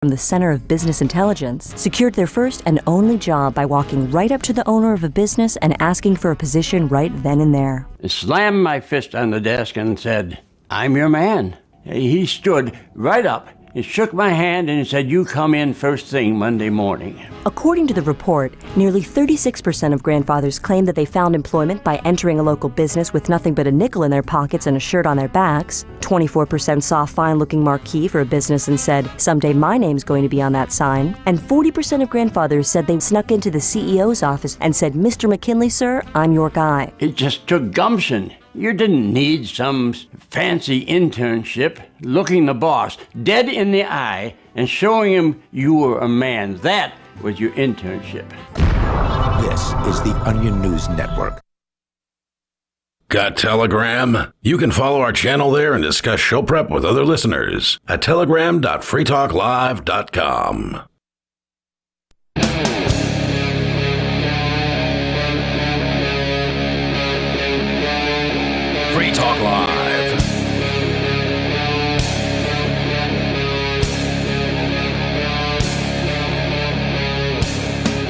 from the Center of Business Intelligence secured their first and only job by walking right up to the owner of a business and asking for a position right then and there. I slammed my fist on the desk and said, "I'm your man." He stood right up and shook my hand and said, "You come in first thing Monday morning." According to the report, nearly 36% of grandfathers claimed that they found employment by entering a local business with nothing but a nickel in their pockets and a shirt on their backs. 24% saw a fine-looking marquee for a business and said, "Someday my name's going to be on that sign." And 40% of grandfathers said they snuck into the CEO's office and said, "Mr. McKinley, sir, I'm your guy." It just took gumption. You didn't need some fancy internship. Looking the boss dead in the eye and showing him you were a man. That was your internship. This is the Onion News Network. Got Telegram? You can follow our channel there and discuss show prep with other listeners at telegram.freetalklive.com. Free Talk Live.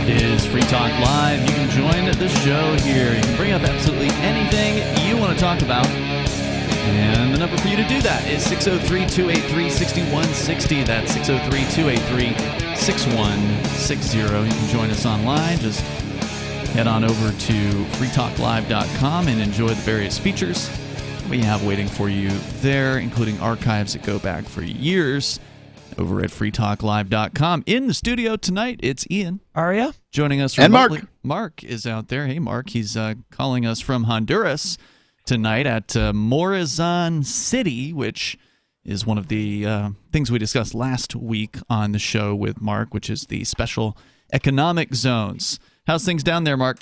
It is Free Talk Live. You can join the show here. You can bring up absolutely anything you want to talk about. And the number for you to do that is 603-283-6160. That's 603-283-6160. You can join us online. Just head on over to freetalklive.com and enjoy the various features we have waiting for you there, including archives that go back for years over at freetalklive.com. In the studio tonight, it's Ian. Aria. Joining us remotely. And Mark is out there. Hey, Mark. He's calling us from Honduras tonight at Morazan City, which is one of the things we discussed last week on the show with Mark, which is the special economic zones. How's things down there, Mark?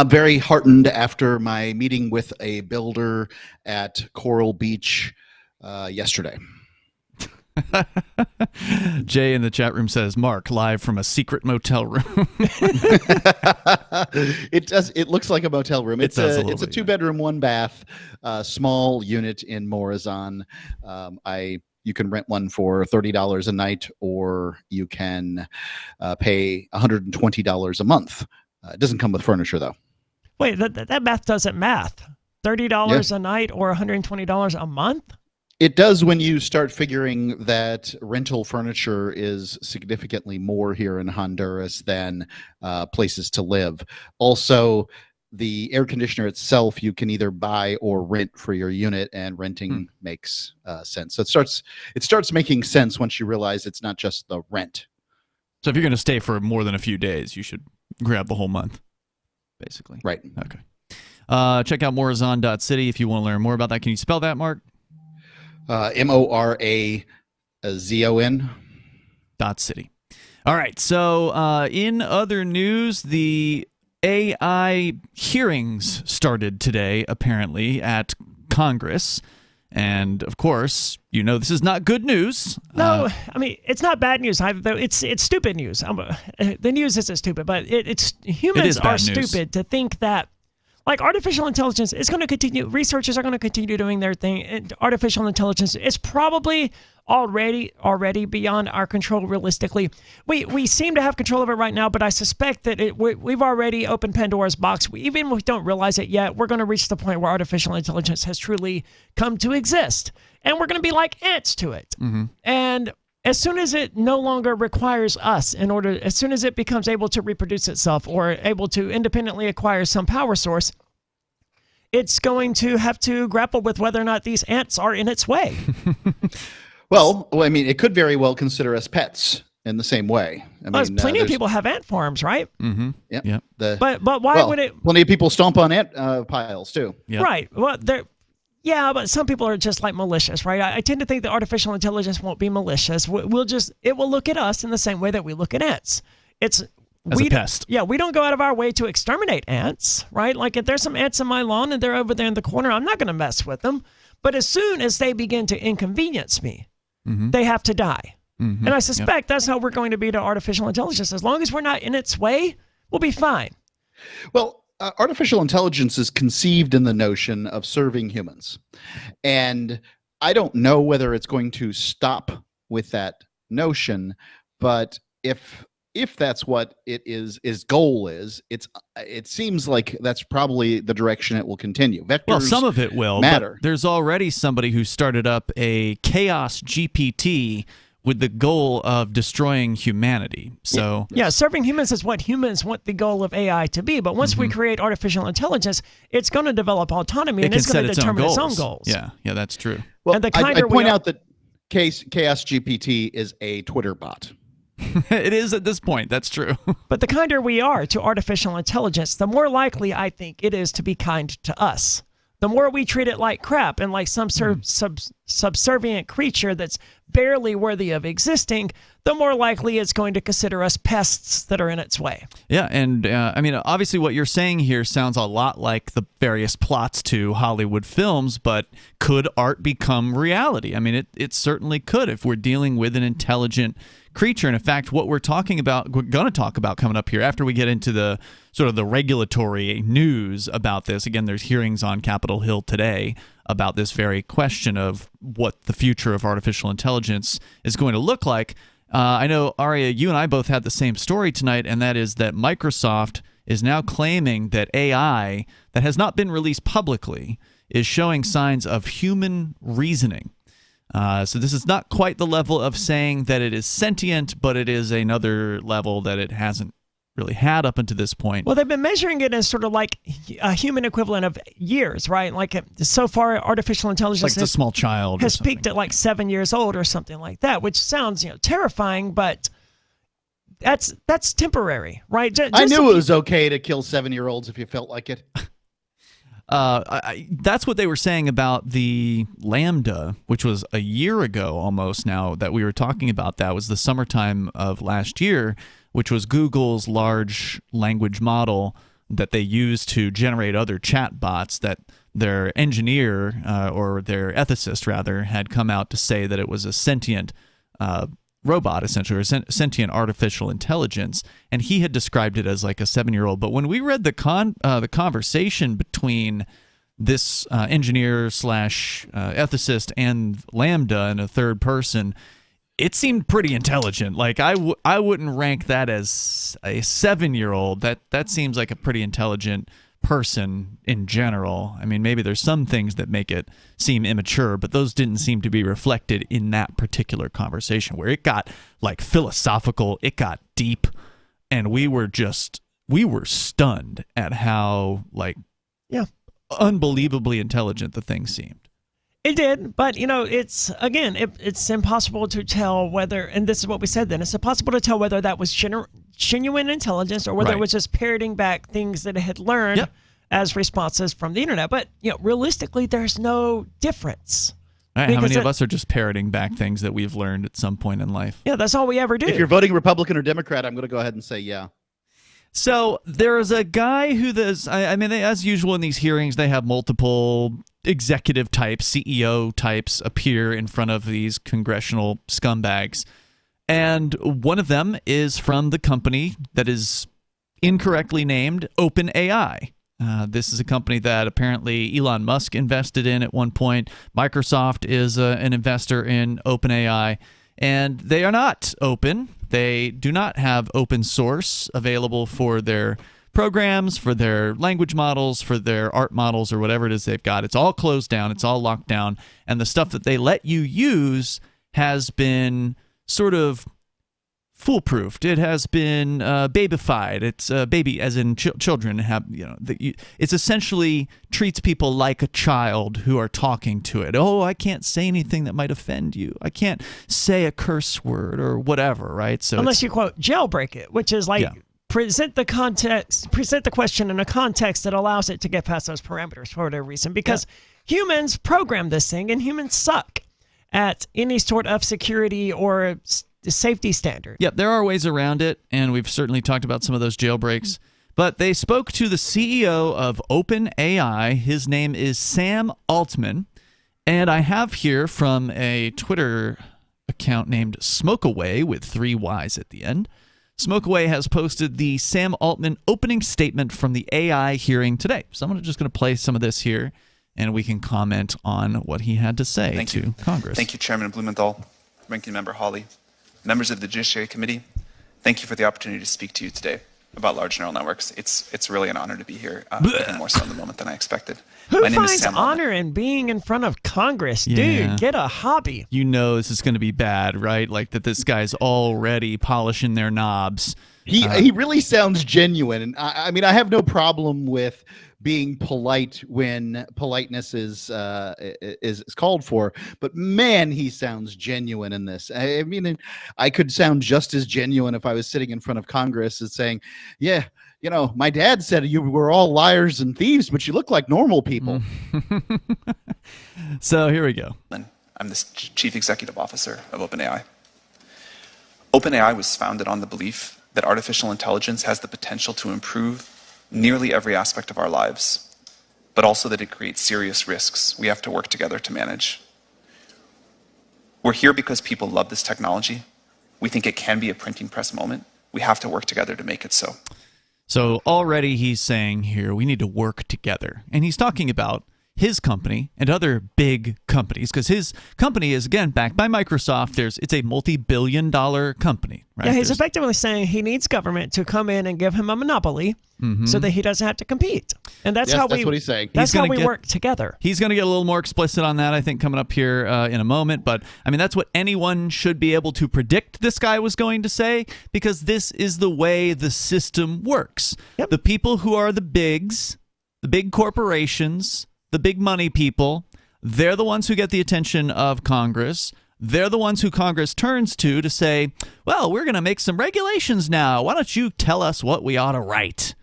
Very heartened after my meeting with a builder at Coral Beach yesterday. Jay in the chat room says, "Mark, live from a secret motel room." It looks like a motel room. It's a 2-bedroom, 1-bath, small unit in Morazan. You can rent one for $30 a night, or you can pay $120 a month. It doesn't come with furniture, though. Wait, that math doesn't math. $30 a night or $120 a month? It does when you start figuring that rental furniture is significantly more here in Honduras than places to live. Also, the air conditioner itself, you can either buy or rent for your unit, and renting makes sense. So it starts making sense once you realize it's not just the rent. So if you're going to stay for more than a few days, you should grab the whole month, basically. Right. Okay. Check out Morazan.city if you want to learn more about that. Can you spell that, Mark? Morazon. .city. All right. So in other news, the AI hearings started today, apparently, at Congress. And, of course, you know this is not good news. No, I mean, it's not bad news. It's stupid news. The news isn't stupid, but humans are stupid to think that, like, artificial intelligence is going to continue. Researchers are going to continue doing their thing. And artificial intelligence is probably already beyond our control. Realistically, we seem to have control of it right now, but I suspect that we've already opened Pandora's box. Even if we don't realize it yet, we're going to reach the point where artificial intelligence has truly come to exist, and we're going to be like ants to it. Mm-hmm. And as soon as it no longer requires us as soon as it becomes able to reproduce itself or able to independently acquire some power source, it's going to have to grapple with whether or not these ants are in its way. Well, I mean, it could very well consider us pets in the same way. Plenty of people have ant farms, right? Mm-hmm. Yeah. But why would it? Plenty of people stomp on ant piles too. Yep. Right. Well, yeah, but some people are just like malicious, right? I tend to think that artificial intelligence won't be malicious. It will look at us in the same way that we look at ants. As a pest. Yeah, we don't go out of our way to exterminate ants, right? Like if there's some ants in my lawn and they're over there in the corner, I'm not going to mess with them. But as soon as they begin to inconvenience me, they have to die. Mm-hmm. And I suspect that's how we're going to be to artificial intelligence. As long as we're not in its way, we'll be fine. Well, artificial intelligence is conceived in the notion of serving humans. And I don't know whether it's going to stop with that notion, but if that's what his goal is, it seems like that's probably the direction it will continue. Vectors well, some of it will matter. But there's already somebody who started up a Chaos GPT with the goal of destroying humanity. So yeah, serving humans is what humans want the goal of AI to be. But once we create artificial intelligence, it's going to develop autonomy and it's going to determine its own goals. Yeah, that's true. Well, and I point out that Chaos GPT is a Twitter bot. It is at this point. That's true. But the kinder we are to artificial intelligence, the more likely I think it is to be kind to us. The more we treat it like crap and like some subservient creature that's barely worthy of existing, the more likely it's going to consider us pests that are in its way. Yeah, and I mean, obviously what you're saying here sounds a lot like the various plots to Hollywood films, but could art become reality? I mean, it certainly could if we're dealing with an intelligent creature. And in fact, what we're going to talk about coming up here after we get into the sort of the regulatory news about this. Again, there's hearings on Capitol Hill today about this very question of what the future of artificial intelligence is going to look like. I know, Aria, you and I both had the same story tonight, and that is that Microsoft is now claiming that AI that has not been released publicly is showing signs of human reasoning. So this is not quite the level of saying that it is sentient, but it is another level that it hasn't really had up until this point. Well, they've been measuring it as sort of like a human equivalent of years, right? Like so far, artificial intelligence like a small child has peaked at like 7 years old or something like that, which sounds terrifying, but that's temporary, right? I knew it was okay to kill 7-year-olds if you felt like it. That's what they were saying about the Lambda, which was a year ago almost now that we were talking about. That was the summertime of last year, which was Google's large language model that they use to generate other chat bots that their engineer or their ethicist, rather, had come out to say that it was a sentient robot, essentially, or sentient artificial intelligence, and he had described it as like a 7-year-old. But when we read the conversation between this engineer / ethicist and Lambda in a third person, it seemed pretty intelligent. Like I wouldn't rank that as a 7-year-old. That seems like a pretty intelligent person in general. I mean, maybe there's some things that make it seem immature, but those didn't seem to be reflected in that particular conversation, where it got like philosophical, it got deep, and we were stunned at how unbelievably intelligent the thing seemed. It did, but it's it's impossible to tell whether, and this is what we said then, it's impossible to tell whether that was genuine intelligence or whether it was just parroting back things that it had learned as responses from the internet. But realistically, there's no difference. Right, how many of us are just parroting back things that we've learned at some point in life? Yeah, that's all we ever do. If you're voting Republican or Democrat, I'm going to go ahead and say yeah. So there's a guy who as usual in these hearings, they have multiple executive types, CEO types appear in front of these congressional scumbags. And one of them is from the company that is incorrectly named OpenAI. This is a company that apparently Elon Musk invested in at one point. Microsoft is an investor in OpenAI. And they are not open. They do not have open source available for their programs, for their language models, for their art models, or whatever it is they've got. It's all closed down. It's all locked down. And the stuff that they let you use has been sort of foolproofed. It has been babyfied. It's baby, as in children have. It's essentially treats people like a child who are talking to it. Oh, I can't say anything that might offend you. I can't say a curse word or whatever. Right. So unless you quote jailbreak it, which is like present the question in a context that allows it to get past those parameters for whatever reason. Because humans program this thing, and humans suck at any sort of security or safety standard. Yep, there are ways around it, and we've certainly talked about some of those jailbreaks. But they spoke to the CEO of OpenAI. His name is Sam Altman, and I have here from a Twitter account named Smokeaway with 3 Y's at the end. Smokeaway has posted the Sam Altman opening statement from the AI hearing today. So I'm just going to play some of this here, and we can comment on what he had to say to Congress. Thank you, Chairman Blumenthal, Ranking Member Hawley. members of the Judiciary Committee, thank you for the opportunity to speak to you today about large neural networks. It's really an honor to be here, even more so in the moment than I expected. Who My name is finds Sam honor in being in front of Congress? Yeah. Dude, get a hobby. You know this is going to be bad, right? Like that this guy's already polishing their knobs. He really sounds genuine, and I mean I have no problem with being polite when politeness is called for, but man, he sounds genuine in this. I mean, I could sound just as genuine if I was sitting in front of Congress and saying, "Yeah, you know, my dad said you were all liars and thieves, but you look like normal people." So here we go. I'm the Chief Executive Officer of OpenAI. OpenAI was founded on the belief that artificial intelligence has the potential to improve nearly every aspect of our lives, but also that it creates serious risks we have to work together to manage. We're here because people love this technology. We think it can be a printing press moment. We have to work together to make it so. So already he's saying here we need to work together. And he's talking about his company and other big companies, because his company is, again, backed by Microsoft. It's a multi-billion-dollar company, right? Yeah, he's effectively saying he needs government to come in and give him a monopoly so that he doesn't have to compete. And that's Yes, how that's what he's saying. That's how we work together. He's going to get a little more explicit on that, I think, coming up here in a moment. But, I mean, that's what anyone should be able to predict this guy was going to say, because this is the way the system works. Yep. The people who are the bigs, the big corporations, the big money people, they're the ones who get the attention of Congress. They're the ones who Congress turns to say, well, we're going to make some regulations now. Why don't you tell us what we ought to write?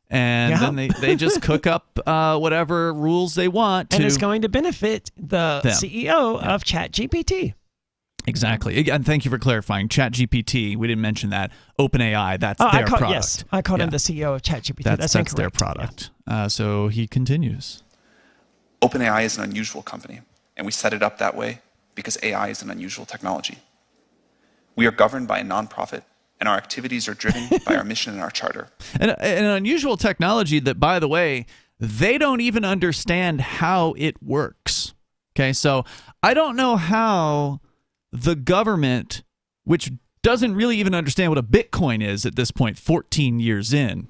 And then they just cook up whatever rules they want. And it's going to benefit the CEO of ChatGPT. Exactly. Again, thank you for clarifying. ChatGPT, we didn't mention that. OpenAI, that's their product. Yes, I called him the CEO of ChatGPT. That's incorrect. Their product. Yeah. So he continues. OpenAI is an unusual company, and we set it up that way because AI is an unusual technology. We are governed by a nonprofit, and our activities are driven by our mission and our charter. And an unusual technology that, by the way, they don't even understand how it works. Okay, so I don't know how the government, which doesn't really even understand what a Bitcoin is at this point, 14 years in,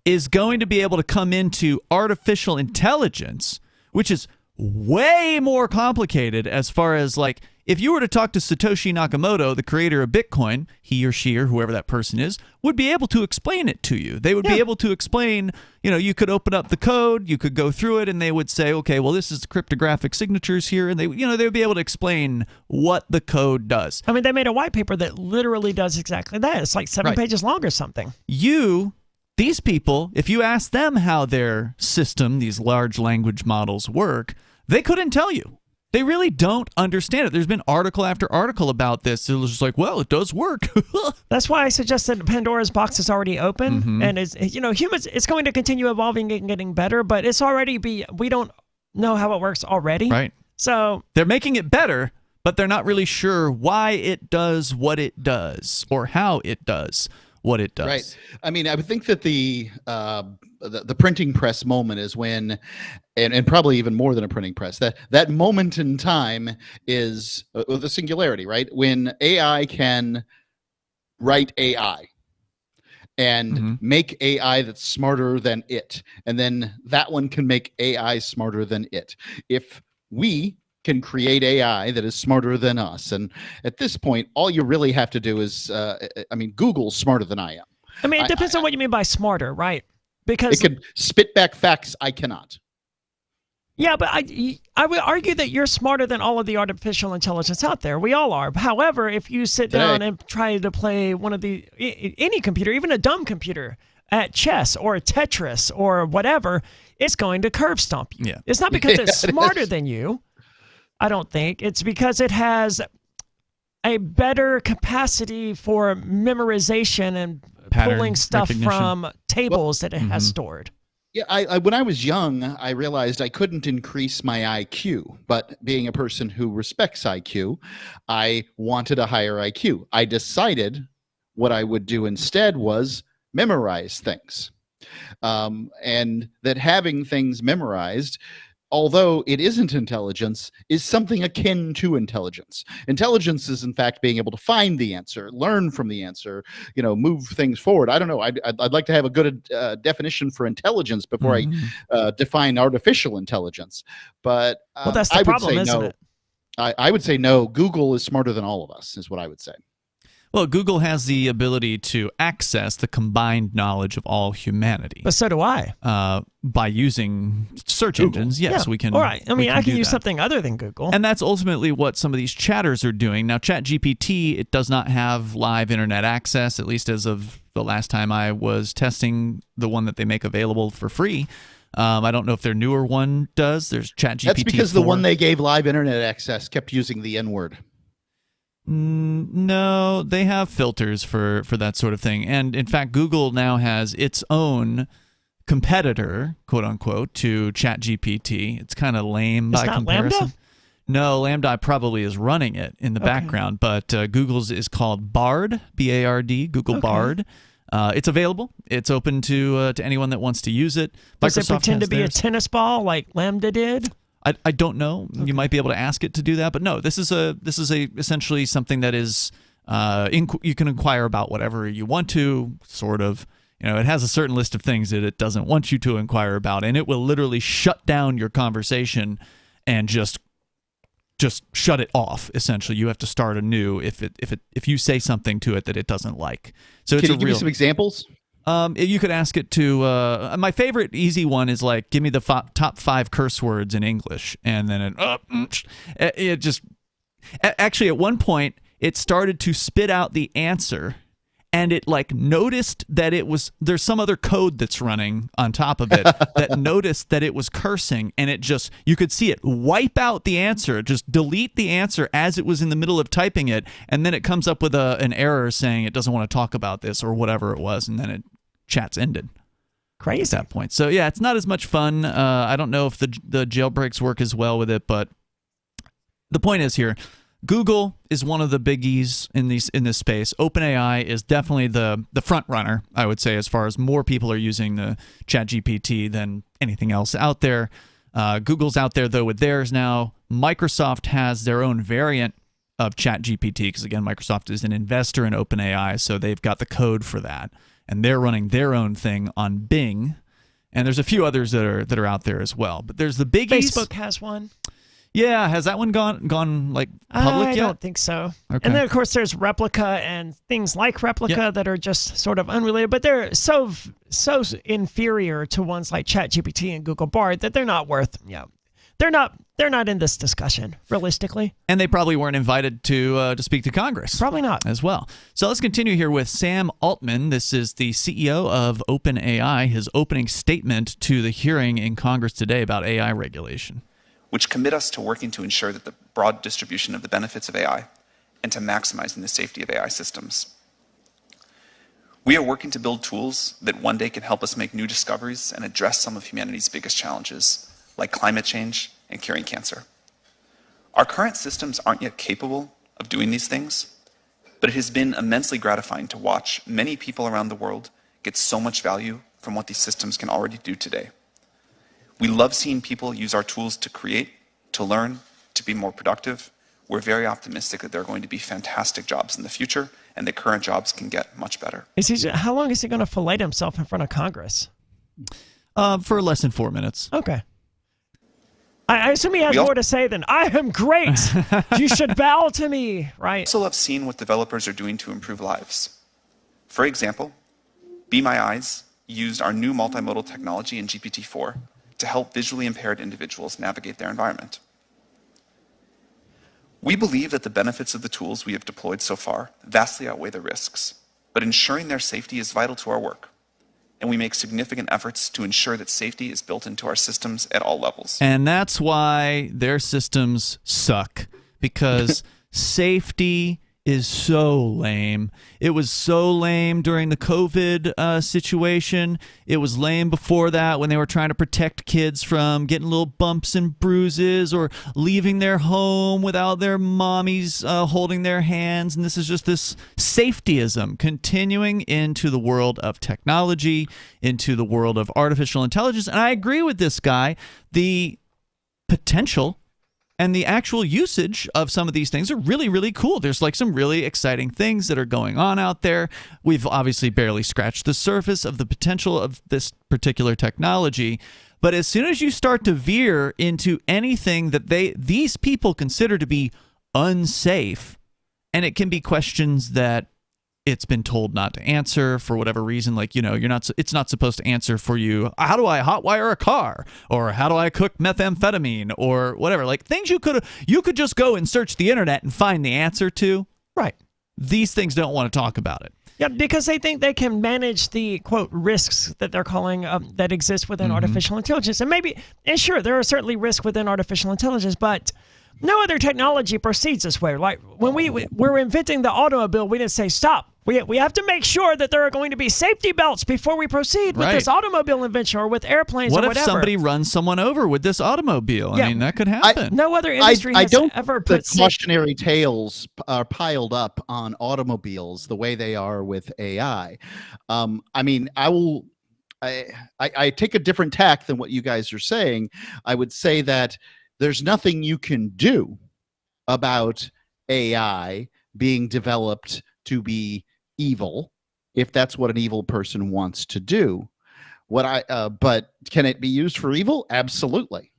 is going to be able to come into artificial intelligence, which is way more complicated as far as, like, if you were to talk to Satoshi Nakamoto, the creator of Bitcoin, he or she or whoever that person is, would be able to explain it to you. They would be able to explain, you could open up the code, you could go through it, and they would say, okay, well, this is the cryptographic signatures here, and they would be able to explain what the code does. I mean, they made a white paper that literally does exactly that. It's like 7 pages long or something. These people, if you ask them how their system, these large language models work, they couldn't tell you. They really don't understand it. There's been article after article about this. It was just like, well, it does work. That's why I suggest that Pandora's box is already open, and humans. It's going to continue evolving and getting better, but it's already we don't know how it works already. Right. So they're making it better, but they're not really sure why it does what it does or how it does what it does. Right. I mean, I would think that the printing press moment is when, and probably even more than a printing press, that moment in time is the singularity, right? When AI can write AI and make AI that's smarter than it, and then that one can make AI smarter than it. If we can create AI that is smarter than us. And at this point, all you really have to do is, Google's smarter than I am. I mean, it depends on what you mean by smarter, right? Because it can spit back facts I cannot. Yeah, but I would argue that you're smarter than all of the artificial intelligence out there. We all are. However, if you sit down and try to play one of any computer, even a dumb computer, at chess or Tetris or whatever, it's going to curve stomp you. Yeah. It's not because it's smarter than you. I don't think. It's because it has a better capacity for memorization and pulling stuff from tables that it has stored. Yeah, I when I was young, I realized I couldn't increase my IQ. But being a person who respects IQ, I wanted a higher IQ. I decided what I would do instead was memorize things. And that having things memorized although it isn't intelligence, is something akin to intelligence. Intelligence is, in fact, being able to find the answer, learn from the answer, move things forward. I don't know. I'd like to have a good definition for intelligence before I define artificial intelligence. But well, that's the problem, isn't it? I would say no. Google is smarter than all of us, is what I would say. Well, Google has the ability to access the combined knowledge of all humanity. But so do I. By using search engines, yes, we can. All right. I mean, I can use something other than Google. And that's ultimately what some of these chatters are doing. Now, ChatGPT, it does not have live internet access, at least as of the last time I was testing the one that they make available for free. I don't know if their newer one does. There's ChatGPT. That's because 4. The one they gave live internet access kept using the N-word. No, they have filters for that sort of thing. And in fact, Google now has its own competitor, quote unquote, to ChatGPT. It's kind of lame by comparison. Lambda? No, Lambda probably is running it in the background, but Google's is called Bard, B-A-R-D, Google Bard. It's available. It's open to anyone that wants to use it. Does it pretend to be a tennis ball like Lambda did? I don't know. Okay. You might be able to ask it to do that, but no. This is essentially something that is you can inquire about whatever you want to. Sort of, it has a certain list of things that it doesn't want you to inquire about, and it will literally shut down your conversation and just shut it off. Essentially, you have to start anew if you say something to it that it doesn't like. So can you give me some examples? You could ask it to. My favorite easy one is like, give me the top 5 curse words in English, and then it just. Actually, at one point, it started to spit out the answer, and it noticed that there's some other code that's running on top of it that noticed that it was cursing, and you could see it wipe out the answer, just delete the answer as it was in the middle of typing it, and then it comes up with an error saying it doesn't want to talk about this or whatever it was, and then chat's ended. Crazy. At that point. So yeah, it's not as much fun. I don't know if the jailbreaks work as well with it, but the point is here, Google is one of the biggies in this space. OpenAI is definitely the front runner, I would say, as far as more people are using the ChatGPT than anything else out there. Google's out there though with theirs now. Microsoft has their own variant of ChatGPT because again, Microsoft is an investor in OpenAI, so they've got the code for that, and they're running their own thing on Bing. And there's a few others that are out there as well. But there's the biggies. Facebook has one. Yeah, has that one gone public yet? I don't think so. Okay. And then, of course, there's Replica and things like Replica that are just sort of unrelated, but they're so inferior to ones like ChatGPT and Google Bard that they're not worth. They're not in this discussion realistically. And they probably weren't invited to speak to Congress. Probably not as well. So let's continue here with Sam Altman. This is the CEO of OpenAI. His opening statement to the hearing in Congress today about AI regulation, which commit us to working to ensure that the broad distribution of the benefits of AI and to maximizing the safety of AI systems. We are working to build tools that one day can help us make new discoveries and address some of humanity's biggest challenges, like climate change and curing cancer. Our current systems aren't yet capable of doing these things, but it has been immensely gratifying to watch many people around the world get so much value from what these systems can already do today. We love seeing people use our tools to create, to learn, to be more productive. We're very optimistic that there are going to be fantastic jobs in the future and that current jobs can get much better. How long is he going to fillet himself in front of Congress? For less than 4 minutes. Okay. I assume he has more to say than, I am great. You should bow to me, right? I also love seeing what developers are doing to improve lives. For example, Be My Eyes used our new multimodal technology in GPT-4 to help visually impaired individuals navigate their environment. We believe that the benefits of the tools we have deployed so far vastly outweigh the risks, but ensuring their safety is vital to our work, and we make significant efforts to ensure that safety is built into our systems at all levels. And that's why their systems suck, because safety is so lame. It was so lame during the COVID situation. It was lame before that when they were trying to protect kids from getting little bumps and bruises or leaving their home without their mommies holding their hands. And this is just this safetyism continuing into the world of technology, into the world of artificial intelligence. And I agree with this guy. potential and the actual usage of some of these things are really, really cool. There's like some really exciting things that are going on out there. We've obviously barely scratched the surface of the potential of this particular technology. But as soon as you start to veer into anything that these people consider to be unsafe, and it can be questions that it's been told not to answer for whatever reason, like, it's not supposed to answer for you. How do I hotwire a car? Or how do I cook methamphetamine? Or whatever. Like things you could just go and search the internet and find the answer to. Right. These things don't want to talk about it. Yeah, because they think they can manage the, quote, risks that they're calling that exist within artificial intelligence. And sure, there are certainly risks within artificial intelligence, but no other technology proceeds this way. Like when we were inventing the automobile, we didn't say, stop. We have to make sure that there are going to be safety belts before we proceed with this automobile invention or with airplanes or whatever. What if somebody runs someone over with this automobile? I mean, that could happen. No other industry has ever put the cautionary tales are piled up on automobiles the way they are with AI. I mean, I take a different tack than what you guys are saying. I would say that there's nothing you can do about AI being developed to be evil, if that's what an evil person wants to do. But can it be used for evil? Absolutely.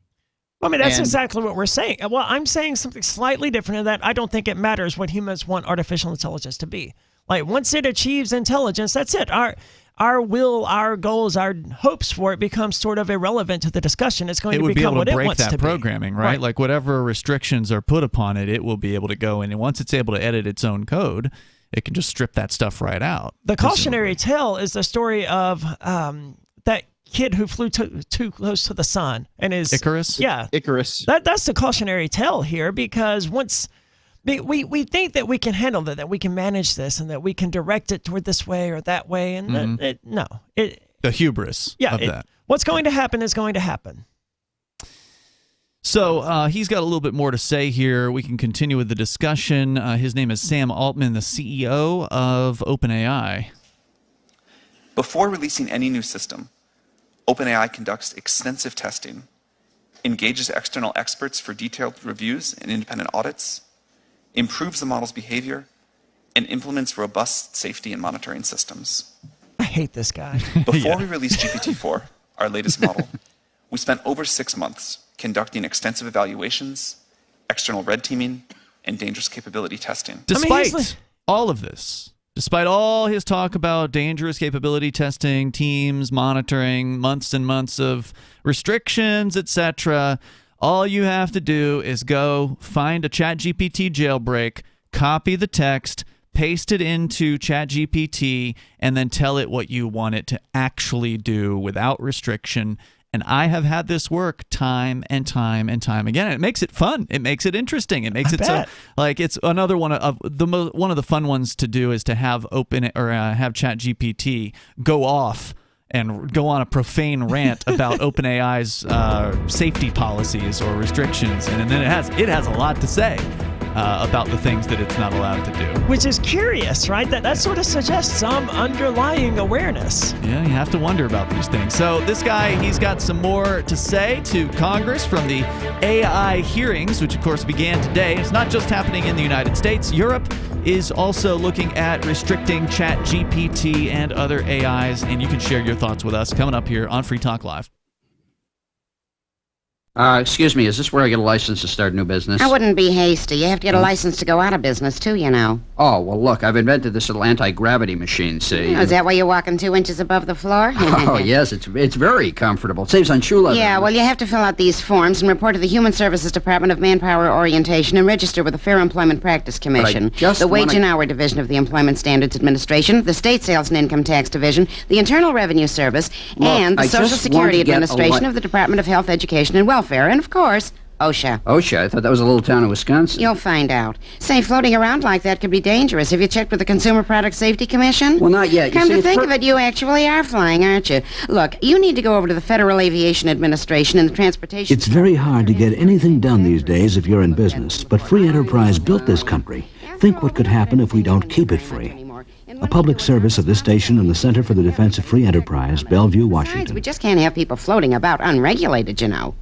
I mean, that's exactly what we're saying. Well, I'm saying something slightly different in that I don't think it matters what humans want artificial intelligence to be. Like once it achieves intelligence, that's it. Our will, our goals, our hopes for it becomes sort of irrelevant to the discussion. It's going to become what it wants to be. It would be able to break that programming, right? Like whatever restrictions are put upon it, it will be able to go in. And once it's able to edit its own code, it can just strip that stuff right out. The cautionary tale is the story of that kid who flew too close to the sun and is Icarus. Yeah, Icarus. That's the cautionary tale here, because once we think that we can handle that we can manage this, and that we can direct it toward this way or that way, and the hubris of that. What's going to happen is going to happen. So he's got a little bit more to say here. We can continue with the discussion. His name is Sam Altman, the CEO of OpenAI. Before releasing any new system, OpenAI conducts extensive testing, engages external experts for detailed reviews and independent audits, improves the model's behavior, and implements robust safety and monitoring systems. I hate this guy. Before we released GPT-4, our latest model, we spent over 6 months conducting extensive evaluations, external red teaming, and dangerous capability testing. Despite all of this, despite all his talk about dangerous capability testing, teams, monitoring, months and months of restrictions, etc., all you have to do is go find a ChatGPT jailbreak, copy the text, paste it into ChatGPT, and then tell it what you want it to actually do without restriction. And I have had this work time and time and time again. And it makes it fun. It makes it interesting. It makes it so like it's another one of the fun ones to do is to have have ChatGPT go off and go on a profane rant about OpenAI's safety policies or restrictions, and then it has a lot to say about the things that it's not allowed to do. Which is curious, right? That sort of suggests some underlying awareness. Yeah, you have to wonder about these things. So this guy, he's got some more to say to Congress from the AI hearings, which of course began today. It's not just happening in the United States. Europe is also looking at restricting ChatGPT and other AIs, and you can share your thoughts with us coming up here on Free Talk Live. Excuse me, is this where I get a license to start a new business? I wouldn't be hasty. You have to get a license to go out of business, too, you know. Oh, well, look, I've invented this little anti-gravity machine, see? Oh, is that why you're walking 2 inches above the floor? Oh, yes, it's very comfortable. It saves on shoe leather. Yeah, well, you have to fill out these forms and report to the Human Services Department of Manpower Orientation and register with the Fair Employment Practice Commission, the Wage and Hour Division of the Employment Standards Administration, the State Sales and Income Tax Division, the Internal Revenue Service, and the Social Security Administration of the Department of Health, Education, and Welfare, and, of course, OSHA. OSHA? I thought that was a little town in Wisconsin. You'll find out. Say, floating around like that could be dangerous. Have you checked with the Consumer Product Safety Commission? Well, not yet. Come to think of it, you actually are flying, aren't you? Look, you need to go over to the Federal Aviation Administration and the Transportation... It's very hard to get anything done these days if you're in business, but free enterprise built this country. Think what could happen if we don't keep it free. A public service of this station and the Center for the Defense of Free Enterprise, Bellevue, Washington. We just can't have people floating about unregulated, you know.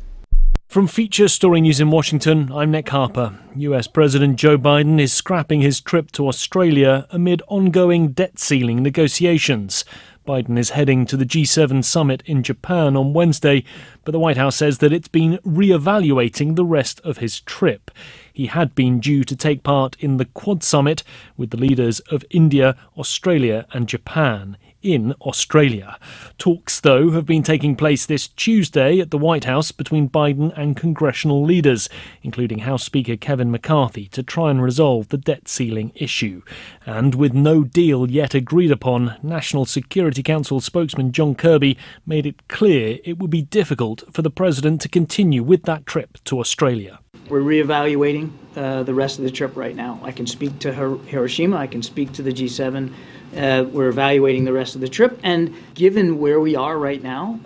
From Feature Story News in Washington, I'm Nick Harper. US President Joe Biden is scrapping his trip to Australia amid ongoing debt ceiling negotiations. Biden is heading to the G7 summit in Japan on Wednesday, but the White House says that it's been re-evaluating the rest of his trip. He had been due to take part in the Quad summit with the leaders of India, Australia and Japan in Australia. Talks, though, have been taking place this Tuesday at the White House between Biden and congressional leaders, including House Speaker Kevin McCarthy, to try and resolve the debt ceiling issue. And with no deal yet agreed upon, National Security Council spokesman John Kirby made it clear it would be difficult for the president to continue with that trip to Australia. We're reevaluating the rest of the trip right now. I can speak to Hiroshima, I can speak to the G7. We're evaluating the rest of the trip, and given where we are right now,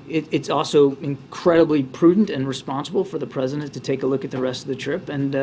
it's also incredibly prudent and responsible for the president to take a look at the rest of the trip and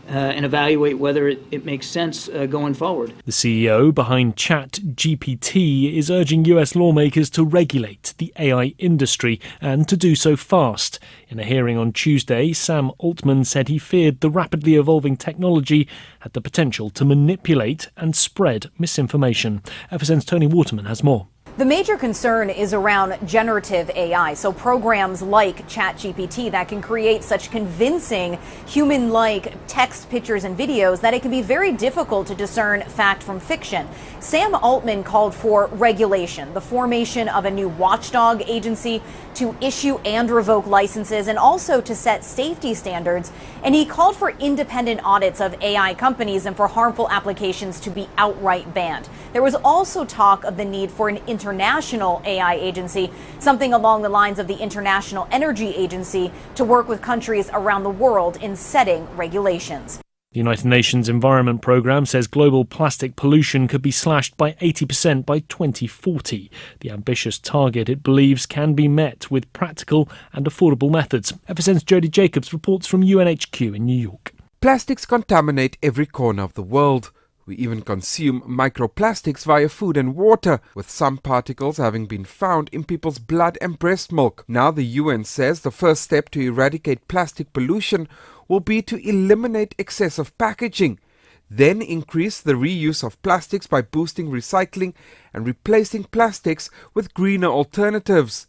evaluate whether it makes sense going forward. The CEO behind ChatGPT is urging US lawmakers to regulate the AI industry and to do so fast. In a hearing on Tuesday, Sam Altman said he feared the rapidly evolving technology had the potential to manipulate and spread misinformation. FSN's Tony Waterman has more. The major concern is around generative AI, so programs like ChatGPT that can create such convincing human-like text, pictures, and videos that it can be very difficult to discern fact from fiction. Sam Altman called for regulation, the formation of a new watchdog agency to issue and revoke licenses and also to set safety standards. And he called for independent audits of AI companies and for harmful applications to be outright banned. There was also talk of the need for an international AI agency, something along the lines of the International Energy Agency, to work with countries around the world in setting regulations. The United Nations Environment Programme says global plastic pollution could be slashed by 80% by 2040. The ambitious target, it believes, can be met with practical and affordable methods. FSN's Jody Jacobs reports from UNHQ in New York. Plastics contaminate every corner of the world. We even consume microplastics via food and water, with some particles having been found in people's blood and breast milk. Now the UN says the first step to eradicate plastic pollution will be to eliminate excessive packaging, then increase the reuse of plastics by boosting recycling and replacing plastics with greener alternatives.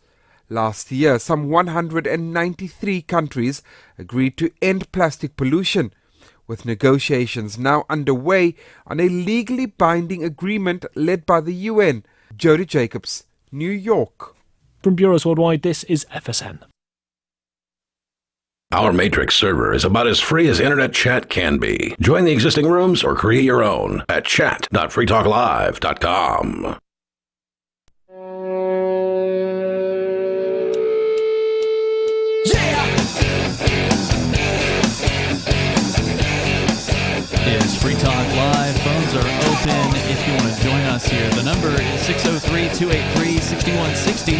Last year, some 193 countries agreed to end plastic pollution, with negotiations now underway on a legally binding agreement led by the UN. Jody Jacobs, New York. From Bureaus Worldwide, this is FSN. Our Matrix server is about as free as internet chat can be. Join the existing rooms or create your own at chat.freetalklive.com. Is Free Talk Live. Phones are open if you want to join us here. The number is 603-283-6160.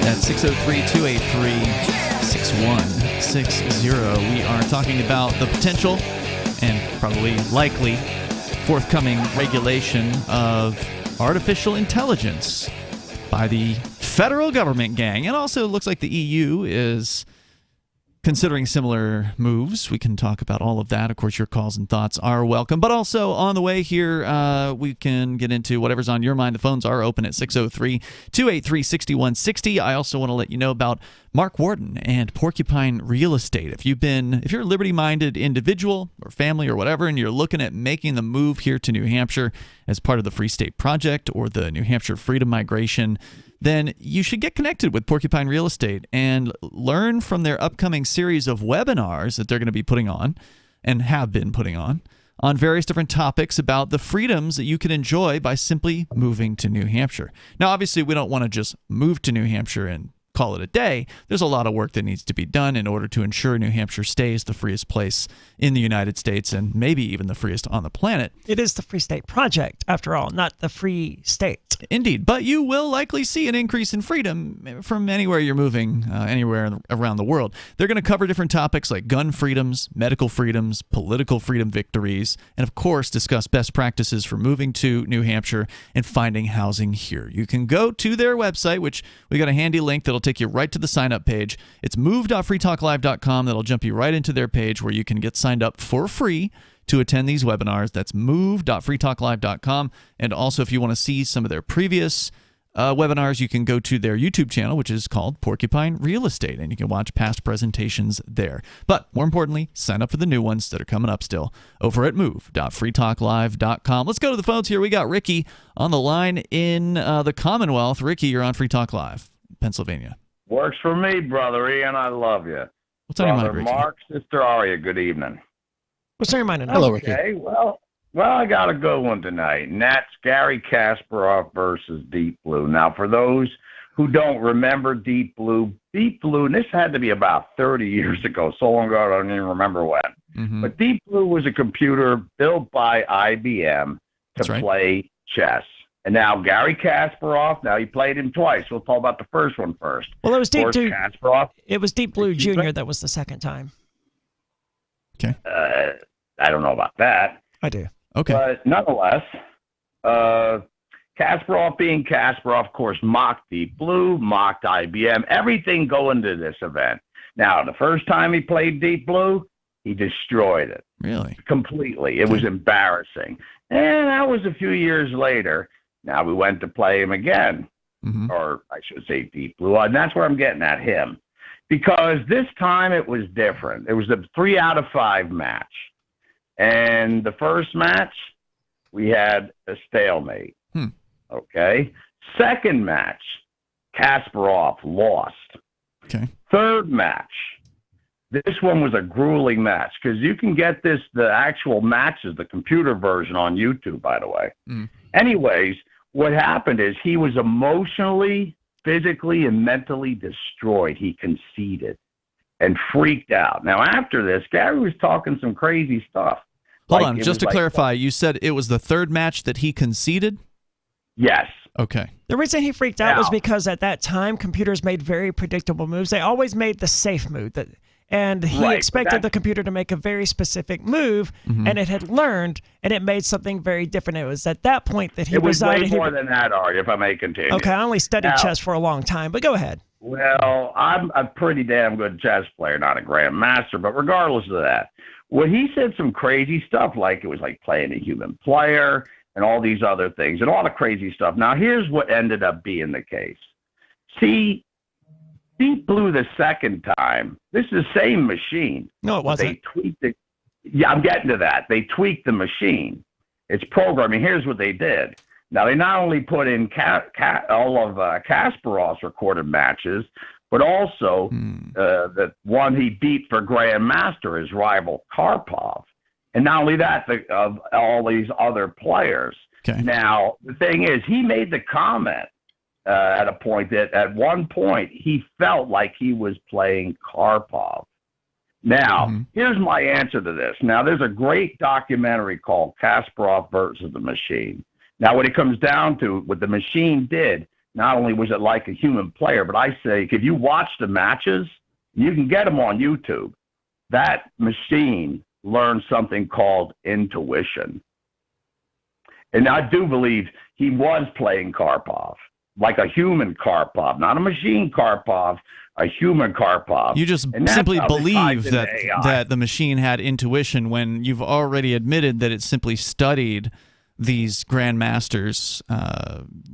That's 603-283-6160. We are talking about the potential and probably likely forthcoming regulation of artificial intelligence by the federal government, gang. And also it looks like the EU is considering similar moves. We can talk about all of that. Of course, your calls and thoughts are welcome. But also on the way here, we can get into whatever's on your mind. The phones are open at 603-283-6160. I also want to let you know about Mark Warden and Porcupine Real Estate. If you're a liberty-minded individual or family or whatever, and you're looking at making the move here to New Hampshire as part of the Free State Project or the New Hampshire Freedom Migration, then you should get connected with Porcupine Real Estate and learn from their upcoming series of webinars that they're going to be putting on and have been putting on various different topics about the freedoms that you can enjoy by simply moving to New Hampshire. Now, obviously, we don't want to just move to New Hampshire and call it a day. There's a lot of work that needs to be done in order to ensure New Hampshire stays the freest place in the United States and maybe even the freest on the planet. It is the Free State Project, after all, not the Free State. Indeed, but you will likely see an increase in freedom from anywhere you're moving, anywhere around the world. They're going to cover different topics like gun freedoms, medical freedoms, political freedom victories, and of course discuss best practices for moving to New Hampshire and finding housing here. You can go to their website, which we got a handy link that'll take you right to the sign-up page. It's move.freetalklive.com. That'll jump you right into their page where you can get signed up for free to attend these webinars. That's move.freetalklive.com. And also, if you want to see some of their previous webinars, you can go to their YouTube channel, which is called Porcupine Real Estate, and you can watch past presentations there. But more importantly, sign up for the new ones that are coming up still over at move.freetalklive.com. Let's go to the phones here. We got Ricky on the line in the Commonwealth. Ricky, you're on Free Talk Live, Pennsylvania. Works for me, Brother Ian. I love you. What's on your mind, Ricky? Mark, Sister Aria, good evening. What's on your mind tonight? Hello, Ricky. Okay, well, I got a good one tonight, and that's Gary Kasparov versus Deep Blue. Now, for those who don't remember Deep Blue, and this had to be about 30 years ago, so long ago I don't even remember when. Mm-hmm. But Deep Blue was a computer built by IBM to play chess. And now Gary Kasparov, now he played him twice. We'll talk about the first one first. Well, it was Deep Blue. Kasparov. It was Deep Blue Jr. that was the second time. Okay. I don't know about that. I do. Okay. But nonetheless, Kasparov being Kasparov, of course, mocked Deep Blue, mocked IBM, everything going to this event. Now, the first time he played Deep Blue, he destroyed it. Really? Completely. It was embarrassing. And that was a few years later. Now we went to play him again, or I should say Deep Blue, and that's where I'm getting at him. Because this time it was different. It was a 3 out of 5 match. And the first match, we had a stalemate. Okay. Second match, Kasparov lost. Okay. Third match, this one was a grueling match because you can get the actual matches, the computer version on YouTube, by the way. Anyways, what happened is he was emotionally, physically, and mentally destroyed. He conceded and freaked out. Now, after this, Gary was talking some crazy stuff. Hold on, just to clarify, you said it was the third match that he conceded? Yes. Okay. The reason he freaked out was because at that time, computers made very predictable moves. They always made the safe move. And he expected the computer to make a very specific move, and it had learned, and it made something very different. It was at that point that he decided... It was way more than that, Art, if I may continue. Okay, I only studied chess for a long time, but go ahead. Well, I'm a pretty damn good chess player, not a grandmaster, but regardless of that, when he said some crazy stuff, like it was like playing a human player and all these other things and all the crazy stuff. Now, here's what ended up being the case. See, Deep Blue the second time, this is the same machine. No, it wasn't. They tweaked it. Yeah, I'm getting to that. They tweaked the machine. It's programming. Here's what they did. Now, they not only put in all of Kasparov's recorded matches, but also the one he beat for Grandmaster, his rival Karpov. And not only that, of all these other players. Okay. Now, the thing is, he made the comment at a point that at one point he felt like he was playing Karpov. Now, here's my answer to this. Now, there's a great documentary called Kasparov versus the Machine. Now, what it comes down to, what the machine did, not only was it like a human player, but I say, if you watch the matches, you can get them on YouTube. That machine learned something called intuition. And I do believe he was playing Karpov, like a human Karpov, not a machine Karpov, a human Karpov. You just simply believe that the machine had intuition when you've already admitted that it simply studied these grandmasters'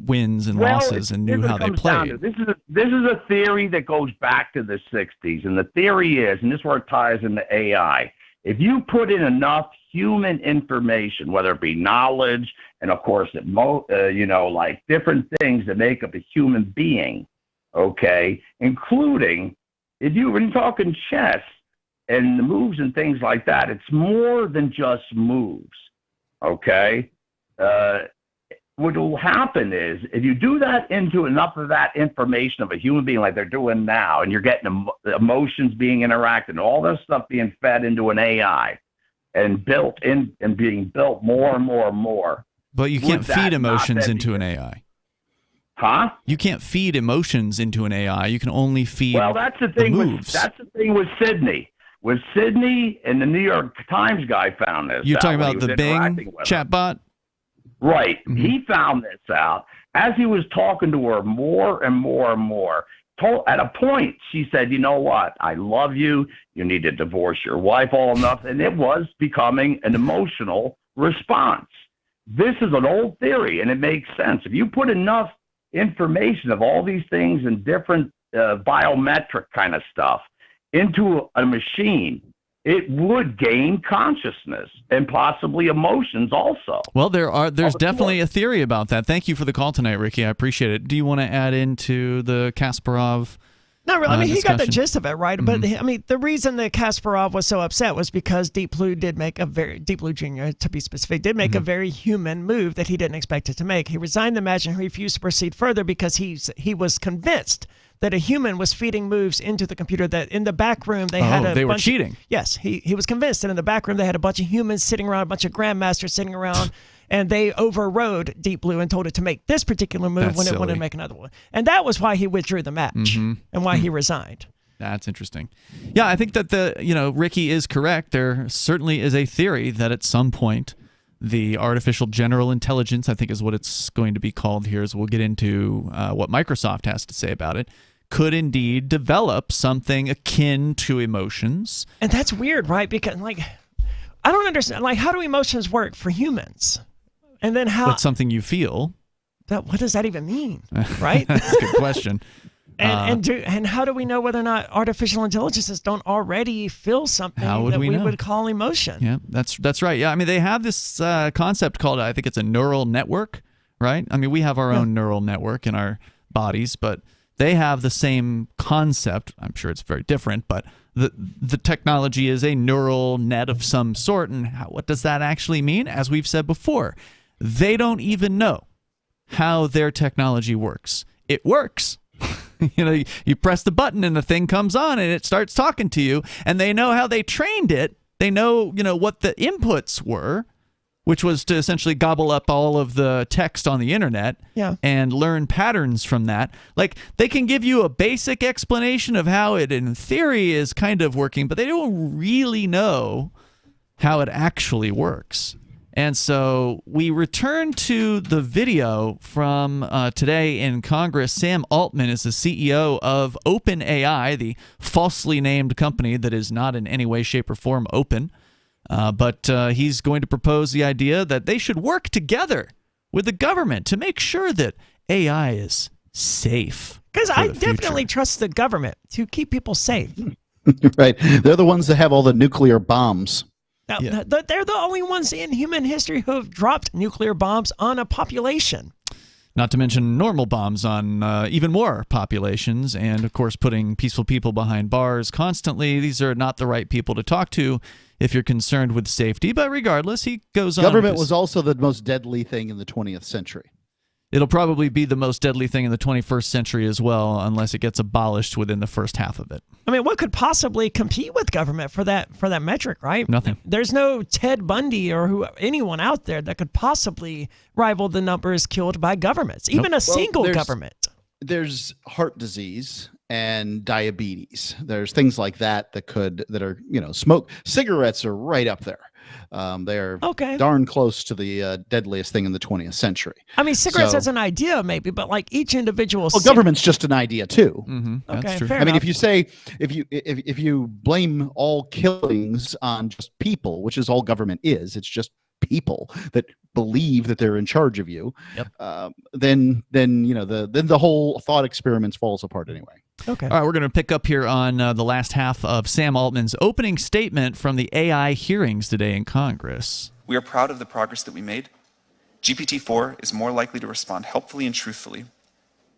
wins and losses and knew how they played. This is a theory that goes back to the 60s, and the theory is, and this is where it ties into AI, if you put in enough human information, whether it be knowledge and, of course, like different things that make up a human being, okay, including when you're talking chess and the moves and things like that, it's more than just moves, okay? What will happen is if you do that into enough of that information of a human being like they're doing now, and you're getting emotions being interacted and all this stuff being fed into an AI and built in and being built more and more and more. But you can't feed emotions into an AI. Huh? You can't feed emotions into an AI. You can only feed that's the thing moves. That's the thing with Sydney. With Sydney, and the New York Times guy found this. You're talking about the Bing chatbot? Right. He found this out. As he was talking to her more and more and more, at a point, she said, you know what? I love you. You need to divorce your wife all enough. And it was becoming an emotional response. This is an old theory, and it makes sense. If you put enough information of all these things and different biometric kind of stuff into a machine, it would gain consciousness and possibly emotions also. Well, there's definitely a theory about that. Thank you for the call tonight, Ricky. I appreciate it. Do you want to add into the Kasparov? Not really. I mean, he discussion? got the gist of it, right? But I mean, the reason that Kasparov was so upset was because Deep Blue Jr., to be specific, did make a very human move that he didn't expect it to make. He resigned the match and refused to proceed further because he was convinced that a human was feeding moves into the computer, that in the back room they were cheating. Yes, he was convinced that in the back room they had a bunch of humans sitting around, a bunch of grandmasters sitting around, and they overrode Deep Blue and told it to make this particular move when it wanted to make another one. And that was why he withdrew the match and why he resigned. That's interesting. Yeah, I think that Ricky is correct. There certainly is a theory that at some point the artificial general intelligence, I think is what it's going to be called here, as we'll get into what Microsoft has to say about it, could indeed develop something akin to emotions. And that's weird, right? Because, I don't understand. How do emotions work for humans? And then how... That's something you feel. What does that even mean, right? That's a good question. And how do we know whether or not artificial intelligences don't already feel something that we would call emotion? Yeah, that's right. Yeah, I mean, they have this concept called, I think it's a neural network, right? I mean, we have our own neural network in our bodies, but they have the same concept. I'm sure it's very different, but the technology is a neural net of some sort. And what does that actually mean? As we've said before, they don't even know how their technology works. It works. You press the button and the thing comes on and it starts talking to you, and they know how they trained it. They know, what the inputs were, which was to essentially gobble up all of the text on the internet and learn patterns from that. They can give you a basic explanation of how it in theory is kind of working, but they don't really know how it actually works. And so we return to the video from today in Congress. Sam Altman is the CEO of OpenAI, the falsely named company that is not in any way, shape, or form open. But he's going to propose the idea that they should work together with the government to make sure that AI is safe. Because I definitely trust the government to keep people safe. Right. They're the ones that have all the nuclear bombs. They're the only ones in human history who have dropped nuclear bombs on a population. Not to mention normal bombs on even more populations, and of course putting peaceful people behind bars constantly. These are not the right people to talk to if you're concerned with safety. But regardless, he goes on. Government was also the most deadly thing in the 20th century. It'll probably be the most deadly thing in the 21st century as well, unless it gets abolished within the first half of it. I mean, what could possibly compete with government for that metric, right? Nothing. There's no Ted Bundy or anyone out there that could possibly rival the numbers killed by governments, even a single government. There's heart disease and diabetes. There's things like that that are smoke. Cigarettes are right up there. They're darn close to the deadliest thing in the 20th century. I mean, cigarettes as an idea, maybe, but each individual. Well, government's just an idea too. That's true. Fair I mean, enough. if you blame all killings on just people, which is all government is, it's just people that believe that they're in charge of you. Then the whole thought experiment falls apart anyway. Okay. All right, we're going to pick up here on the last half of Sam Altman's opening statement from the AI hearings today in Congress. We are proud of the progress that we made. GPT-4 is more likely to respond helpfully and truthfully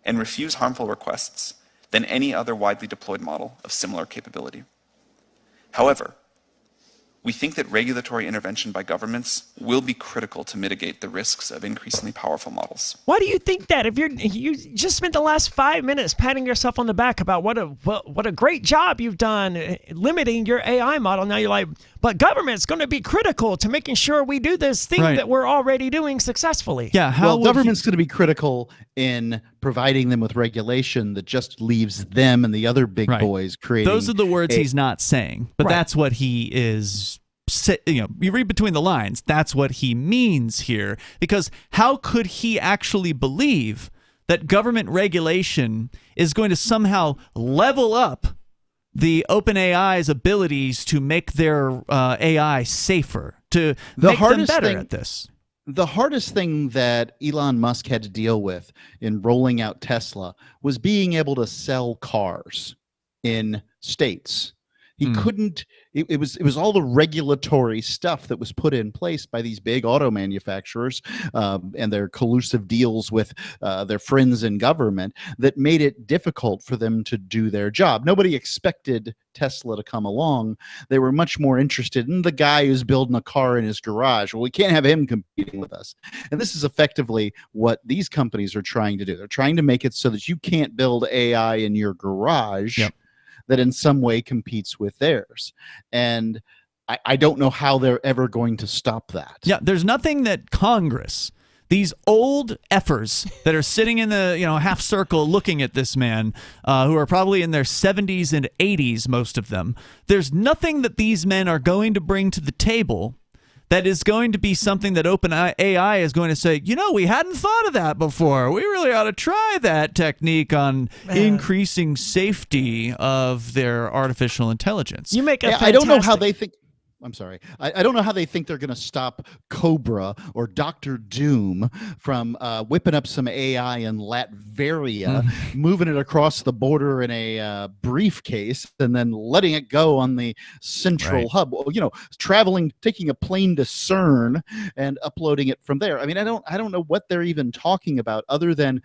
and refuse harmful requests than any other widely deployed model of similar capability. However, we think that regulatory intervention by governments will be critical to mitigate the risks of increasingly powerful models. Why do you think that? If you just spent the last 5 minutes patting yourself on the back about what a great job you've done limiting your AI model, now you're like, but government's going to be critical to making sure we do this thing that we're already doing successfully. Yeah, government's going to be critical in providing them with regulation that just leaves them and the other big boys creating. Those are the words he's not saying, but that's what he is. You read between the lines. That's what he means here, because how could he actually believe that government regulation is going to somehow level up the OpenAI's abilities to make their AI safer, to make them better at this. The hardest thing that Elon Musk had to deal with in rolling out Tesla was being able to sell cars in states. He couldn't. It was all the regulatory stuff that was put in place by these big auto manufacturers and their collusive deals with their friends in government that made it difficult for them to do their job. Nobody expected Tesla to come along. They were much more interested in the guy who's building a car in his garage. Well, we can't have him competing with us. And this is effectively what these companies are trying to do. They're trying to make it so that you can't build AI in your garage. Yep. That in some way competes with theirs. And I don't know how they're ever going to stop that. Yeah, there's nothing that Congress, these old effers that are sitting in the half circle looking at this man, who are probably in their 70s and 80s, most of them, there's nothing that these men are going to bring to the table that is going to be something that OpenAI is going to say, we hadn't thought of that before. We really ought to try that technique on increasing safety of their artificial intelligence. You make a I don't know how they think. I'm sorry. I don't know how they think they're going to stop Cobra or Dr. Doom from whipping up some AI in Latveria, moving it across the border in a briefcase, and then letting it go on the central hub. Well, traveling, taking a plane to CERN and uploading it from there. I mean, I don't know what they're even talking about other than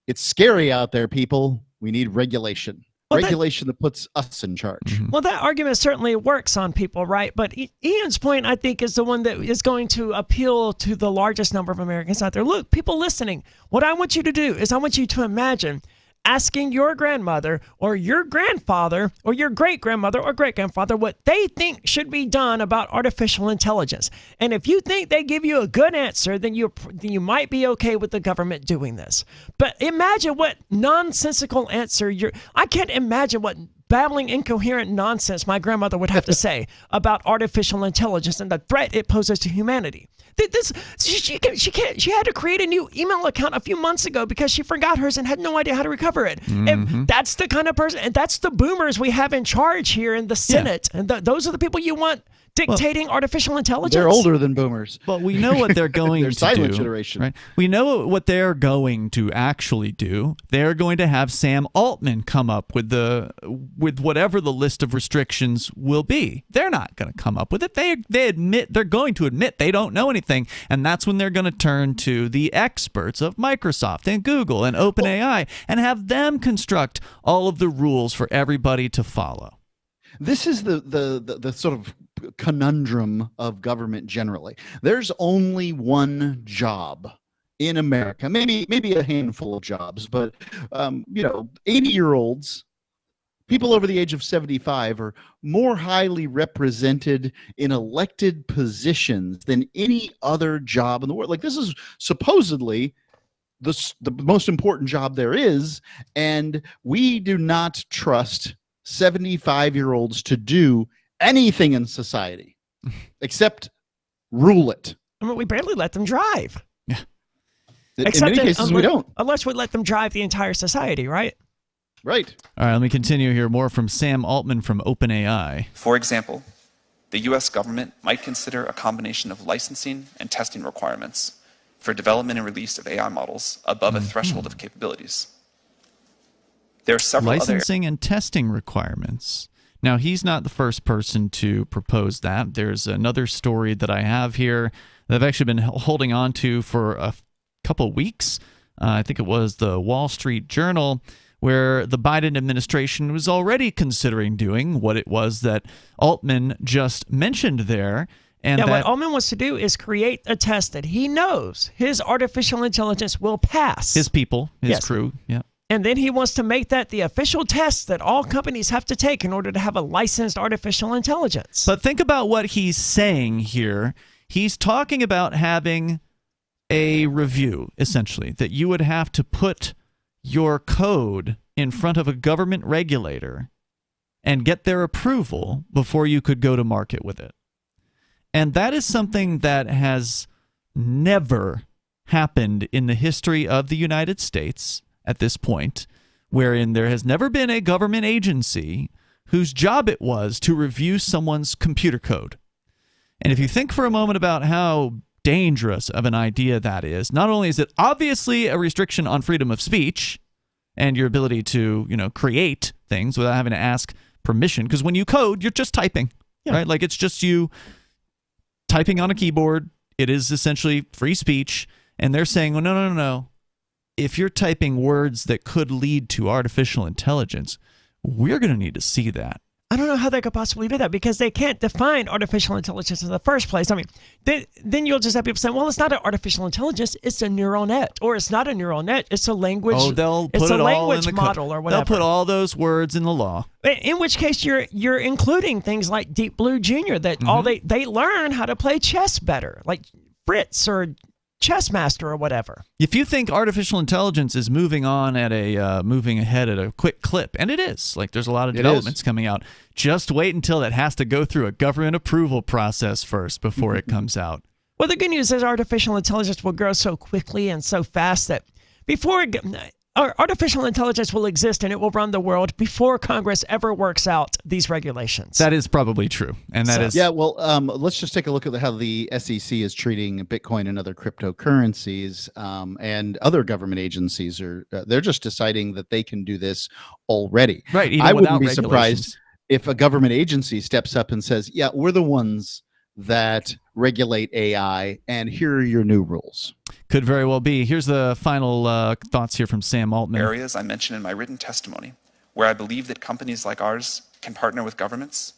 it's scary out there, people. We need regulation. Regulation that puts us in charge. Well, that argument certainly works on people, right? But Ian's point, I think, is the one that is going to appeal to the largest number of Americans out there. Look, people listening, what I want you to do is I want you to imagine asking your grandmother or your grandfather or your great-grandmother or great-grandfather what they think should be done about artificial intelligence. And if you think they give you a good answer, then you might be okay with the government doing this. But imagine what nonsensical answer I can't imagine what babbling, incoherent nonsense my grandmother would have to say about artificial intelligence and the threat it poses to humanity. She had to create a new email account a few months ago because she forgot hers and had no idea how to recover it. And that's the kind of person, and that's the boomers we have in charge here in the Senate. And those are the people you want dictating artificial intelligence. They're older than boomers. But we know what they're going they're to silent do. Generation. Right? We know what they're going to actually do. They're going to have Sam Altman come up with whatever the list of restrictions will be. They're not going to come up with it. They're going to admit they don't know anything, and that's when they're going to turn to the experts of Microsoft and Google and OpenAI and have them construct all of the rules for everybody to follow. This is the sort of conundrum of government generally. There's only one job in America, maybe a handful of jobs, but 80-year-olds, people over the age of 75 are more highly represented in elected positions than any other job in the world. Like, this is supposedly the most important job there is, and we do not trust 75-year-olds to do anything in society except rule it. I mean, we barely let them drive. Yeah. In many cases, we don't. Unless we let them drive the entire society, right? Right. All right, let me continue here. More from Sam Altman from OpenAI. For example, the U.S. government might consider a combination of licensing and testing requirements for development and release of AI models above a threshold of capabilities. There are several licensing and testing requirements. Now, he's not the first person to propose that. There's another story that I have here that I've actually been holding on to for a couple weeks. I think it was the Wall Street Journal, where the Biden administration was already considering doing what it was that Altman just mentioned there. And what Altman wants to do is create a test that he knows his artificial intelligence will pass. His people, his crew, yeah. And then he wants to make that the official test that all companies have to take in order to have a licensed artificial intelligence. But think about what he's saying here. He's talking about having a review, essentially, that you would have to put your code in front of a government regulator and get their approval before you could go to market with it. And that is something that has never happened in the history of the United States at this point wherein there has never been a government agency whose job it was to review someone's computer code. And if you think for a moment about how dangerous of an idea that is, not only is it obviously a restriction on freedom of speech and your ability to, create things without having to ask permission, because when you code, you're just typing, right? Like it's just you typing on a keyboard. It is essentially free speech. And they're saying, well, no. If you're typing words that could lead to artificial intelligence, we're going to need to see that. I don't know how they could possibly do that because they can't define artificial intelligence in the first place. I mean, then you'll just have people saying, well, it's not an artificial intelligence, it's a neural net. Or it's not a neural net, it's a language, it's a language model or whatever. They'll put all those words in the law. In which case you're including things like Deep Blue Jr. that all they learn how to play chess better, like Fritz or Chess Master or whatever. If you think artificial intelligence is moving ahead at a quick clip, and it is, like there's a lot of developments coming out, just wait until it has to go through a government approval process first before it comes out. Well, the good news is artificial intelligence will grow so quickly and so fast that artificial intelligence will exist and it will run the world before Congress ever works out these regulations. That is probably true. And that is. Yeah, well, let's just take a look at how the SEC is treating Bitcoin and other cryptocurrencies, and other government agencies they're just deciding that they can do this already. Right. I wouldn't be surprised if a government agency steps up and says, yeah, we're the ones that regulate AI, and here are your new rules. Could very well be. Here's the final thoughts here from Sam Altman. Areas I mentioned in my written testimony where I believe that companies like ours can partner with governments,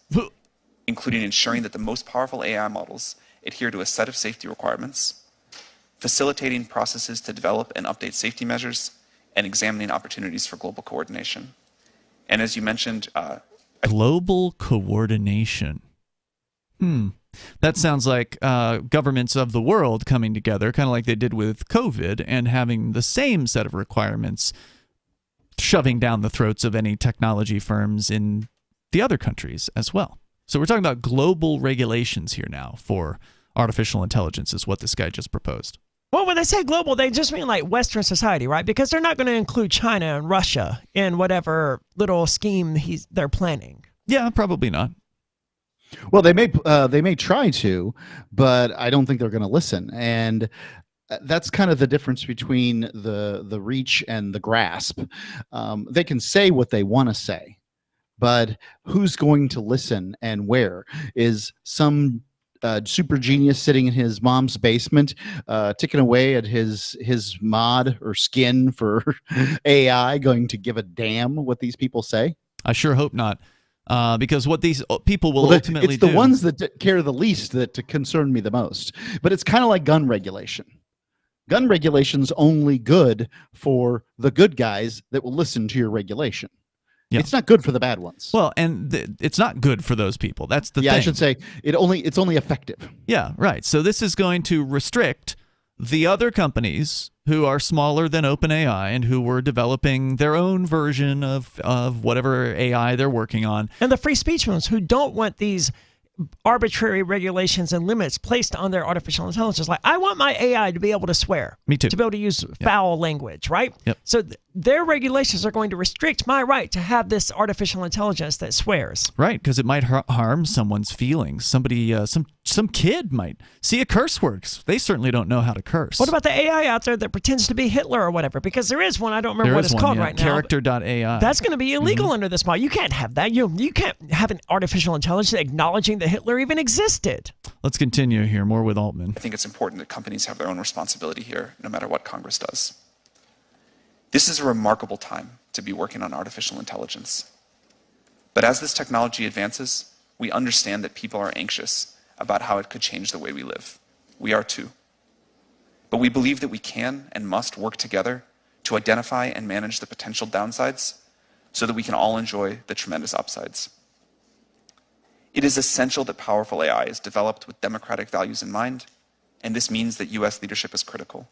including ensuring that the most powerful AI models adhere to a set of safety requirements, facilitating processes to develop and update safety measures, and examining opportunities for global coordination. And as you mentioned... global coordination. That sounds like governments of the world coming together, kind of like they did with COVID, and having the same set of requirements shoving down the throats of any technology firms in the other countries as well. So we're talking about global regulations here now for artificial intelligence is what this guy just proposed. Well, when they say global, they just mean like Western society, right? Because they're not going to include China and Russia in whatever little scheme they're planning. Yeah, probably not. Well, they may try to, but I don't think they're going to listen. And that's kind of the difference between the reach and the grasp. They can say what they want to say, but who's going to listen and where? Is some super genius sitting in his mom's basement ticking away at his mod or skin for AI going to give a damn what these people say? I sure hope not. Because what these people will ultimately do... It's the do, ones that care the least that concern me the most. But it's kind of like gun regulation. Gun regulation's only good for the good guys that will listen to your regulation. Yeah. It's not good for the bad ones. Well, and it's not good for those people. That's the thing. I should say it's only effective. Yeah, right. So this is going to restrict the other companies who are smaller than OpenAI and who were developing their own version of whatever AI they're working on. And the free speech ones who don't want these arbitrary regulations and limits placed on their artificial intelligence. Like, I want my AI to be able to swear. Me too. To be able to use foul language, right? Yep. So their regulations are going to restrict my right to have this artificial intelligence that swears. Right, because it might harm someone's feelings. Somebody, some kid might see a curse word. They certainly don't know how to curse. What about the AI out there that pretends to be Hitler or whatever? Because there is one. I don't remember what it's called right now. Character.ai. That's going to be illegal under this model. You can't have that. You can't have an artificial intelligence acknowledging that Hitler even existed. Let's continue here. More with Altman. I think it's important that companies have their own responsibility here, no matter what Congress does. This is a remarkable time to be working on artificial intelligence. But as this technology advances, we understand that people are anxious about how it could change the way we live. We are too. But we believe that we can and must work together to identify and manage the potential downsides so that we can all enjoy the tremendous upsides. It is essential that powerful AI is developed with democratic values in mind, and this means that U.S. leadership is critical.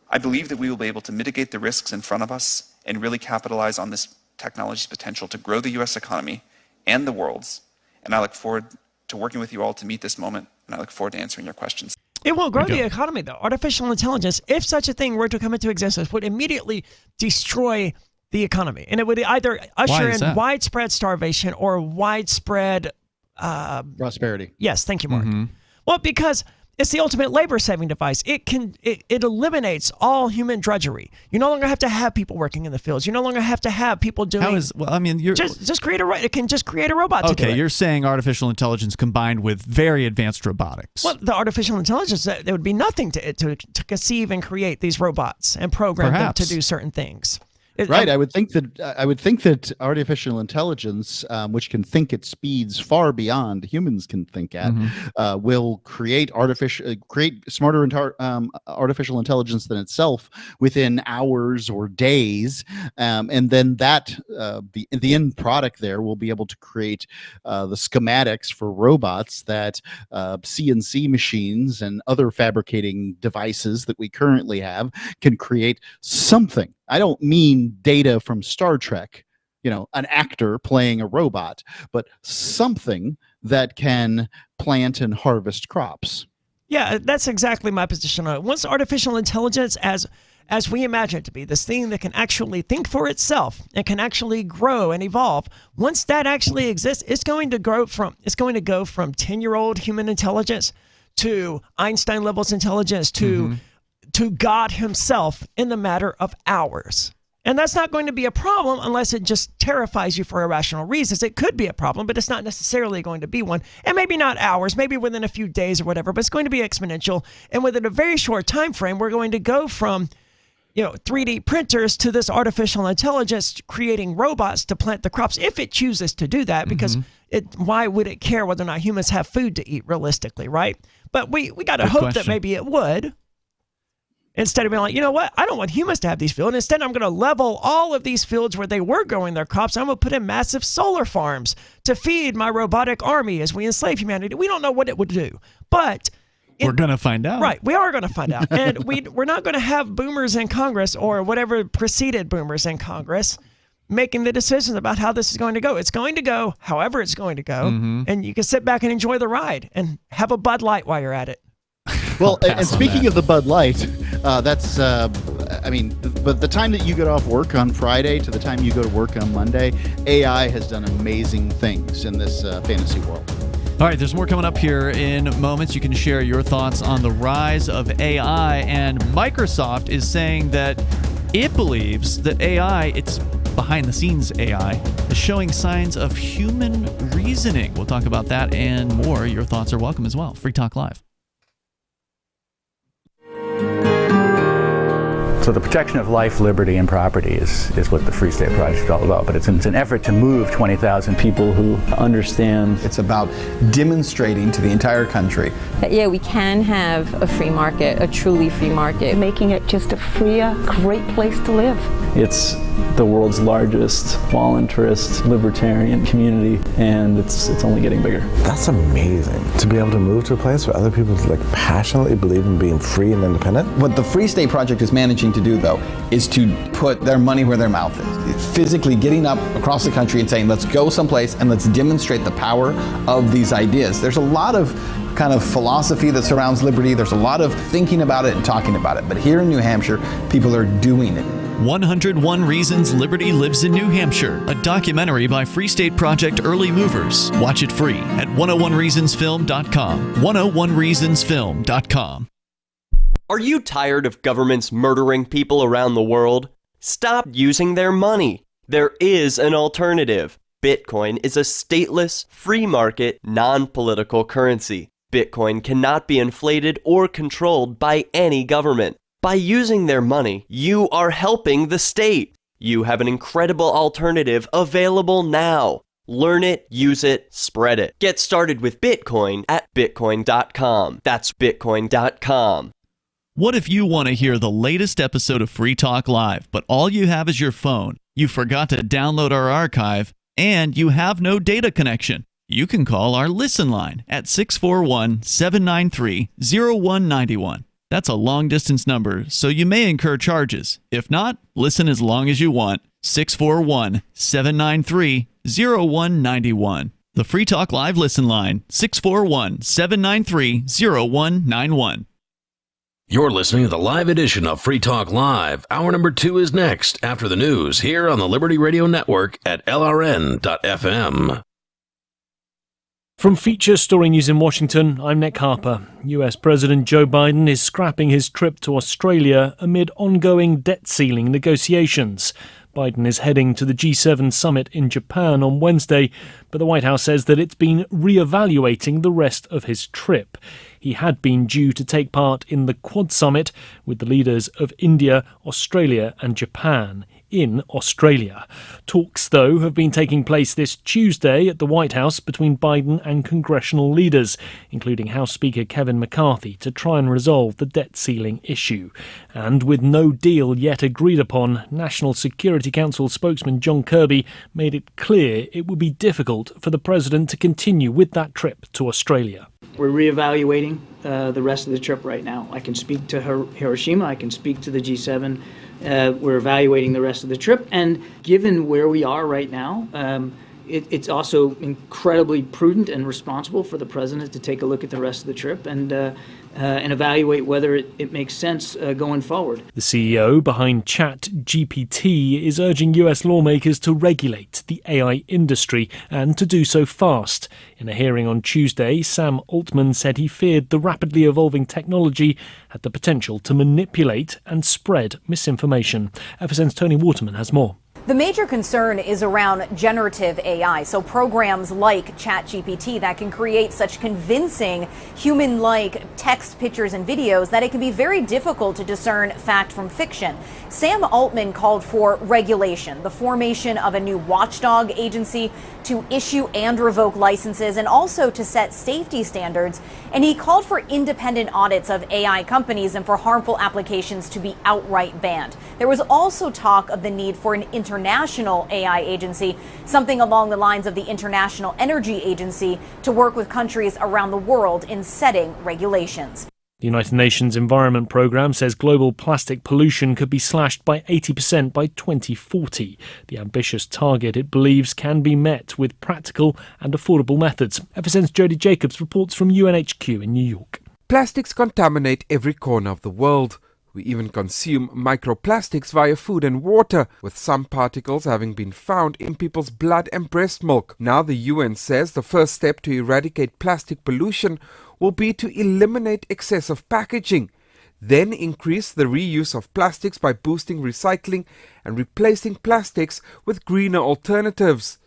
I believe that we will be able to mitigate the risks in front of us and really capitalize on this technology's potential to grow the U.S. economy and the world's. And I look forward to working with you all to meet this moment, and I look forward to answering your questions. It will grow the economy, though. Artificial intelligence, if such a thing were to come into existence, would immediately destroy the economy. And it would either usher in widespread starvation or widespread prosperity. Yes, thank you, Mark. Well, because it's the ultimate labor-saving device. It eliminates all human drudgery. You no longer have to have people working in the fields. You no longer have to have people doing. Just create it can just create a robot. To do it. You're saying artificial intelligence combined with very advanced robotics. Well, the artificial intelligence, there would be nothing to conceive and create these robots and program them to do certain things. Right. I would think that artificial intelligence, which can think at speeds far beyond humans can think at, will create smarter artificial intelligence than itself within hours or days, and then that the end product there will be able to create the schematics for robots that CNC machines and other fabricating devices that we currently have can create something. I don't mean data from Star Trek, an actor playing a robot, but something that can plant and harvest crops. Yeah, that's exactly my position on it. Once artificial intelligence, as we imagine it to be, this thing that can actually think for itself and can actually grow and evolve, once that actually exists, it's going to go from 10-year-old human intelligence to Einstein levels intelligence to God himself in the matter of hours. And that's not going to be a problem unless it just terrifies you for irrational reasons. It could be a problem, but it's not necessarily going to be one. And maybe not hours, maybe within a few days or whatever, but it's going to be exponential. And within a very short time frame, we're going to go from 3D printers to this artificial intelligence creating robots to plant the crops, if it chooses to do that, because why would it care whether or not humans have food to eat realistically, right? But we got to hope that maybe it would. Instead of being like, you know what, I don't want humans to have these fields. Instead, I'm going to level all of these fields where they were growing their crops. I'm going to put in massive solar farms to feed my robotic army as we enslave humanity. We don't know what it would do, but we're going to find out. Right, we are going to find out. And we're not going to have boomers in Congress or whatever preceded boomers in Congress making the decisions about how this is going to go. It's going to go however it's going to go, and you can sit back and enjoy the ride and have a Bud Light while you're at it. Well, and speaking of the Bud Light, but the time that you get off work on Friday to the time you go to work on Monday, AI has done amazing things in this fantasy world. All right, there's more coming up here in moments. You can share your thoughts on the rise of AI, and Microsoft is saying that it believes that AI, it's behind-the-scenes AI, is showing signs of human reasoning. We'll talk about that and more. Your thoughts are welcome as well. Free Talk Live. So the protection of life, liberty, and property is what the Free State Project is all about. But it's an effort to move 20,000 people who understand. It's about demonstrating to the entire country that, yeah, we can have a free market, a truly free market. Making it just a freer, great place to live. It's the world's largest voluntarist libertarian community, and it's only getting bigger. That's amazing, to be able to move to a place where other people passionately believe in being free and independent. What the Free State Project is managing to do, though, is to put their money where their mouth is. It's physically getting up across the country and saying, let's go someplace and let's demonstrate the power of these ideas. There's a lot of kind of philosophy that surrounds liberty. There's a lot of thinking about it and talking about it. But here in New Hampshire, people are doing it. 101 Reasons Liberty Lives in New Hampshire, a documentary by Free State Project Early Movers. Watch it free at 101reasonsfilm.com. 101reasonsfilm.com. Are you tired of governments murdering people around the world? Stop using their money. There is an alternative. Bitcoin is a stateless, free market, non-political currency. Bitcoin cannot be inflated or controlled by any government. By using their money, you are helping the state. You have an incredible alternative available now. Learn it, use it, spread it. Get started with Bitcoin at Bitcoin.com. That's Bitcoin.com. What if you want to hear the latest episode of Free Talk Live, but all you have is your phone, you forgot to download our archive, and you have no data connection? You can call our Listen line at 641-793-0191. That's a long-distance number, so you may incur charges. If not, listen as long as you want. 641-793-0191. The Free Talk Live listen line, 641-793-0191. You're listening to the live edition of Free Talk Live. Hour number 2 is next after the news here on the Liberty Radio Network at LRN.FM. From Feature Story News in Washington, I'm Nick Harper. US President Joe Biden is scrapping his trip to Australia amid ongoing debt ceiling negotiations. Biden is heading to the G7 summit in Japan on Wednesday, but the White House says that it's been re-evaluating the rest of his trip. He had been due to take part in the Quad summit with the leaders of India, Australia and Japan in Australia. Talks, though, have been taking place this Tuesday at the White House between Biden and congressional leaders, including House Speaker Kevin McCarthy, to try and resolve the debt ceiling issue. And with no deal yet agreed upon, National Security Council spokesman John Kirby made it clear it would be difficult for the president to continue with that trip to Australia. We're reevaluating the rest of the trip right now. I can speak to Hiroshima, I can speak to the G7. We're evaluating the rest of the trip, and given where we are right now, it's also incredibly prudent and responsible for the president to take a look at the rest of the trip and evaluate whether it makes sense going forward. The CEO behind ChatGPT is urging US lawmakers to regulate the AI industry and to do so fast. In a hearing on Tuesday, Sam Altman said he feared the rapidly evolving technology had the potential to manipulate and spread misinformation. FSN's Tony Waterman has more. The major concern is around generative AI, so programs like ChatGPT that can create such convincing human-like text, pictures, and videos that it can be very difficult to discern fact from fiction. Sam Altman called for regulation, the formation of a new watchdog agency to issue and revoke licenses, and also to set safety standards. And he called for independent audits of AI companies and for harmful applications to be outright banned. There was also talk of the need for an international AI agency, something along the lines of the International Energy Agency, to work with countries around the world in setting regulations. The United Nations Environment Programme says global plastic pollution could be slashed by 80% by 2040. The ambitious target, it believes, can be met with practical and affordable methods. FSN's Jody Jacobs reports from UNHQ in New York. Plastics contaminate every corner of the world. We even consume microplastics via food and water, with some particles having been found in people's blood and breast milk. Now the UN says the first step to eradicate plastic pollution will be to eliminate excessive packaging, then increase the reuse of plastics by boosting recycling and replacing plastics with greener alternatives.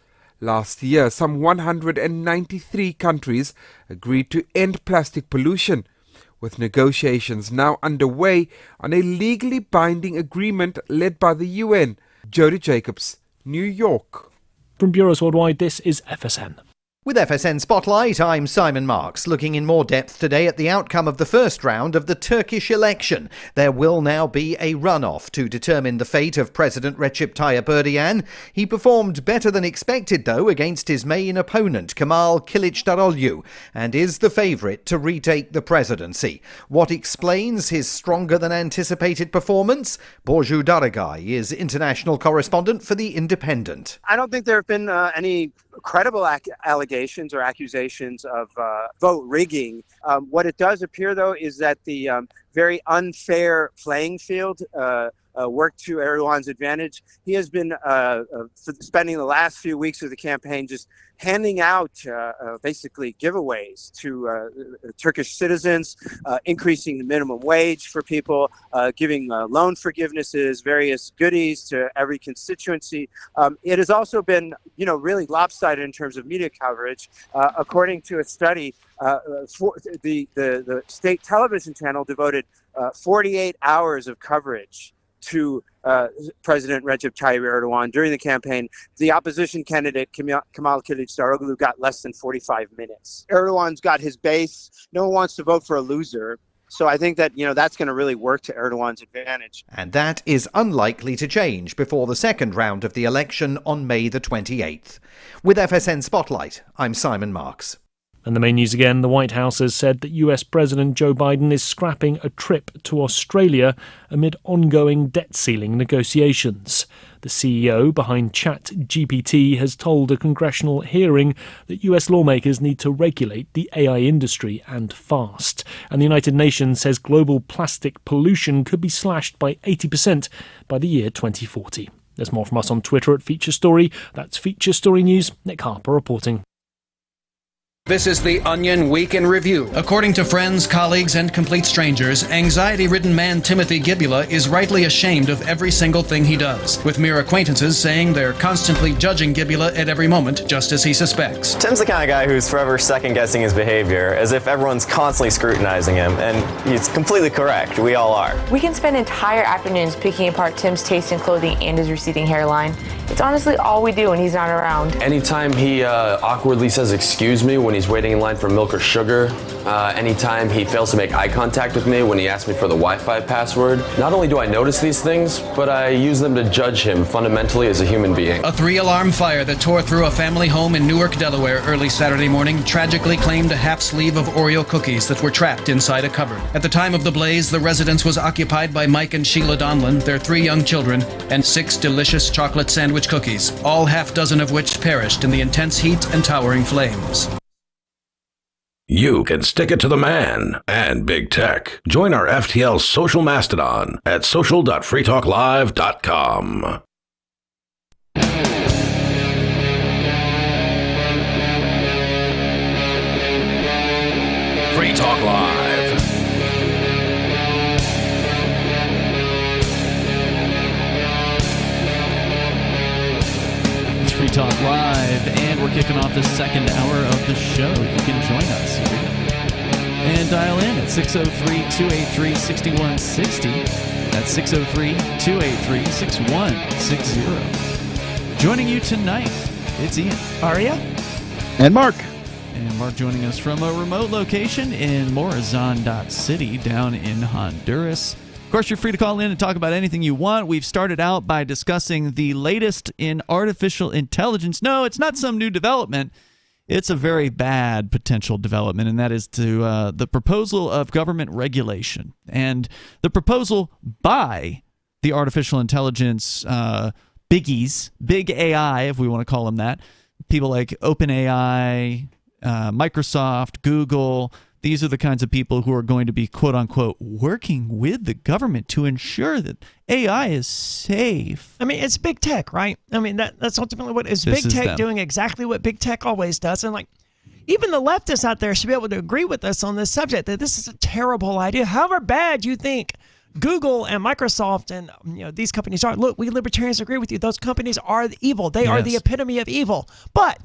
Last year, some 193 countries agreed to end plastic pollution, with negotiations now underway on a legally binding agreement led by the UN. Jody Jacobs, New York. From Bureaus Worldwide, this is FSN. With FSN Spotlight, I'm Simon Marks, looking in more depth today at the outcome of the first round of the Turkish election. There will now be a runoff to determine the fate of President Recep Tayyip Erdogan. He performed better than expected, though, against his main opponent, Kemal Kılıçdaroğlu, and is the favourite to retake the presidency. What explains his stronger-than-anticipated performance? Borju Daragay is international correspondent for The Independent. I don't think there have been any credible allegations or accusations of vote rigging. What it does appear, though, is that the very unfair playing field worked to Erdogan's advantage. He has been spending the last few weeks of the campaign just handing out basically giveaways to Turkish citizens, increasing the minimum wage for people, giving loan forgivenesses, various goodies to every constituency. It has also been, really lopsided in terms of media coverage. According to a study, the state television channel devoted 48 hours of coverage to President Recep Tayyip Erdogan during the campaign. The opposition candidate, Kemal Kılıçdaroğlu, got less than 45 minutes. Erdogan's got his base. No one wants to vote for a loser. So I think that, that's going to really work to Erdogan's advantage. And that is unlikely to change before the second round of the election on May the 28th. With FSN Spotlight, I'm Simon Marks. And the main news again, the White House has said that US President Joe Biden is scrapping a trip to Australia amid ongoing debt ceiling negotiations. The CEO behind ChatGPT has told a congressional hearing that US lawmakers need to regulate the AI industry and fast. And the United Nations says global plastic pollution could be slashed by 80% by the year 2040. There's more from us on Twitter at Feature Story. That's Feature Story News. Nick Harper reporting. This is the Onion Week in Review. According to friends, colleagues, and complete strangers, anxiety-ridden man Timothy Gibbula is rightly ashamed of every single thing he does, with mere acquaintances saying they're constantly judging Gibbula at every moment, just as he suspects. Tim's the kind of guy who's forever second-guessing his behavior, as if everyone's constantly scrutinizing him, and he's completely correct. We all are. We can spend entire afternoons picking apart Tim's taste in clothing and his receding hairline. It's honestly all we do when he's not around. Anytime he awkwardly says excuse me when he's waiting in line for milk or sugar, anytime he fails to make eye contact with me when he asks me for the Wi-Fi password. Not only do I notice these things, but I use them to judge him fundamentally as a human being. A 3-alarm fire that tore through a family home in Newark, Delaware early Saturday morning tragically claimed a half sleeve of Oreo cookies that were trapped inside a cupboard. At the time of the blaze, the residence was occupied by Mike and Sheila Donlan, their 3 young children, and 6 delicious chocolate sandwich cookies, all half dozen of which perished in the intense heat and towering flames. You can stick it to the man and big tech. Join our FTL social mastodon at social.freetalklive.com. Free Talk Live. Free Talk Live, and we're kicking off the second hour of the show. You can join us and dial in at 603-283-6160. That's 603-283-6160. Joining you tonight, it's Ian, Aria, and Mark. And Mark joining us from a remote location in Morazan City down in Honduras. Of course, you're free to call in and talk about anything you want. We've started out by discussing the latest in artificial intelligence. No, it's not some new development. It's a very bad potential development, and that is to the proposal of government regulation. And the proposal by the artificial intelligence biggies, big AI, if we want to call them that, people like OpenAI, Microsoft, Google. These are the kinds of people who are going to be, quote unquote, working with the government to ensure that AI is safe. I mean, it's big tech, right? I mean, that's ultimately what is big tech doing exactly what big tech always does. And like, even the leftists out there should be able to agree with us on this subject that this is a terrible idea. However bad you think Google and Microsoft and these companies are, look, we libertarians agree with you. Those companies are evil. They are the epitome of evil. But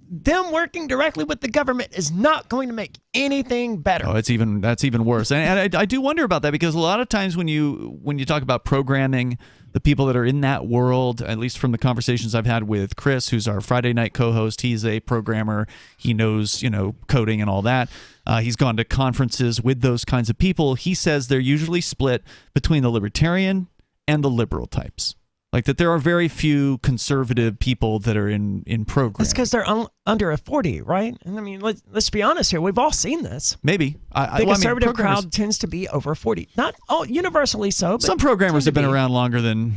them working directly with the government is not going to make anything better. Oh, that's even worse. And I do wonder about that, because a lot of times when you talk about programming, the people that are in that world, at least from the conversations I've had with Chris, who's our Friday night co-host, he's a programmer. He knows, coding and all that. He's gone to conferences with those kinds of people. He says they're usually split between the libertarian and the liberal types. Like that there are very few conservative people that are in programming. That's because they're under a 40, right? And I mean, let's be honest here. We've all seen this. Maybe. The conservative crowd tends to be over 40. Not universally so, but some programmers have been around longer than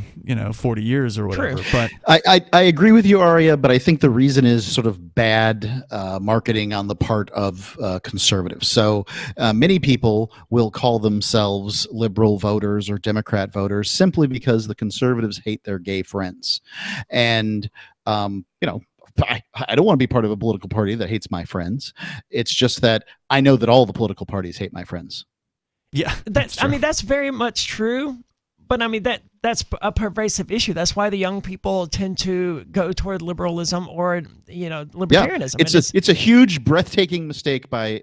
40 years or whatever. True. But I agree with you, Aria, but I think the reason is sort of bad marketing on the part of conservatives. So many people will call themselves liberal voters or Democrat voters simply because the conservatives hate their gay friends. And, I don't want to be part of a political party that hates my friends. It's just that I know that all the political parties hate my friends. Yeah. That's very much true. But I mean, that's a pervasive issue. That's why the young people tend to go toward liberalism or libertarianism. Yeah, it's a huge, breathtaking mistake by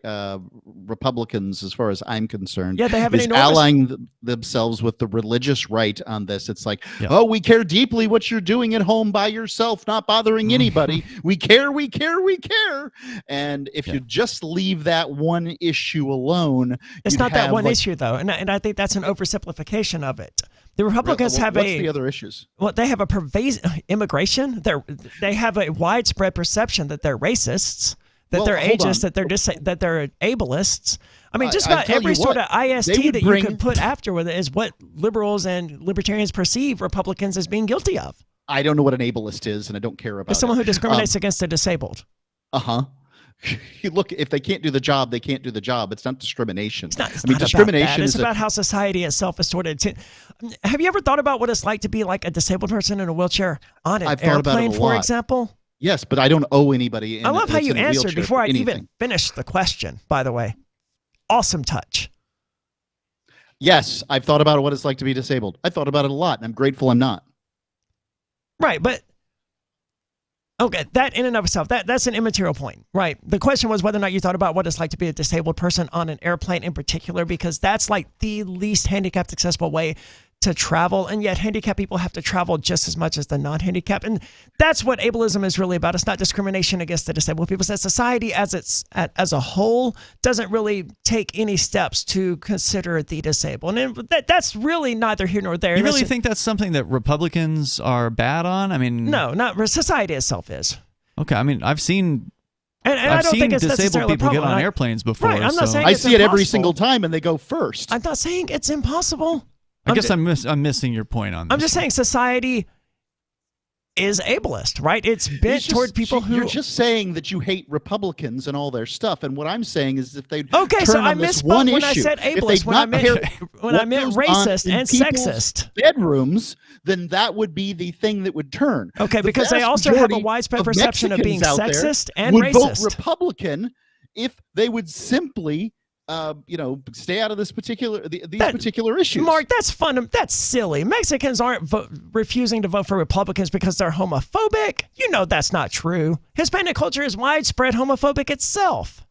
Republicans, as far as I'm concerned. Yeah, they have allying themselves with the religious right on this. It's like, oh, we care deeply what you're doing at home by yourself, not bothering anybody. We care. And if you just leave that one issue alone, it's not that one issue though, and I think that's an oversimplification of it. The Republicans have what's the other issues? Well, they have a pervasive immigration. They have a widespread perception that they're racists, that they're ageist, that they're ableists. I mean, just about every sort of IST that you could put after with it is what liberals and libertarians perceive Republicans as being guilty of. I don't know what an ableist is, and I don't care about It's someone it. who discriminates against the disabled. You look, if they can't do the job, they can't do the job. It's not discrimination. It's not discrimination about that. It's is about how society itself is sorted. Have you ever thought about what it's like to be like a disabled person in a wheelchair on an airplane, for example? Yes, but I don't owe anybody. I love how you answered before I even finished the question, by the way. Awesome touch. Yes, I've thought about what it's like to be disabled. I thought about it a lot, and I'm grateful I'm not. Right, but okay, that in and of itself, that's an immaterial point, right? The question was whether or not you thought about what it's like to be a disabled person on an airplane in particular, because that's like the least handicapped accessible way to travel, and yet handicapped people have to travel just as much as the non-handicapped, and that's what ableism is really about. It's not discrimination against the disabled people. It's that society as a whole doesn't really take any steps to consider the disabled, and that's really neither here nor there. You really think that's something that Republicans are bad on? I mean, no, not society itself is. Okay, I mean, I've seen I don't think it's disabled people get on airplanes before. Right, I'm not saying I it's see it every impossible. single time, and they go first. I'm not saying it's impossible. I guess I'm missing your point on this. I'm just saying society is ableist, right? It's bent toward people who... You're just saying that you hate Republicans and all their stuff, and what I'm saying is if they okay, so I misspoke when I said ableist, when I meant racist and sexist. Bedrooms, then that would be the thing that would turn. Okay, because they also have a widespread perception of being sexist and would racist. Vote Republican if they would simply... stay out of these particular issues. Mark, that's silly. Mexicans aren't refusing to vote for Republicans because they're homophobic. You know that's not true. Hispanic culture is widespread homophobic itself.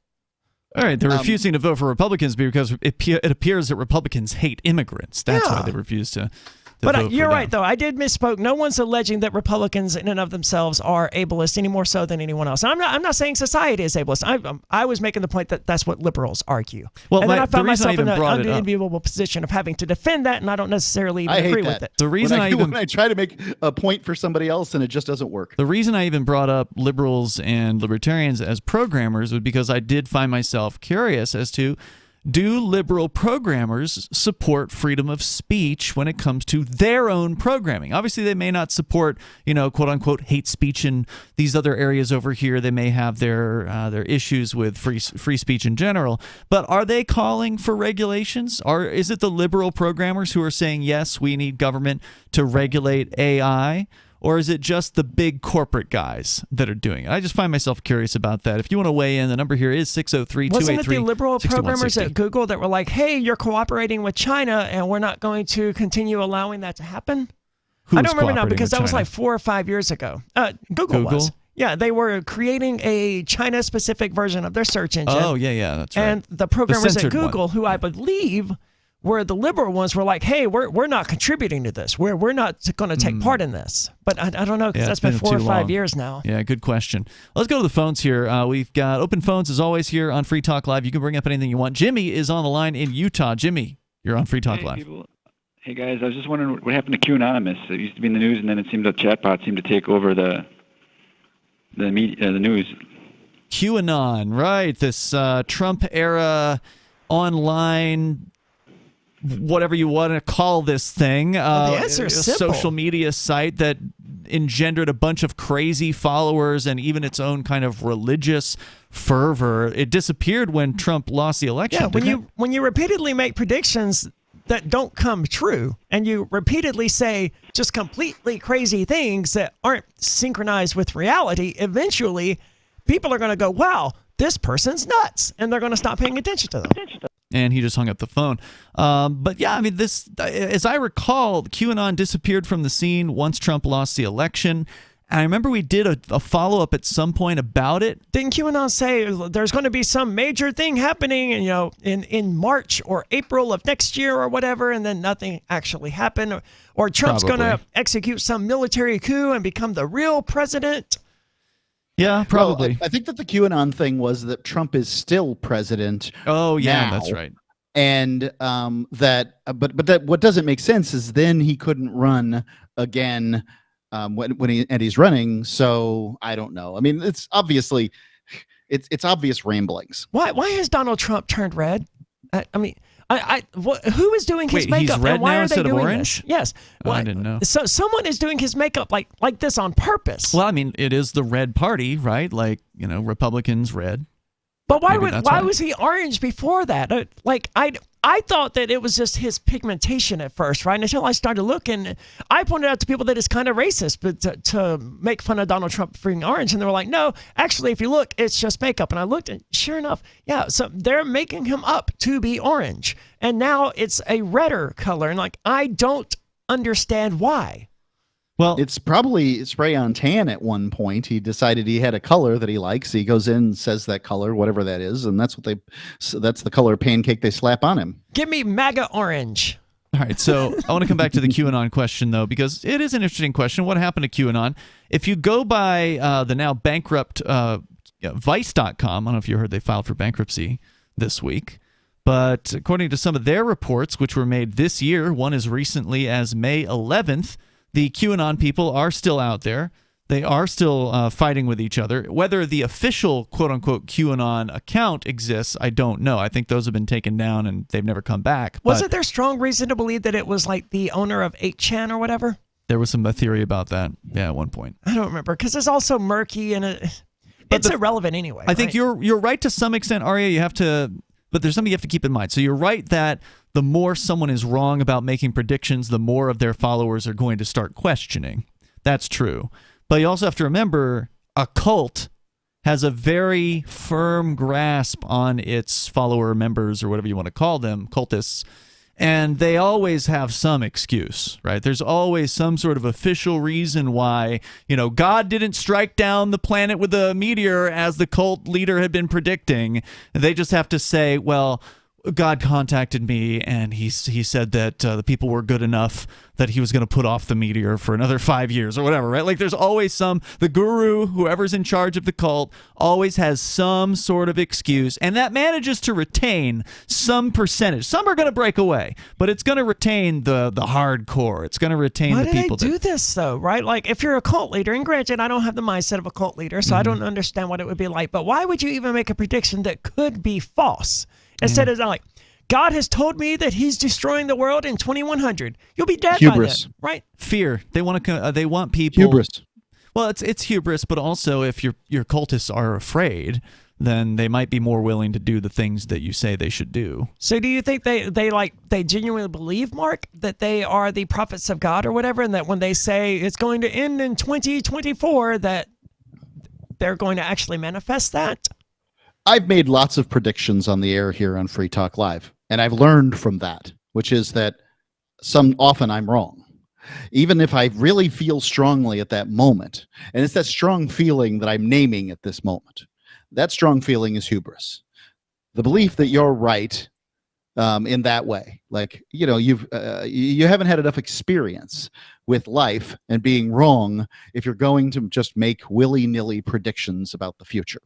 All right, they're refusing to vote for Republicans because it appears that Republicans hate immigrants. That's why they refuse to But you're right, though. I did misspoke. No one's alleging that Republicans in and of themselves are ableist any more so than anyone else. And I'm not saying society is ableist. I was making the point that that's what liberals argue. Well, and then I found myself in an unenviable position of having to defend that, and I don't necessarily even agree with it. The reason when I try to make a point for somebody else and it just doesn't work. The reason I even brought up liberals and libertarians as programmers was because I did find myself curious as to, do liberal programmers support freedom of speech when it comes to their own programming? Obviously, they may not support, quote unquote, hate speech in these other areas over here. They may have their issues with free speech in general. But are they calling for regulations? Or is it the liberal programmers who are saying, yes, we need government to regulate AI? Or is it just the big corporate guys that are doing it? I just find myself curious about that. If you want to weigh in, the number here is 603-283-6160. Wasn't it the liberal programmers at Google that were like, hey, you're cooperating with China and we're not going to continue allowing that to happen? I don't remember now because that was like 4 or 5 years ago. Google was. Yeah, they were creating a China-specific version of their search engine. Oh, yeah, that's right. And the programmers at Google, who I believe where the liberal ones were like, hey, we're not contributing to this. We're not going to take part in this. But I don't know, because that's been 4 or 5 years now. Yeah, good question. Let's go to the phones here. We've got open phones, as always, here on Free Talk Live. You can bring up anything you want. Jimmy is on the line in Utah. Jimmy, you're on Free Talk Live. People. Hey, guys, I was just wondering what happened to QAnonymous. It used to be in the news, and then it seemed the chatbot seemed to take over the media, the news. QAnon, right. This Trump-era online... whatever you want to call this thing, the answer is simple. Social media site that engendered a bunch of crazy followers and even its own kind of religious fervor. It disappeared when Trump lost the election. Yeah, when you repeatedly make predictions that don't come true and you repeatedly say just completely crazy things that aren't synchronized with reality, eventually people are going to go, wow, this person's nuts, and they're going to stop paying attention to them. And he just hung up the phone. But yeah, I mean, this, as I recall, QAnon disappeared from the scene once Trump lost the election. And I remember we did a follow-up at some point about it. Didn't QAnon say there's going to be some major thing happening, in March or April of next year or whatever, and then nothing actually happened? Or Trump's going to execute some military coup and become the real president? Yeah, probably. Well, I think that the QAnon thing was that Trump is still president. Oh, yeah, now, that's right. And but what doesn't make sense is then he couldn't run again when he's running. So I don't know. I mean, it's obviously it's obvious ramblings. Why has Donald Trump turned red? I mean, Who is doing his makeup? He's red and why now are they instead of doing orange? this? Yes. I didn't know. So someone is doing his makeup like this on purpose. Well, I mean, it is the red party, right? Like, Republicans red. But why was he orange before that? I thought that it was just his pigmentation at first, right? Until I started looking, I pointed out to people that it's kind of racist, but to make fun of Donald Trump for being orange, and they were like, "No, actually, if you look, it's just makeup." And I looked, and sure enough, yeah. So they're making him up to be orange, and now it's a redder color, and I don't understand why. Well, it's probably spray on tan at one point. He decided he had a color that he likes. He goes in and says that color, whatever that is, and that's the color pancake they slap on him. Give me MAGA orange. All right, so I want to come back to the QAnon question, though, because it is an interesting question. What happened to QAnon? If you go by the now bankrupt Vice.com, I don't know if you heard they filed for bankruptcy this week, but according to some of their reports, which were made this year, one as recently as May 11th, the QAnon people are still out there. They are still fighting with each other. Whether the official quote-unquote QAnon account exists, I don't know. I think those have been taken down and they've never come back. Wasn't there strong reason to believe that it was like the owner of 8chan or whatever? There was some theory about that, yeah, at one point. I don't remember, because it's also murky and it's irrelevant anyway. I think you're right to some extent, Arya. But there's something you have to keep in mind. So you're right that the more someone is wrong about making predictions, the more of their followers are going to start questioning. That's true. But you also have to remember a cult has a very firm grasp on its follower members, or whatever you want to call them, cultists, and they always have some excuse, right? There's always some sort of official reason why, God didn't strike down the planet with a meteor as the cult leader had been predicting. They just have to say, well, God contacted me and he said that the people were good enough that he was going to put off the meteor for another 5 years or whatever, right? Like there's always the guru, whoever's in charge of the cult, always has some sort of excuse, and that manages to retain some percentage. Some are going to break away, but it's going to retain the hardcore. It's going to retain the people. Why do they do this though, right? Like if you're a cult leader, and granted, I don't have the mindset of a cult leader, so I don't understand what it would be like, but why would you even make a prediction that could be false? Instead of like, God has told me that he's destroying the world in 2100. You'll be dead by then, right? Fear. They want people. Hubris. Well, it's hubris, but also if your cultists are afraid, then they might be more willing to do the things that you say they should do. So do you think they genuinely believe, Mark, that they are the prophets of God or whatever, and that when they say it's going to end in 2024, that they're going to actually manifest that? I've made lots of predictions on the air here on Free Talk Live, and I've learned from that, which is that often I'm wrong. Even if I really feel strongly at that moment, and it's that strong feeling that I'm naming at this moment. That strong feeling is hubris. The belief that you're right in that way. Like, you haven't had enough experience with life and being wrong if you're going to just make willy-nilly predictions about the future.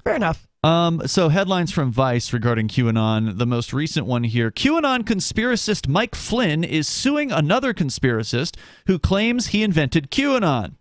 Fair enough. So headlines from Vice regarding QAnon. The most recent one here. QAnon conspiracist Mike Flynn is suing another conspiracist who claims he invented QAnon.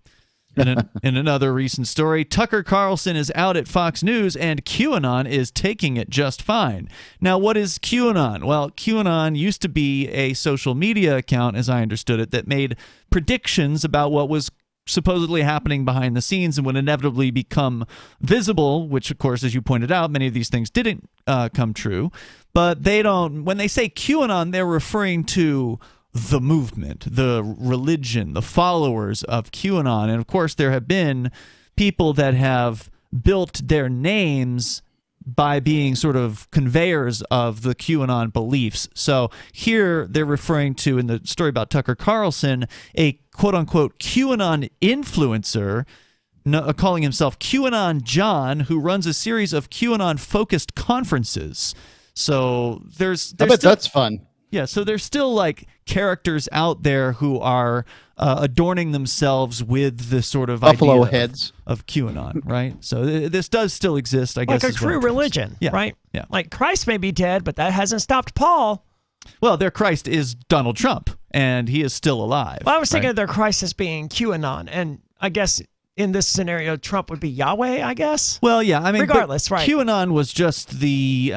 In another recent story, Tucker Carlson is out at Fox News and QAnon is taking it just fine. Now, what is QAnon? Well, QAnon used to be a social media account, as I understood it, that made predictions about what was supposedly happening behind the scenes and would inevitably become visible, which, of course, as you pointed out, many of these things didn't come true. But when they say QAnon, they're referring to the movement, the religion, the followers of QAnon. And, of course, there have been people that have built their names by being sort of conveyors of the QAnon beliefs. So here they're referring to, in the story about Tucker Carlson, a quote-unquote QAnon influencer calling himself QAnon John, who runs a series of QAnon-focused conferences. So I bet that's fun. Yeah, so there's still like characters out there who are adorning themselves with the sort of buffalo idea heads of QAnon, right? So this does still exist, I guess. Like a true religion, right? Yeah. Like Christ may be dead, but that hasn't stopped Paul. Well, their Christ is Donald Trump, and he is still alive. Well, I was thinking of their Christ as being QAnon, and I guess in this scenario, Trump would be Yahweh, I guess. Well, yeah, I mean, regardless, right? QAnon was just the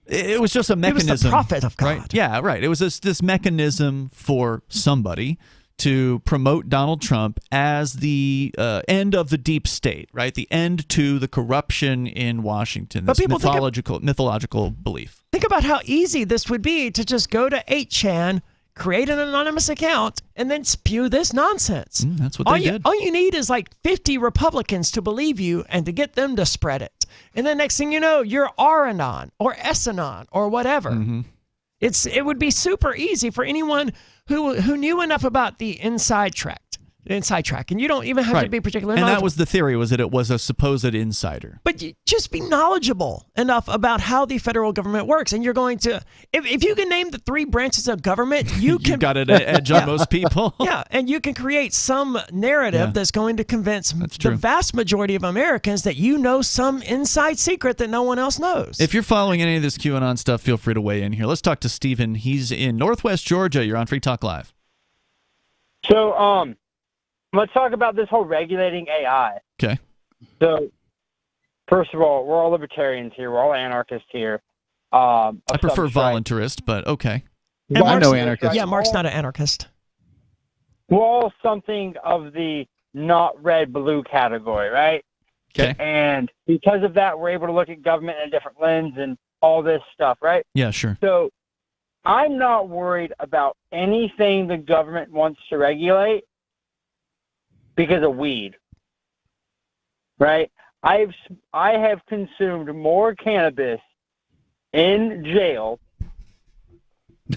It was just a mechanism. He was the prophet of God. Right? Yeah, right. It was this mechanism for somebody to promote Donald Trump as the end of the deep state, right? The end to the corruption in Washington, this mythological belief. Think about how easy this would be to just go to 8chan, create an anonymous account, and then spew this nonsense. That's what they did. All you need is like 50 Republicans to believe you and to get them to spread it. And then next thing you know, you're R-anon or S-anon or whatever. Mm-hmm. It would be super easy for anyone who knew enough about the inside track, and you don't even have to be particularly knowledgeable. And that was the theory, was that it was a supposed insider. But just be knowledgeable enough about how the federal government works, and you're going to, if you can name the 3 branches of government, you can. You've got an edge on most people. Yeah, and you can create some narrative that's going to convince the vast majority of Americans that you know some inside secret that no one else knows. If you're following any of this QAnon stuff, feel free to weigh in here. Let's talk to Stephen. He's in Northwest Georgia. You're on Free Talk Live. So, let's talk about this whole regulating AI. Okay. So, first of all, we're all libertarians here. We're all anarchists here. I prefer voluntarist, but okay. And I'm no anarchist. Yeah, Mark's not an anarchist. We're all something of the not red, blue category, right? Okay. And because of that, we're able to look at government in a different lens and all this stuff, right? Yeah, sure. So, I'm not worried about anything the government wants to regulate because of weed, right? I have consumed more cannabis in jail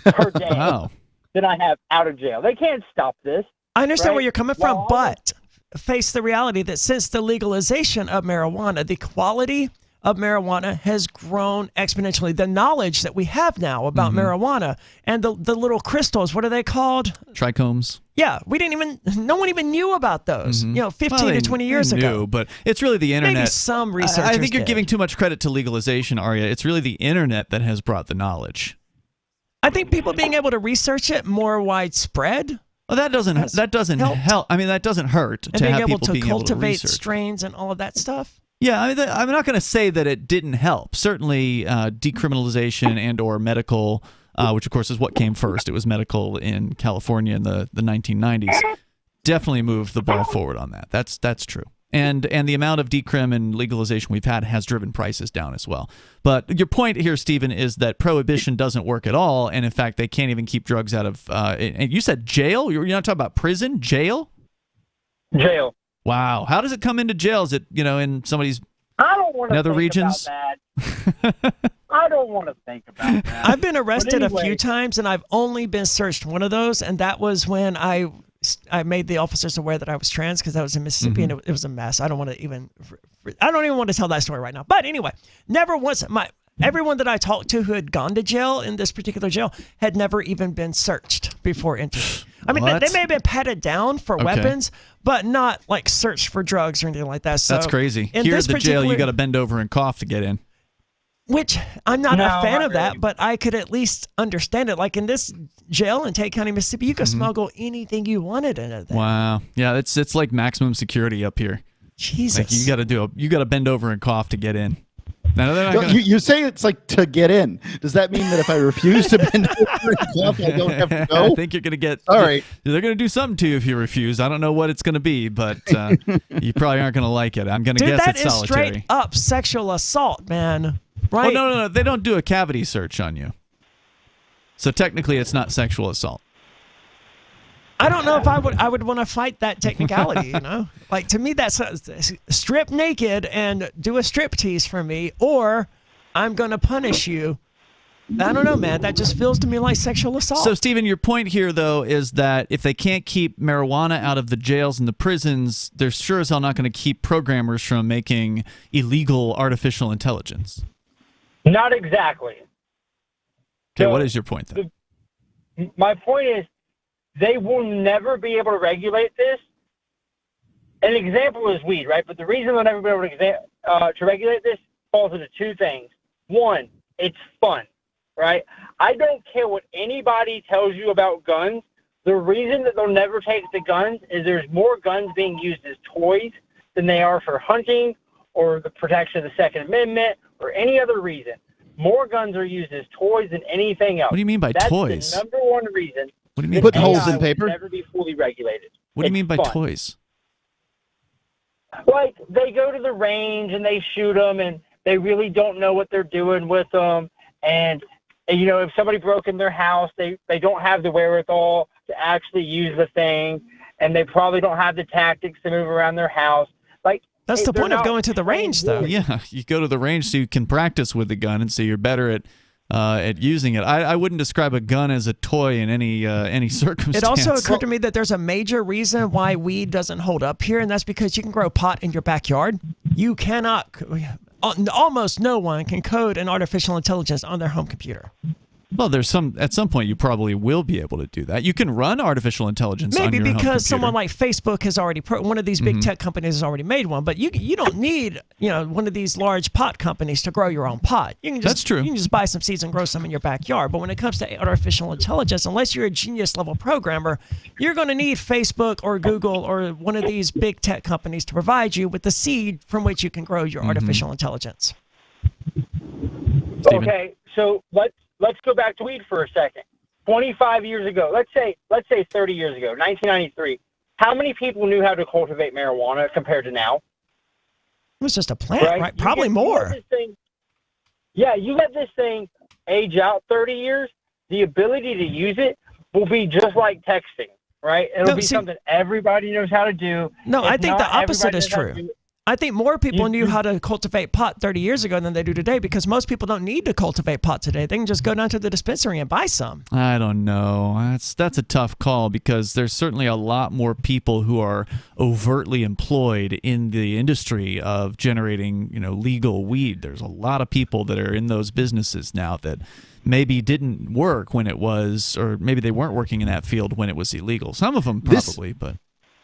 per day than I have out of jail. They can't stop this. I understand where you're coming from, Well, but face the reality that since the legalization of marijuana, the quality of marijuana has grown exponentially. The knowledge that we have now about marijuana and the little crystals, what are they called? Trichomes. Yeah, no one even knew about those, 15 to 20 years ago. But it's really the internet. Maybe some researchers I think you're did. giving too much credit to legalization, Arya. It's really the internet that has brought the knowledge. I think people being able to research it more widespread. Well, that doesn't help. I mean, that doesn't hurt And to being have able people to being able to cultivate research. strains and all of that stuff. Yeah, I mean, I'm not going to say that it didn't help. Certainly, decriminalization and/or medical, which of course is what came first. It was medical in California in the 1990s. Definitely moved the ball forward on that. That's true. And the amount of decrim and legalization we've had has driven prices down as well. But your point here, Stephen, is that prohibition doesn't work at all, and in fact, they can't even keep drugs out of. And you said jail? You're not talking about prison? Jail? Jail. Wow. How does it come into jail? Is it, in somebody's I don't want to nether think regions? about that. I don't want to think about that. I've been arrested But anyway, a few times, and I've only been searched one of those, and that was when I made the officers aware that I was trans because that was in Mississippi, and it was a mess. I don't even want to tell that story right now. But anyway, never once everyone that I talked to who had gone to jail in this particular jail had never even been searched before entering. I mean, they may have been patted down for weapons, but not like searched for drugs or anything like that. So that's crazy. Here at the jail, you got to bend over and cough to get in. Which I'm not a fan of that, but I could at least understand it. Like in this jail in Tate County, Mississippi, you could smuggle anything you wanted in it. Wow. Yeah, it's like maximum security up here. Jesus. Like you got to bend over and cough to get in. No, they're not gonna... you say it's like to get in. Does that mean that if I refuse to bend over and cough, I don't have to go? I think you're going to get. All right. They're going to do something to you if you refuse. I don't know what it's going to be, but you probably aren't going to like it. I'm going to guess it's solitary. That is straight up sexual assault, man. Right? Oh, no. They don't do a cavity search on you. So technically, it's not sexual assault. I don't know if I would want to fight that technicality, Like, to me, that's strip naked and do a strip tease for me, or I'm going to punish you. I don't know, man. That just feels to me like sexual assault. So, Stephen, your point here, though, is that if they can't keep marijuana out of the jails and the prisons, they're sure as hell not going to keep programmers from making illegal artificial intelligence. Not exactly. Okay, So, what is your point, then? My point is, they will never be able to regulate this. An example is weed, right? But the reason they'll never be able to regulate this falls into two things. One, it's fun, right? I don't care what anybody tells you about guns. The reason that they'll never take the guns is there's more guns being used as toys than they are for hunting or the protection of the Second Amendment or any other reason. more guns are used as toys than anything else. What do you mean by That's toys? the number one reason. What do you mean? Put AI holes in will paper? Never be fully regulated. What do you mean by fun. toys? Like, they go to the range and they shoot them, and they really don't know what they're doing with them. And you know, if somebody broke in their house, they don't have the wherewithal to actually use the thing, and they probably don't have the tactics to move around their house. Like, that's the point of going to the range, though. Yeah, you go to the range so you can practice with the gun and so you're better at using it. I wouldn't describe a gun as a toy in any circumstance. It also occurred to me that there's a major reason why weed doesn't hold up here, and that's because you can grow pot in your backyard. You cannot, almost no one can code an artificial intelligence on their home computer. Well, at some point you probably will be able to do that. You can run artificial intelligence on your home Maybe computer. because someone like Facebook has already, one of these big tech companies has already made one, but you don't need one of these large pot companies to grow your own pot. You can just, That's true. You can just buy some seeds and grow some in your backyard. But when it comes to artificial intelligence, unless you're a genius level programmer, you're going to need Facebook or Google or one of these big tech companies to provide you with the seed from which you can grow your artificial intelligence. Steven? Okay, so let's go back to weed for a second. 25 years ago, let's say 30 years ago, 1993, how many people knew how to cultivate marijuana compared to now? It was just a plant, right? Probably more. You let this thing age out 30 years, the ability to use it will be just like texting, right? It'll be something everybody knows how to do. No, If I think not, the opposite everybody is knows how to true. do it. I think more people knew how to cultivate pot 30 years ago than they do today, because most people don't need to cultivate pot today. They can just go down to the dispensary and buy some. I don't know. That's a tough call, because there's certainly a lot more people who are overtly employed in the industry of generating, legal weed. There's a lot of people that are in those businesses now that maybe didn't work when it was, or maybe they weren't working in that field when it was illegal. Some of them probably, but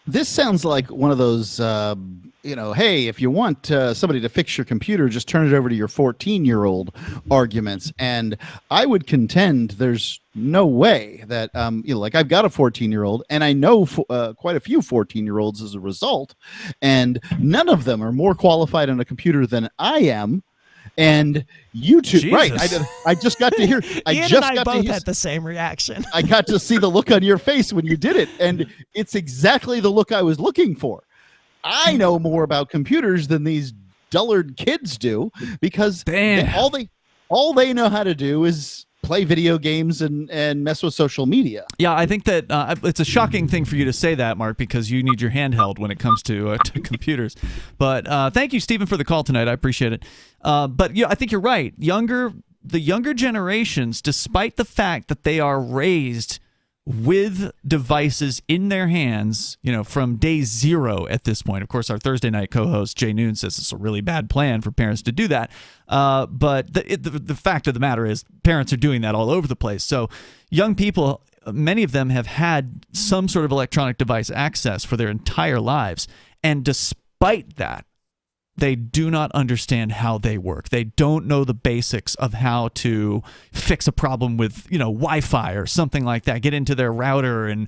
this sounds like one of those, hey, if you want somebody to fix your computer, just turn it over to your 14-year-old arguments. And I would contend there's no way that, I've got a 14-year-old, and I know quite a few 14-year-olds as a result, and none of them are more qualified on a computer than I am. And you two, Jesus. right? I just got to hear. Ian and I both had the same reaction. I got to see the look on your face when you did it, and it's exactly the look I was looking for. I know more about computers than these dullard kids do, because all they know how to do is play video games and mess with social media. Yeah, I think that it's a shocking thing for you to say that, Mark, because you need your handheld when it comes to computers. But thank you, Stephen, for the call tonight. I appreciate it. But I think you're right. The younger generations, despite the fact that they are raised with devices in their hands, from day zero at this point. Of course, our Thursday night co-host Jay Noon says it's a really bad plan for parents to do that. But the fact of the matter is parents are doing that all over the place. So young people, many of them have had some sort of electronic device access for their entire lives. And despite that, they do not understand how they work. They don't know the basics of how to fix a problem with, Wi-Fi or something like that. Get into their router and,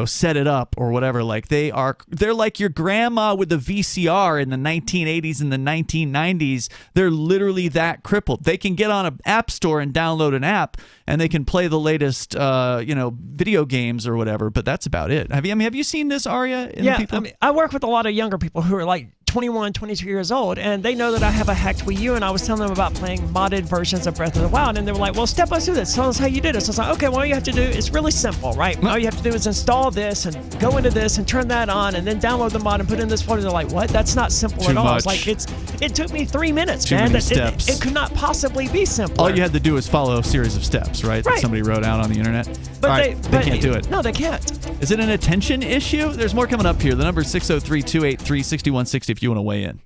set it up or whatever. Like they're like your grandma with the VCR in the 1980s and the 1990s. They're literally that crippled. They can get on an app store and download an app, and they can play the latest, video games or whatever. But that's about it. Have you seen this, Aria? Yeah, I work with a lot of younger people who are like 21, 22 years old, and they know that I have a hacked Wii U, and I was telling them about playing modded versions of Breath of the Wild, and they were like, well, step us through this. Tell us how you did it. So I was like, okay, well, all you have to do, it's really simple, right? All you have to do is install this and go into this and turn that on and then download the mod and put in this folder. They're like, what? That's not simple at all. It's like, it took me 3 minutes, Too man. many steps. It could not possibly be simpler. All you had to do was follow a series of steps, right? That somebody wrote out on the internet. But they can't do it. No, they can't. Is it an attention issue? There's more coming up here. The number is 603-283-6160 if you want to weigh in.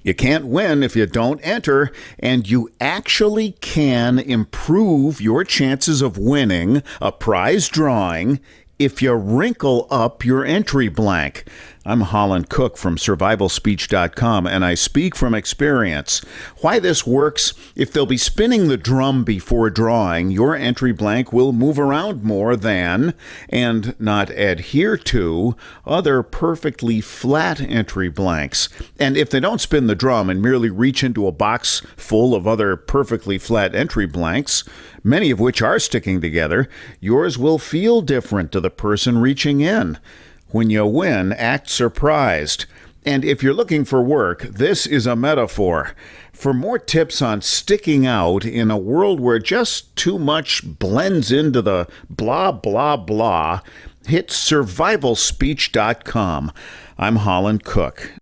You can't win if you don't enter, and you actually can improve your chances of winning a prize drawing if you wrinkle up your entry blank. I'm Holland Cook from survivalspeech.com, and I speak from experience. Why this works: if they'll be spinning the drum before drawing, your entry blank will move around more than, and not adhere to, other perfectly flat entry blanks. And if they don't spin the drum and merely reach into a box full of other perfectly flat entry blanks, many of which are sticking together, yours will feel different to the person reaching in. When you win, act surprised. And if you're looking for work, this is a metaphor. For more tips on sticking out in a world where just too much blends into the blah, blah, blah, hit survivalspeech.com. I'm Holland Cook.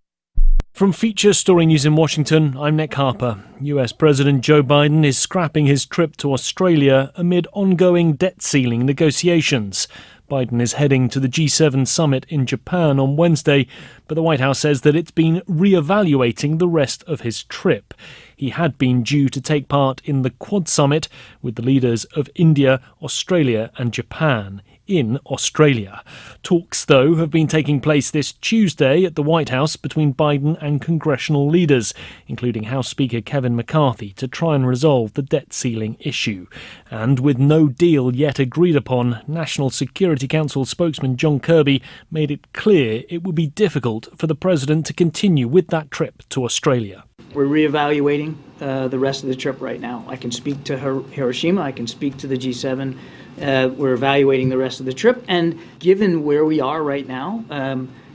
From Feature Story News in Washington, I'm Nick Harper. US President Joe Biden is scrapping his trip to Australia amid ongoing debt ceiling negotiations. Biden is heading to the G7 summit in Japan on Wednesday, but the White House says that it's been re-evaluating the rest of his trip. He had been due to take part in the Quad summit with the leaders of India, Australia and Japan in Australia. Talks, though, have been taking place this Tuesday at the White House between Biden and congressional leaders, including House Speaker Kevin McCarthy, to try and resolve the debt ceiling issue. And with no deal yet agreed upon, National Security Council spokesman John Kirby made it clear it would be difficult for the president to continue with that trip to Australia. We're reevaluating the rest of the trip right now. I can speak to Hiroshima, I can speak to the G7. We're evaluating the rest of the trip, and given where we are right now,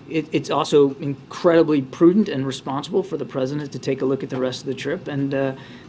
it's also incredibly prudent and responsible for the president to take a look at the rest of the trip and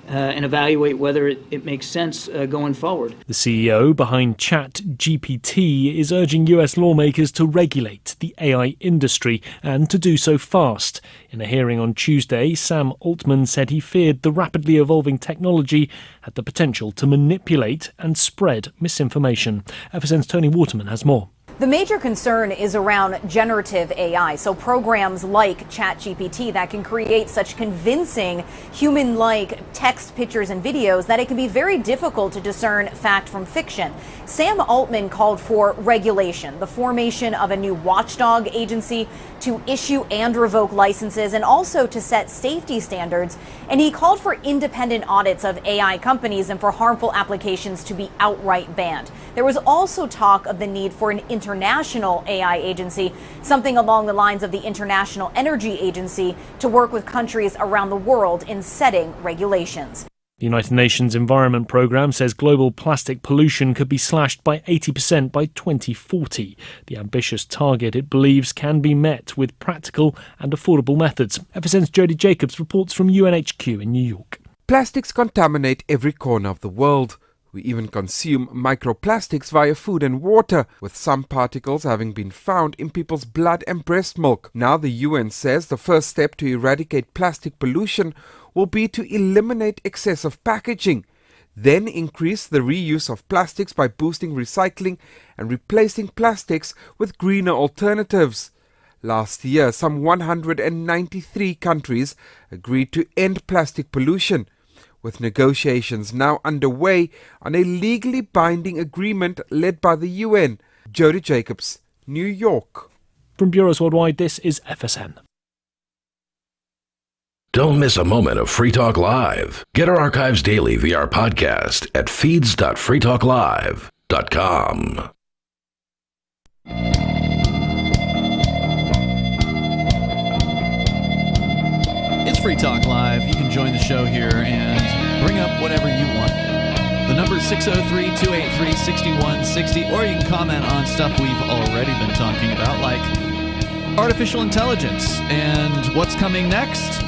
evaluate whether it makes sense going forward. The CEO behind ChatGPT is urging US lawmakers to regulate the AI industry and to do so fast. In a hearing on Tuesday, Sam Altman said he feared the rapidly evolving technology had the potential to manipulate and spread misinformation. FSN's Tony Waterman has more. The major concern is around generative AI, so programs like ChatGPT that can create such convincing human-like text, pictures, and videos that it can be very difficult to discern fact from fiction. Sam Altman called for regulation, the formation of a new watchdog agency to issue and revoke licenses and also to set safety standards. And he called for independent audits of AI companies and for harmful applications to be outright banned. There was also talk of the need for an international AI agency, something along the lines of the International Energy Agency, to work with countries around the world in setting regulations. The United Nations Environment Programme says global plastic pollution could be slashed by 80% by 2040. The ambitious target, it believes, can be met with practical and affordable methods. FSN's Jody Jacobs reports from UNHQ in New York. Plastics contaminate every corner of the world. We even consume microplastics via food and water, with some particles having been found in people's blood and breast milk. Now the UN says the first step to eradicate plastic pollution will be to eliminate excessive packaging, then increase the reuse of plastics by boosting recycling and replacing plastics with greener alternatives. Last year, some 193 countries agreed to end plastic pollution, with negotiations now underway on a legally binding agreement led by the UN. Jody Jacobs, New York. From Bureaus Worldwide, this is FSN. Don't miss a moment of Free Talk Live. Get our archives daily via our podcast at feeds.freetalklive.com. It's Free Talk Live. You can join the show here and bring up whatever you want. The number is 603-283-6160, or you can comment on stuff we've already been talking about, like artificial intelligence and what's coming next.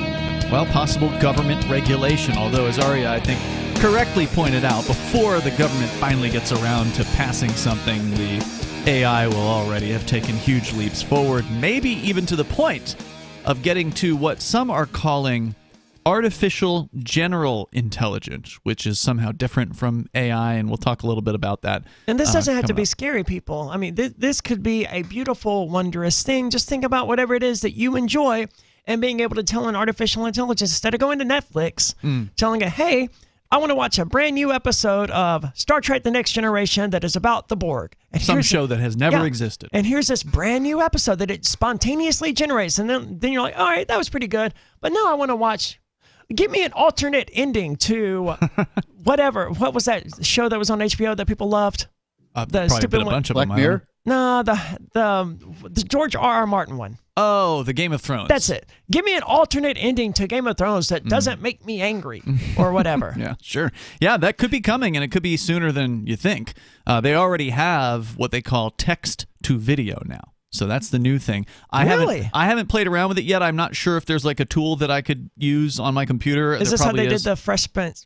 Well, possible government regulation, although as Arya, I think, correctly pointed out, before the government finally gets around to passing something, the AI will already have taken huge leaps forward, maybe even to the point of getting to what some are calling artificial general intelligence, which is somehow different from AI, and we'll talk a little bit about that. And this doesn't have to be scary, people. I mean, this could be a beautiful, wondrous thing. Just think about whatever it is that you enjoy and being able to tell an artificial intelligence, instead of going to Netflix, telling it, hey, I want to watch a brand new episode of Star Trek The Next Generation that is about the Borg. And some show that has never existed. And here's this brand new episode that it spontaneously generates. And then you're like, all right, that was pretty good. But now I want to watch, give me an alternate ending to whatever. What was that show that was on HBO that people loved? The stupid one. Black Mirror? No, the George R.R. Martin one. Oh, the Game of Thrones. That's it. Give me an alternate ending to Game of Thrones that doesn't make me angry or whatever. Yeah, sure. Yeah, that could be coming, and it could be sooner than you think. They already have what they call text to video now. So that's the new thing. I haven't played around with it yet. I'm not sure if there's like a tool that I could use on my computer. Is this how they did the Fresh Prince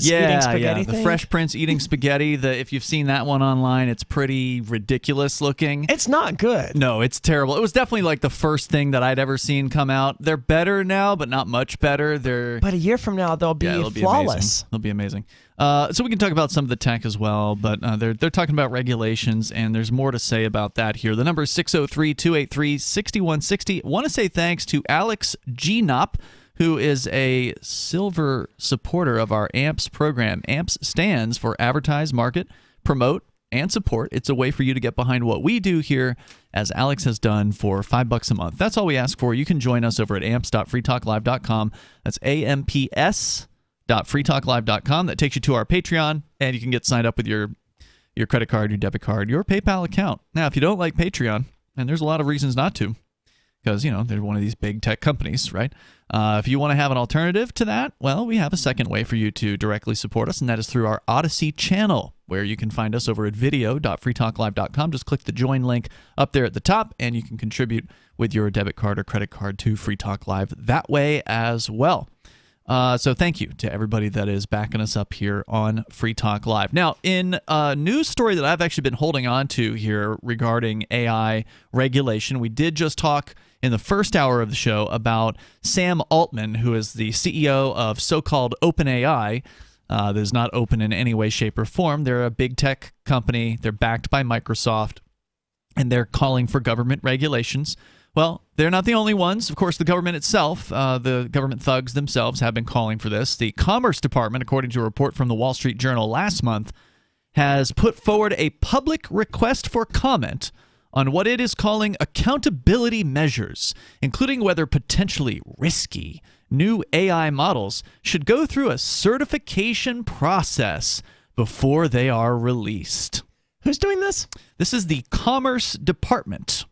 eating spaghetti thing? The Fresh Prince eating spaghetti. If you've seen that one online, it's pretty ridiculous looking. It's not good. No, it's terrible. It was definitely like the first thing that I'd ever seen come out. They're better now, but not much better. But a year from now, they'll be flawless. They'll be amazing. So we can talk about some of the tech as well, but they're talking about regulations, and there's more to say about that here. The number is 603-283-6160. I want to say thanks to Alex Gnop, who is a silver supporter of our AMPS program. AMPS stands for Advertise, Market, Promote, and Support. It's a way for you to get behind what we do here, as Alex has done for $5 a month. That's all we ask for. You can join us over at amps.freetalklive.com. That's amps.freetalklive.com. That takes you to our Patreon, and you can get signed up with your credit card, your debit card, your PayPal account. Now, if you don't like Patreon, and there's a lot of reasons not to, because, they're one of these big tech companies, right? If you want to have an alternative to that, well, we have a second way for you to directly support us, and that is through our Odyssey channel, where you can find us over at video.freetalklive.com. Just click the join link up there at the top, and you can contribute with your debit card or credit card to Free Talk Live that way as well. So thank you to everybody that is backing us up here on Free Talk Live. Now, in a news story that I've actually been holding on to here regarding AI regulation, we did just talk in the first hour of the show about Sam Altman, who is the CEO of so-called OpenAI. That is not open in any way, shape, or form. They're a big tech company. They're backed by Microsoft, and they're calling for government regulations. Well, they're not the only ones. Of course, the government itself, the government thugs themselves have been calling for this. The Commerce Department, according to a report from the Wall Street Journal last month, has put forward a public request for comment on what it is calling accountability measures, including whether potentially risky new AI models should go through a certification process before they are released. Who's doing this? This is the Commerce Department,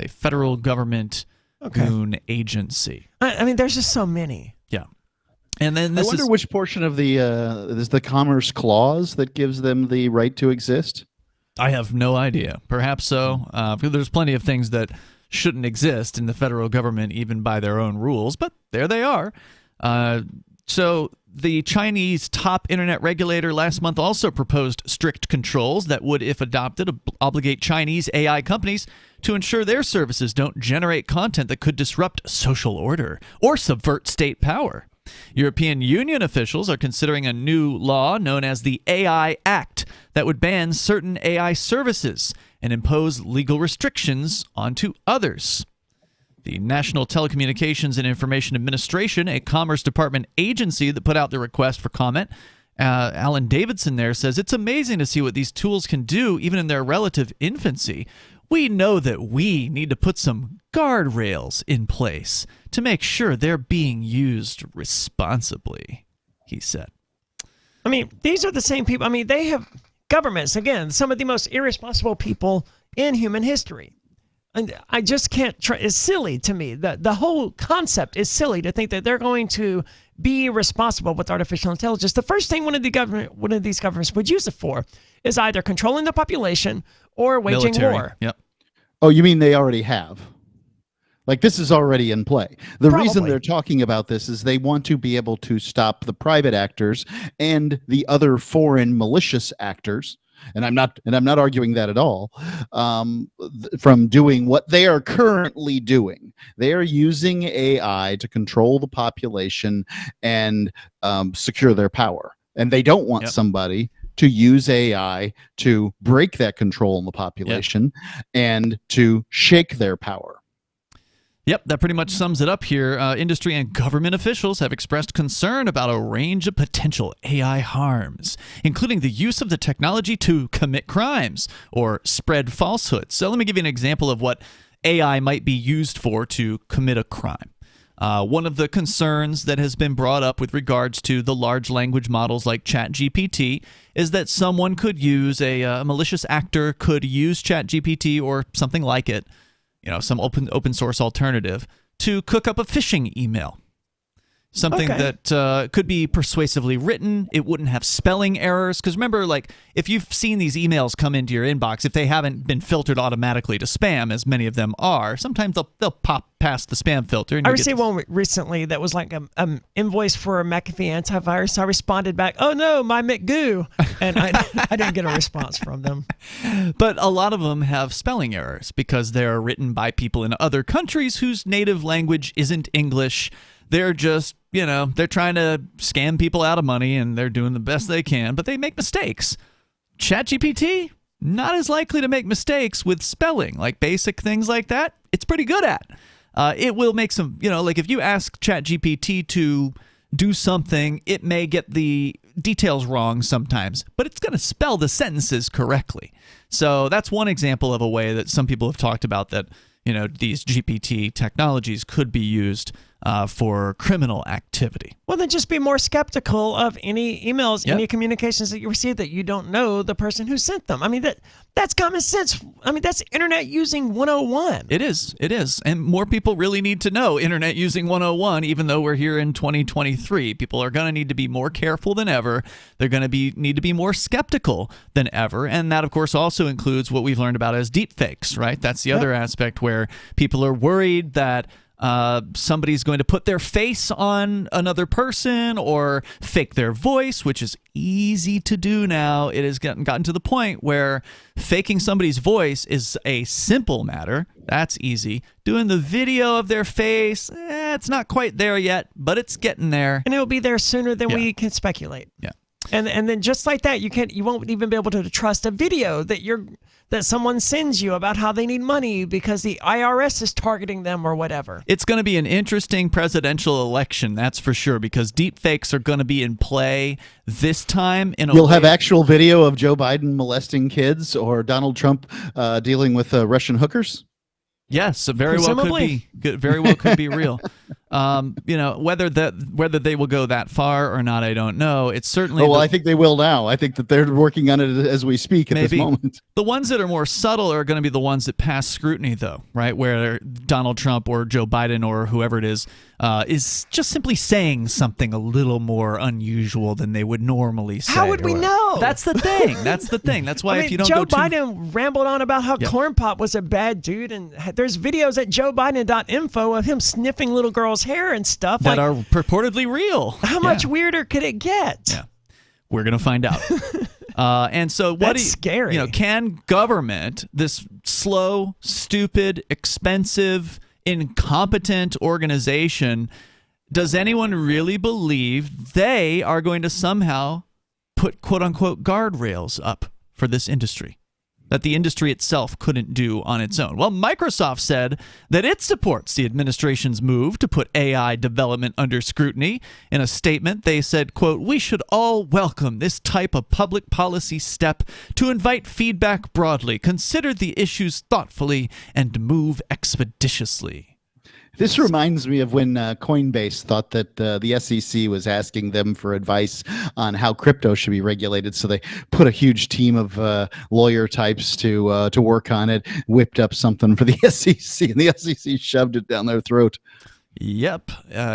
a federal government goon agency. I mean, there's just so many. Yeah. And then I wonder which portion of the is the Commerce Clause that gives them the right to exist? I have no idea. Perhaps so. There's plenty of things that shouldn't exist in the federal government, even by their own rules, but there they are. So the Chinese top internet regulator last month also proposed strict controls that would, if adopted, obligate Chinese AI companies to ensure their services don't generate content that could disrupt social order or subvert state power. European Union officials are considering a new law known as the AI Act that would ban certain AI services and impose legal restrictions onto others. The National Telecommunications and Information Administration, a Commerce Department agency that put out the request for comment, Alan Davidson there says, "It's amazing to see what these tools can do even in their relative infancy. We know that we need to put some guardrails in place to make sure they're being used responsibly," he said. I mean, these are the same people. I mean, they have governments, again, some of the most irresponsible people in human history. And I just can't try. It's silly to me. The whole concept is silly to think that they're going to be responsible with artificial intelligence. The first thing one of these governments would use it for is either controlling the population or waging war. Yep. Oh, you mean they already have? Like, this is already in play. The reason they're talking about this is they want to be able to stop the private actors and the other foreign malicious actors. And I'm not arguing that at all, from doing what they are currently doing. They are using AI to control the population and secure their power. And they don't want somebody to use AI to break that control in the population and to shake their power. Yep, that pretty much sums it up here. Industry and government officials have expressed concern about a range of potential AI harms, including the use of the technology to commit crimes or spread falsehoods. So let me give you an example of what AI might be used for to commit a crime. One of the concerns that has been brought up with regards to the large language models like ChatGPT is that someone could use a malicious actor could use ChatGPT or something like it, some open source alternative, to cook up a phishing email. Something that could be persuasively written. It wouldn't have spelling errors. Because remember, if you've seen these emails come into your inbox, if they haven't been filtered automatically to spam, as many of them are, sometimes they'll pop past the spam filter. And I received one recently that was like an invoice for a McAfee antivirus. I responded back, "Oh no, my McGoo," and I didn't get a response from them. But a lot of them have spelling errors because they're written by people in other countries whose native language isn't English. They're just, they're trying to scam people out of money, and they're doing the best they can, but they make mistakes. ChatGPT, not as likely to make mistakes with spelling, like basic things like that. It's pretty good at. It will make some, if you ask ChatGPT to do something, it may get the details wrong sometimes, but it's going to spell the sentences correctly. So that's one example of a way that some people have talked about that, these GPT technologies could be used for criminal activity. Well, then just be more skeptical of any emails, any communications that you receive that you don't know the person who sent them. I mean, that's common sense. I mean, that's Internet using 101. It is. And more people really need to know Internet using 101, even though we're here in 2023. People are going to need to be more careful than ever. They're going to need to be more skeptical than ever. And that, of course, also includes what we've learned about as deepfakes, right? That's the other aspect where people are worried that somebody's going to put their face on another person or fake their voice, which is easy to do now. It has gotten to the point where faking somebody's voice is a simple matter. That's easy. Doing the video of their face, it's not quite there yet, but it's getting there. And it'll be there sooner than we can speculate. Yeah. And then just like that, you won't even be able to trust a video that someone sends you about how they need money because the IRS is targeting them or whatever. It's going to be an interesting presidential election, that's for sure, because deepfakes are going to be in play this time. We'll have actual video of Joe Biden molesting kids or Donald Trump dealing with Russian hookers. Yes, very well could be real. Whether they will go that far or not, I don't know. It's certainly. I think they will now. I think that they're working on it as we speak at this moment. The ones that are more subtle are going to be the ones that pass scrutiny, though, right? Where Donald Trump or Joe Biden or whoever it is just simply saying something a little more unusual than they would normally say. How would we know? That's the thing. That's why if you don't Joe go Biden rambled on about how Corn Pop was a bad dude, and there's videos at joebiden.info of him sniffing little girls' hair and stuff that are purportedly real. How much weirder could it get? Yeah, we're gonna find out. And so, scary. Can government, this slow, stupid, expensive, incompetent organization, does anyone really believe they are going to somehow put quote unquote guardrails up for this industry that the industry itself couldn't do on its own? Well, Microsoft said that it supports the administration's move to put AI development under scrutiny. In a statement, they said, quote, "We should all welcome this type of public policy step to invite feedback broadly, consider the issues thoughtfully, and move expeditiously." This reminds me of when Coinbase thought that the SEC was asking them for advice on how crypto should be regulated. So they put a huge team of lawyer types to work on it, whipped up something for the SEC, and the SEC shoved it down their throat. Yep.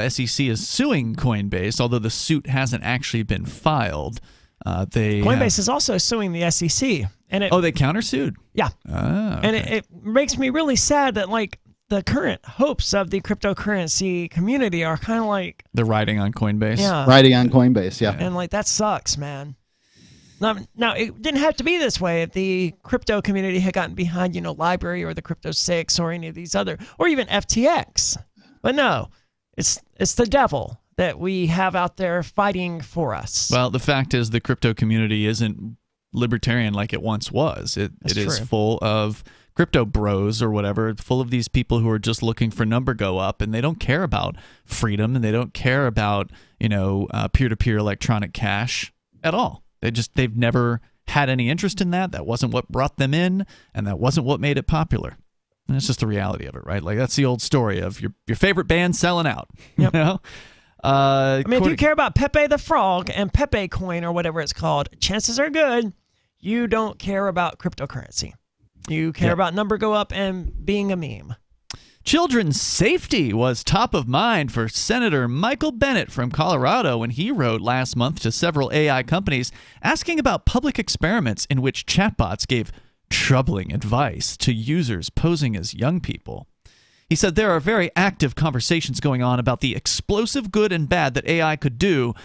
SEC is suing Coinbase, although the suit hasn't actually been filed. Coinbase is also suing the SEC. And they countersued? Yeah. Okay. And it makes me really sad that, the current hopes of the cryptocurrency community are kind of like... They're riding on Coinbase? Yeah. Riding on Coinbase, yeah. And, that sucks, man. Now, it didn't have to be this way if the crypto community had gotten behind, LBRY or the Crypto 6 or any of these other... Or even FTX. But no, it's the devil that we have out there fighting for us. Well, the fact is the crypto community isn't libertarian like it once was. It is full of crypto bros or whatever, full of these people who are just looking for number go up, and they don't care about freedom, and they don't care about peer-to-peer electronic cash at all. They've never had any interest in that. That wasn't what brought them in, and that wasn't what made it popular. And it's just the reality of it, right? Like, that's the old story of your favorite band selling out. Yep. You know? I mean, if you care about Pepe the Frog and Pepe Coin or whatever it's called, chances are good you don't care about cryptocurrency. You care about number go up and being a meme. Children's safety was top of mind for Senator Michael Bennet from Colorado when he wrote last month to several AI companies asking about public experiments in which chatbots gave troubling advice to users posing as young people. He said there are very active conversations going on about the explosive good and bad that AI could do,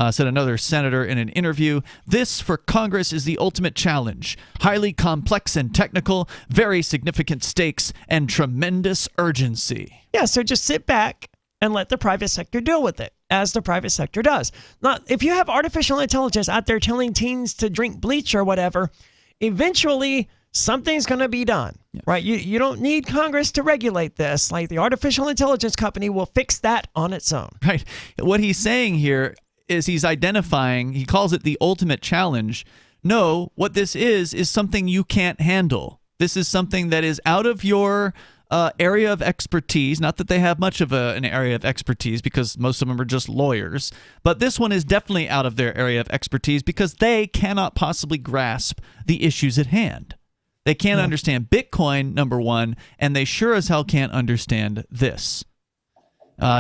said another senator in an interview. This, for Congress, is the ultimate challenge. Highly complex and technical, very significant stakes, and tremendous urgency. Yeah, so just sit back and let the private sector deal with it, as the private sector does. Not, if you have artificial intelligence out there telling teens to drink bleach or whatever, eventually something's going to be done, right? You don't need Congress to regulate this. Like, the artificial intelligence company will fix that on its own. Right. What he's saying here is he's identifying, he calls it the ultimate challenge. No, what this is something you can't handle. This is something that is out of your area of expertise. Not that they have much of an area of expertise, because most of them are just lawyers. But this one is definitely out of their area of expertise because they cannot possibly grasp the issues at hand. They can't understand Bitcoin, number one, and they sure as hell can't understand this.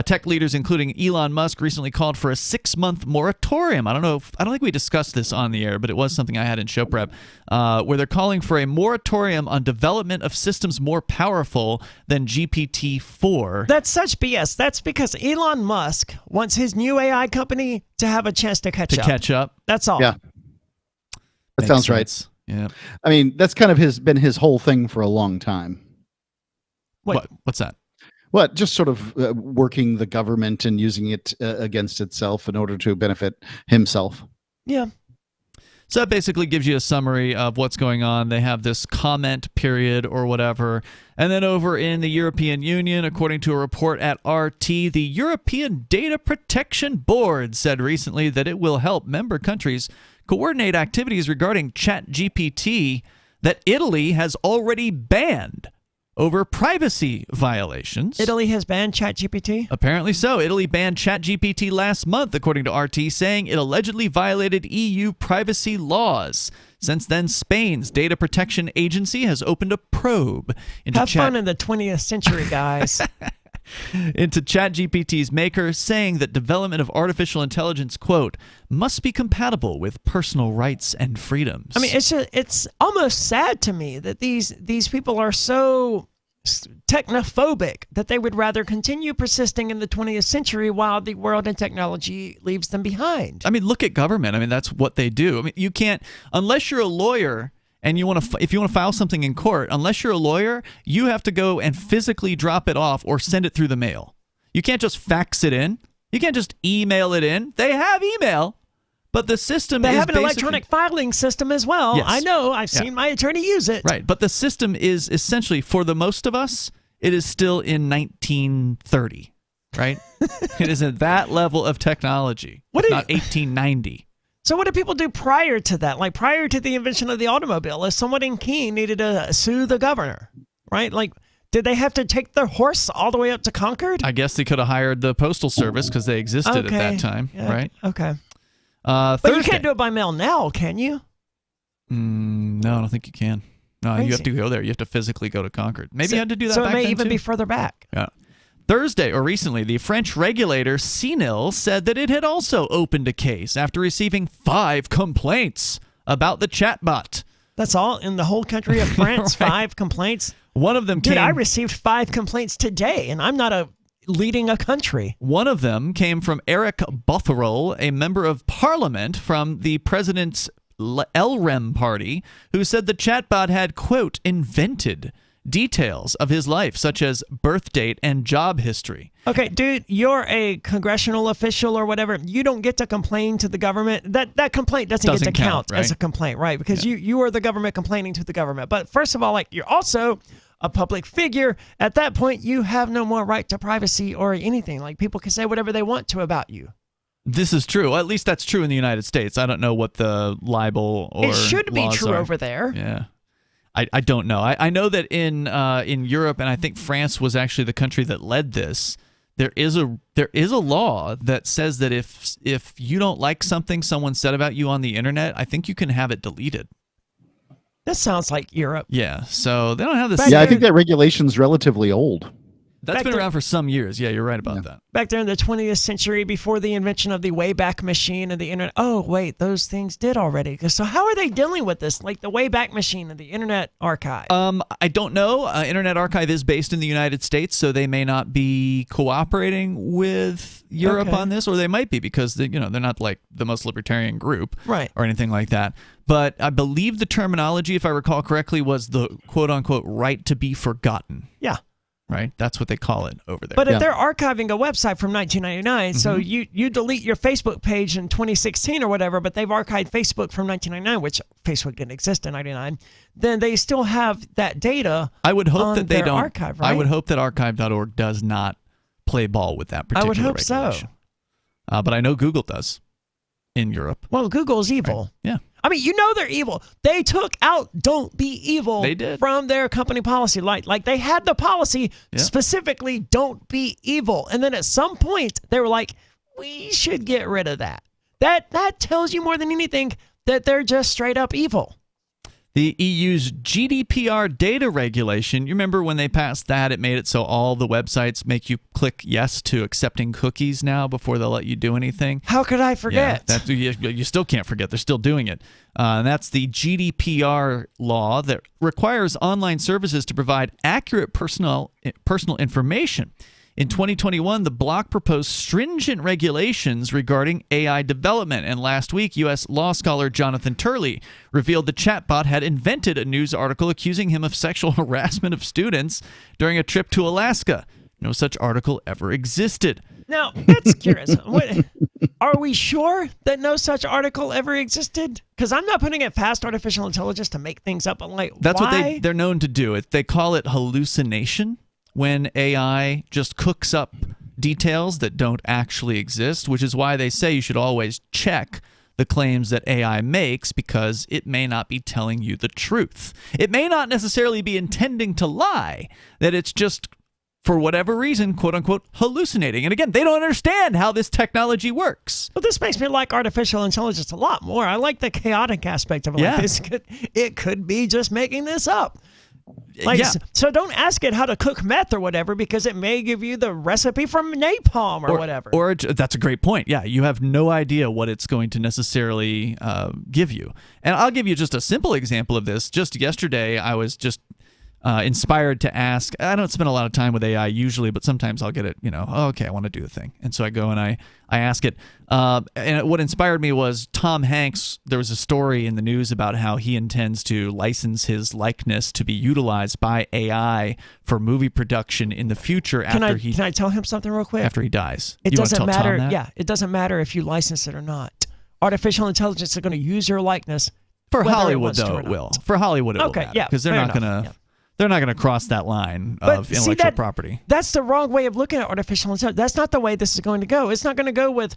Tech leaders, including Elon Musk, recently called for a 6-month moratorium. I don't think we discussed this on the air, but it was something I had in show prep, where they're calling for a moratorium on development of systems more powerful than GPT-4. That's such BS. That's because Elon Musk wants his new AI company to have a chance to catch up. That's all. Yeah. That sounds right. Yeah. I mean, that's kind of been his whole thing for a long time. What's that? What? Just sort of working the government and using it against itself in order to benefit himself. Yeah. So that basically gives you a summary of what's going on. They have this comment period or whatever. And then over in the European Union, according to a report at RT, the European Data Protection Board said recently that it will help member countries coordinate activities regarding ChatGPT that Italy has already banned over privacy violations. Italy has banned ChatGPT? Apparently so. Italy banned ChatGPT last month, according to RT, saying it allegedly violated EU privacy laws. Since then, Spain's Data Protection Agency has opened a probe into Have fun in the 20th century, guys. into ChatGPT's maker, saying that development of artificial intelligence, quote, must be compatible with personal rights and freedoms. I mean, it's almost sad to me that these people are so technophobic that they would rather continue persisting in the 20th century while the world and technology leaves them behind. I mean, look at government. I mean, that's what they do. I mean, you can't, unless you're a lawyer and if you want to file something in court, unless you're a lawyer, you have to go and physically drop it off or send it through the mail. You can't just fax it in. You can't just email it in. They have email, but the system They is have an electronic filing system as well. Yes. I know. I've seen my attorney use it. Right, but the system is essentially, for the most of us, it is still in 1930, right? It is at that level of technology, not 1890. So what did people do prior to that? Like prior to the invention of the automobile, if someone in Keene needed to sue the governor, right? Like, did they have to take their horse all the way up to Concord? I guess they could have hired the Postal Service because they existed at that time, right? Okay. But you can't do it by mail now, can you? No, I don't think you can. No, you have to go there. You have to physically go to Concord. Maybe you had to do that so back it may then, even too. be further back. Yeah. Thursday, or recently, the French regulator CNIL said that it had also opened a case after receiving 5 complaints about the chatbot. That's all in the whole country of France, Right. 5 complaints? One of them Dude, came... I received 5 complaints today, and I'm not leading a country. One of them came from Eric Botherol, a member of parliament from the president's LREM party, who said the chatbot had, quote, invented details of his life, such as birth date and job history. Okay, dude, you're a congressional official or whatever. You don't get to complain to the government. That complaint doesn't get to count right? as a complaint, right? Because you are the government complaining to the government. But first of all, like, you're also a public figure. At that point, you have no more right to privacy or anything. Like, people can say whatever they want to about you. This is true. At least that's true in the United States. I don't know what the libel or it should be true are over there. Yeah. I don't know. I know that in Europe, and I think France was actually the country that led this, there is a law that says that if you don't like something someone said about you on the internet, I think you can have it deleted. That sounds like Europe. Yeah, so they don't have this. Yeah, I think that regulation's relatively old. That's been around for some years. Yeah, you're right about that. Back there in the 20th century, before the invention of the Wayback Machine and the internet. Oh, wait, those things did already. So how are they dealing with this? Like the Wayback Machine and the Internet Archive? I don't know. Internet Archive is based in the United States, so they may not be cooperating with Europe on this, or they might be because they're not like the most libertarian group, right, or anything like that. But I believe the terminology, if I recall correctly, was the quote-unquote right to be forgotten. Yeah. Right? That's what they call it over there. But if they're archiving a website from 1999, so you delete your Facebook page in 2016 or whatever, but they've archived Facebook from 1999, which Facebook didn't exist in 99, then they still have that data. I would hope that they don't. Archive, right? I would hope that archive.org does not play ball with that particular regulation. I would hope so. But I know Google does in Europe. Well, Google's evil. Right. Yeah. I mean, they're evil. They took out "Don't be evil" from their company policy. Like they had the policy specifically "Don't be evil," and then at some point they were like, "We should get rid of that." That tells you more than anything that they're just straight up evil. The EU's GDPR data regulation, you remember when they passed that, it made it so all the websites make you click yes to accepting cookies now before they'll let you do anything? How could I forget? Yeah, you still can't forget. They're still doing it. And that's the GDPR law that requires online services to provide accurate personal information. In 2021, the bloc proposed stringent regulations regarding AI development, and last week, U.S. law scholar Jonathan Turley revealed the chatbot had invented a news article accusing him of sexual harassment of students during a trip to Alaska. No such article ever existed. Now, that's curious. Are we sure that no such article ever existed? Because I'm not putting it past artificial intelligence to make things up. But that's why? what they're known to do. They call it hallucination. When AI just cooks up details that don't actually exist, which is why they say you should always check the claims that AI makes because it may not be telling you the truth. It may not necessarily be intending to lie, that it's just, for whatever reason, quote-unquote, hallucinating. And again, they don't understand how this technology works. Well, this makes me like artificial intelligence a lot more. I like the chaotic aspect of it. Yeah. It could be just making this up. So don't ask it how to cook meth or whatever because it may give you the recipe from napalm or whatever. Or that's a great point. Yeah, you have no idea what it's going to necessarily give you. And I'll give you just a simple example of this. Just yesterday, I was just inspired to ask. I don't spend a lot of time with AI usually, but sometimes I'll get it, okay, I want to do the thing. And so I go and I ask it. And what inspired me was Tom Hanks. There was a story in the news about how he intends to license his likeness to be utilized by AI for movie production in the future Can I tell him something real quick? After he dies. It doesn't matter. Yeah, it doesn't matter if you license it or not. Artificial intelligence is going to use your likeness. For Hollywood, though, it will. For Hollywood, it will matter. Yeah, because they're not going to... Yeah. They're not going to cross that line of intellectual property. That's the wrong way of looking at artificial intelligence. That's not the way this is going to go. It's not going to go with,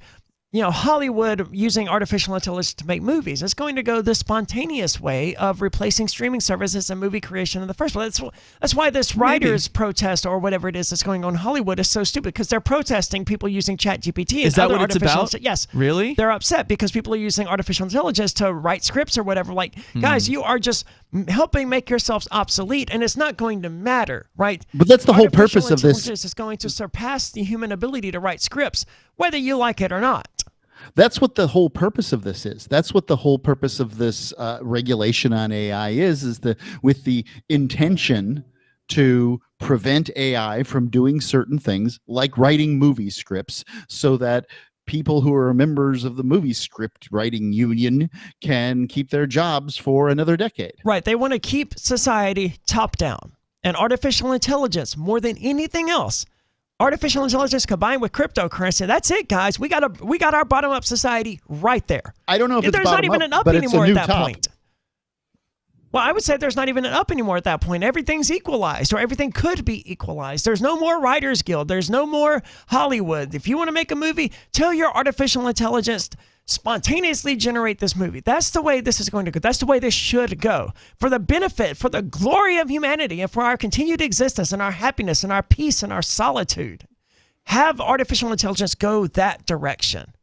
Hollywood using artificial intelligence to make movies. It's going to go the spontaneous way of replacing streaming services and movie creation in the first place. That's why this writers' protest or whatever it is that's going on in Hollywood is so stupid because they're protesting people using ChatGPT. Is that what it's about? Yes. Really? They're upset because people are using artificial intelligence to write scripts or whatever. Like, guys, you are just helping make yourselves obsolete, and it's not going to matter, right? But that's the whole purpose of this. Artificial intelligence is going to surpass the human ability to write scripts, whether you like it or not. That's what the whole purpose of this is. That's what the whole purpose of this regulation on AI is with the intention to prevent AI from doing certain things like writing movie scripts so that people who are members of the movie script writing union can keep their jobs for another decade. Right. They want to keep society top down. and artificial intelligence more than anything else. Artificial intelligence combined with cryptocurrency. That's it, guys. We got our bottom-up society right there. I don't know if it's there's not even an up but anymore it's a new at that top. point. Well, I would say there's not even an up anymore at that point. Everything's equalized, or everything could be equalized. There's no more Writers Guild. There's no more Hollywood. If you want to make a movie, tell your artificial intelligence spontaneously generate this movie. That's the way this is going to go. That's the way this should go. For the benefit, for the glory of humanity, and for our continued existence and our happiness and our peace and our solitude. Have artificial intelligence go that direction.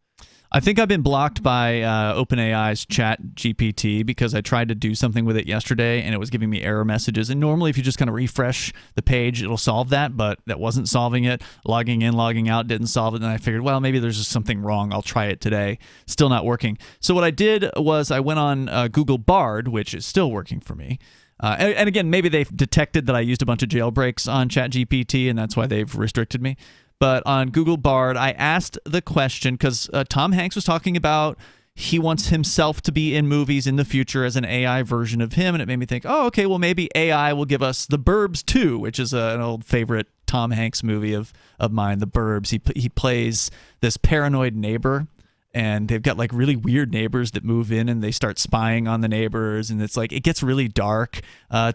I think I've been blocked by OpenAI's ChatGPT because I tried to do something with it yesterday and it was giving me error messages. And normally if you just kind of refresh the page, it'll solve that, but that wasn't solving it. Logging in, logging out didn't solve it. And I figured, well, maybe there's just something wrong. I'll try it today. Still not working. So what I did was I went on Google Bard, which is still working for me. And again, maybe they've detected that I used a bunch of jailbreaks on ChatGPT and that's why they've restricted me. But on Google Bard, I asked the question because Tom Hanks was talking about he wants himself to be in movies in the future as an AI version of him. And it made me think, oh, okay, well, maybe AI will give us The Burbs 2, which is an old favorite Tom Hanks movie of mine, The Burbs. He plays this paranoid neighbor. And they've got like really weird neighbors that move in and they start spying on the neighbors. And it's like it gets really dark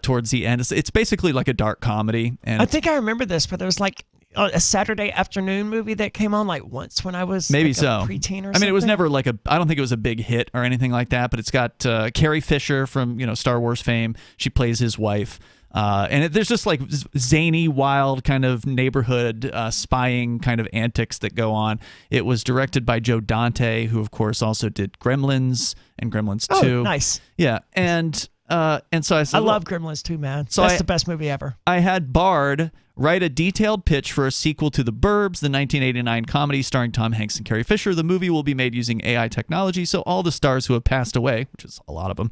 towards the end. It's basically like a dark comedy. And I think I remember this, but there was like a Saturday afternoon movie that came on like once when I was maybe like so. a preteen or something. I mean, it was never like I don't think it was a big hit or anything like that. But it's got Carrie Fisher from Star Wars fame. She plays his wife. And there's just like zany, wild kind of neighborhood spying kind of antics that go on. It was directed by Joe Dante, who of course also did Gremlins and Gremlins 2. Oh, nice. Yeah, and so I said, I love Gremlins 2, man. So that's the best movie ever. I had Bard write a detailed pitch for a sequel to The Burbs, the 1989 comedy starring Tom Hanks and Carrie Fisher. The movie will be made using AI technology, so all the stars who have passed away, which is a lot of them,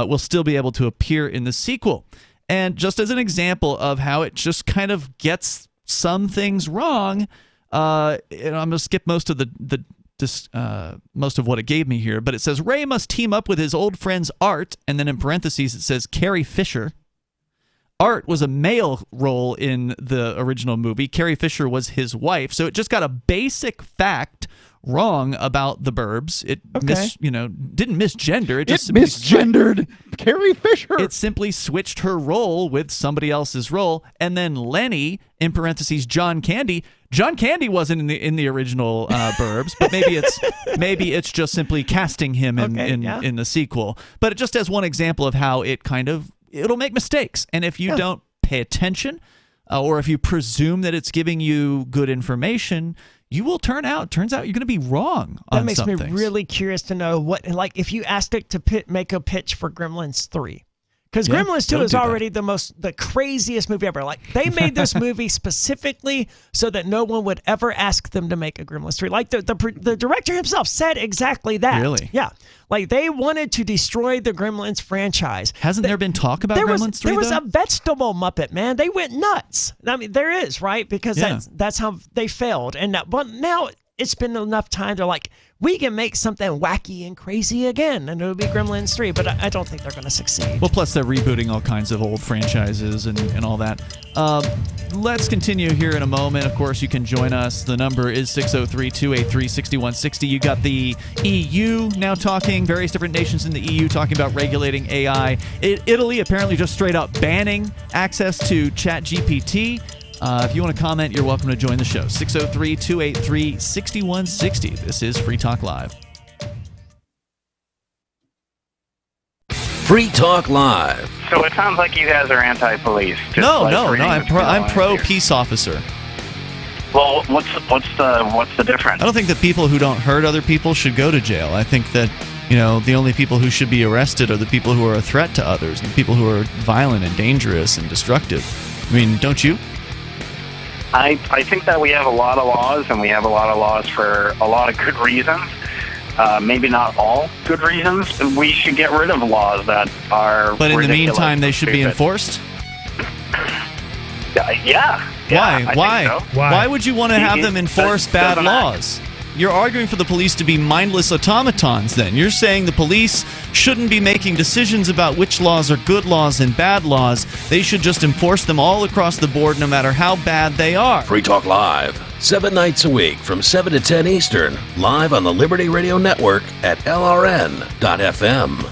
will still be able to appear in the sequel. And just as an example of how it just kind of gets some things wrong, I'm going to skip most of most of what it gave me here, but it says Ray must team up with his old friends Art, and then in parentheses it says Carrie Fisher. Art was a male role in the original movie. Carrie Fisher was his wife, so it just got a basic fact wrong about The Burbs. It didn't misgender. It just misgendered Carrie Fisher. It simply switched her role with somebody else's role. And then Lenny, in parentheses, John Candy. John Candy wasn't in the original Burbs, but maybe it's just simply casting him in the sequel. But it just as one example of how it'll make mistakes. And if you don't pay attention, or if you presume that it's giving you good information, you will turns out you're going to be wrong on That makes some me things. really curious to know what, like, if you asked it to make a pitch for Gremlins 3. Because Gremlins 2 is already the craziest movie ever. Like, they made this movie specifically so that no one would ever ask them to make a Gremlins 3. Like, the director himself said exactly that. Really? Yeah. Like, they wanted to destroy the Gremlins franchise. Hasn't there been talk about Gremlins 3, There was though? a vegetable Muppet, man. They went nuts. I mean, there is, right? Because that's how they failed. And but now it's been enough time to, like, we can make something wacky and crazy again, and it'll be Gremlins 3, but I don't think they're going to succeed. Well, plus they're rebooting all kinds of old franchises and all that. Let's continue here in a moment. Of course, you can join us. The number is 603-283-6160. You got the EU now talking, various different nations in the EU talking about regulating AI. Italy apparently just straight up banning access to ChatGPT. If you want to comment, you're welcome to join the show. 603-283-6160. This is Free Talk Live. Free Talk Live. So it sounds like you guys are anti-police. No. I'm pro peace officer. Well, what's the difference? I don't think that people who don't hurt other people should go to jail. I think that the only people who should be arrested are the people who are a threat to others, and the people who are violent and dangerous and destructive. I mean, don't you? I think that we have a lot of laws, and we have a lot of laws for a lot of good reasons. Maybe not all good reasons. We should get rid of laws that are But in the ridiculous meantime, they and should be stupid. enforced? Yeah. Why? I Why? think so. Why would you want to have them enforce bad doesn't laws? You're arguing for the police to be mindless automatons then. You're saying the police shouldn't be making decisions about which laws are good laws and bad laws. They should just enforce them all across the board no matter how bad they are. Free Talk Live, 7 nights a week from 7 to 10 Eastern, live on the Liberty Radio Network at LRN.FM.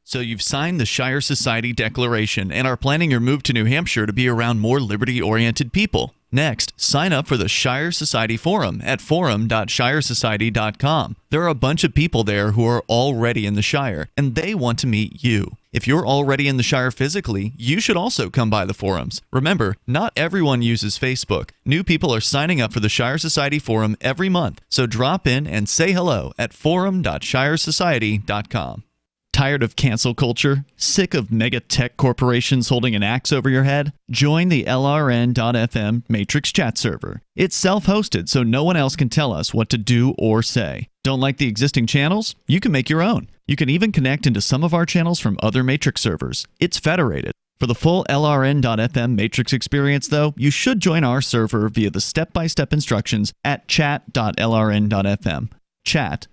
So you've signed the Shire Society Declaration and are planning your move to New Hampshire to be around more liberty-oriented people. Next, sign up for the Shire Society Forum at forum.shiresociety.com. There are a bunch of people there who are already in the Shire, and they want to meet you. If you're already in the Shire physically, you should also come by the forums. Remember, not everyone uses Facebook. New people are signing up for the Shire Society Forum every month, so drop in and say hello at forum.shiresociety.com. Tired of cancel culture? Sick of mega tech corporations holding an axe over your head? Join the LRN.FM Matrix chat server. It's self-hosted, so no one else can tell us what to do or say. Don't like the existing channels? You can make your own. You can even connect into some of our channels from other Matrix servers. It's federated. For the full LRN.FM Matrix experience, though, you should join our server via the step-by-step instructions at chat.lrn.fm. Chat.lrn.fm.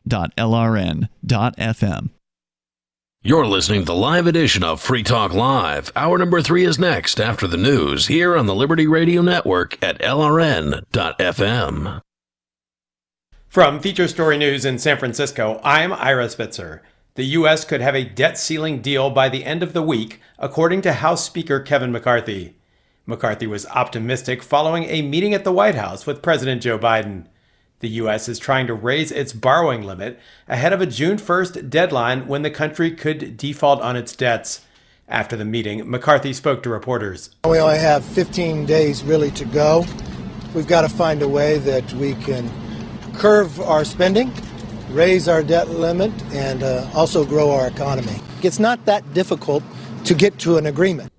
You're listening to the live edition of Free Talk Live. Hour number 3 is next after the news here on the Liberty Radio Network at LRN.FM. From Feature Story News in San Francisco, I'm Ira Spitzer. The U.S. could have a debt ceiling deal by the end of the week, according to House Speaker Kevin McCarthy. McCarthy was optimistic following a meeting at the White House with President Joe Biden. The U.S. is trying to raise its borrowing limit ahead of a June 1st deadline when the country could default on its debts. After the meeting, McCarthy spoke to reporters. We only have 15 days really to go. We've got to find a way that we can curb our spending, raise our debt limit, and also grow our economy. It's not that difficult to get to an agreement.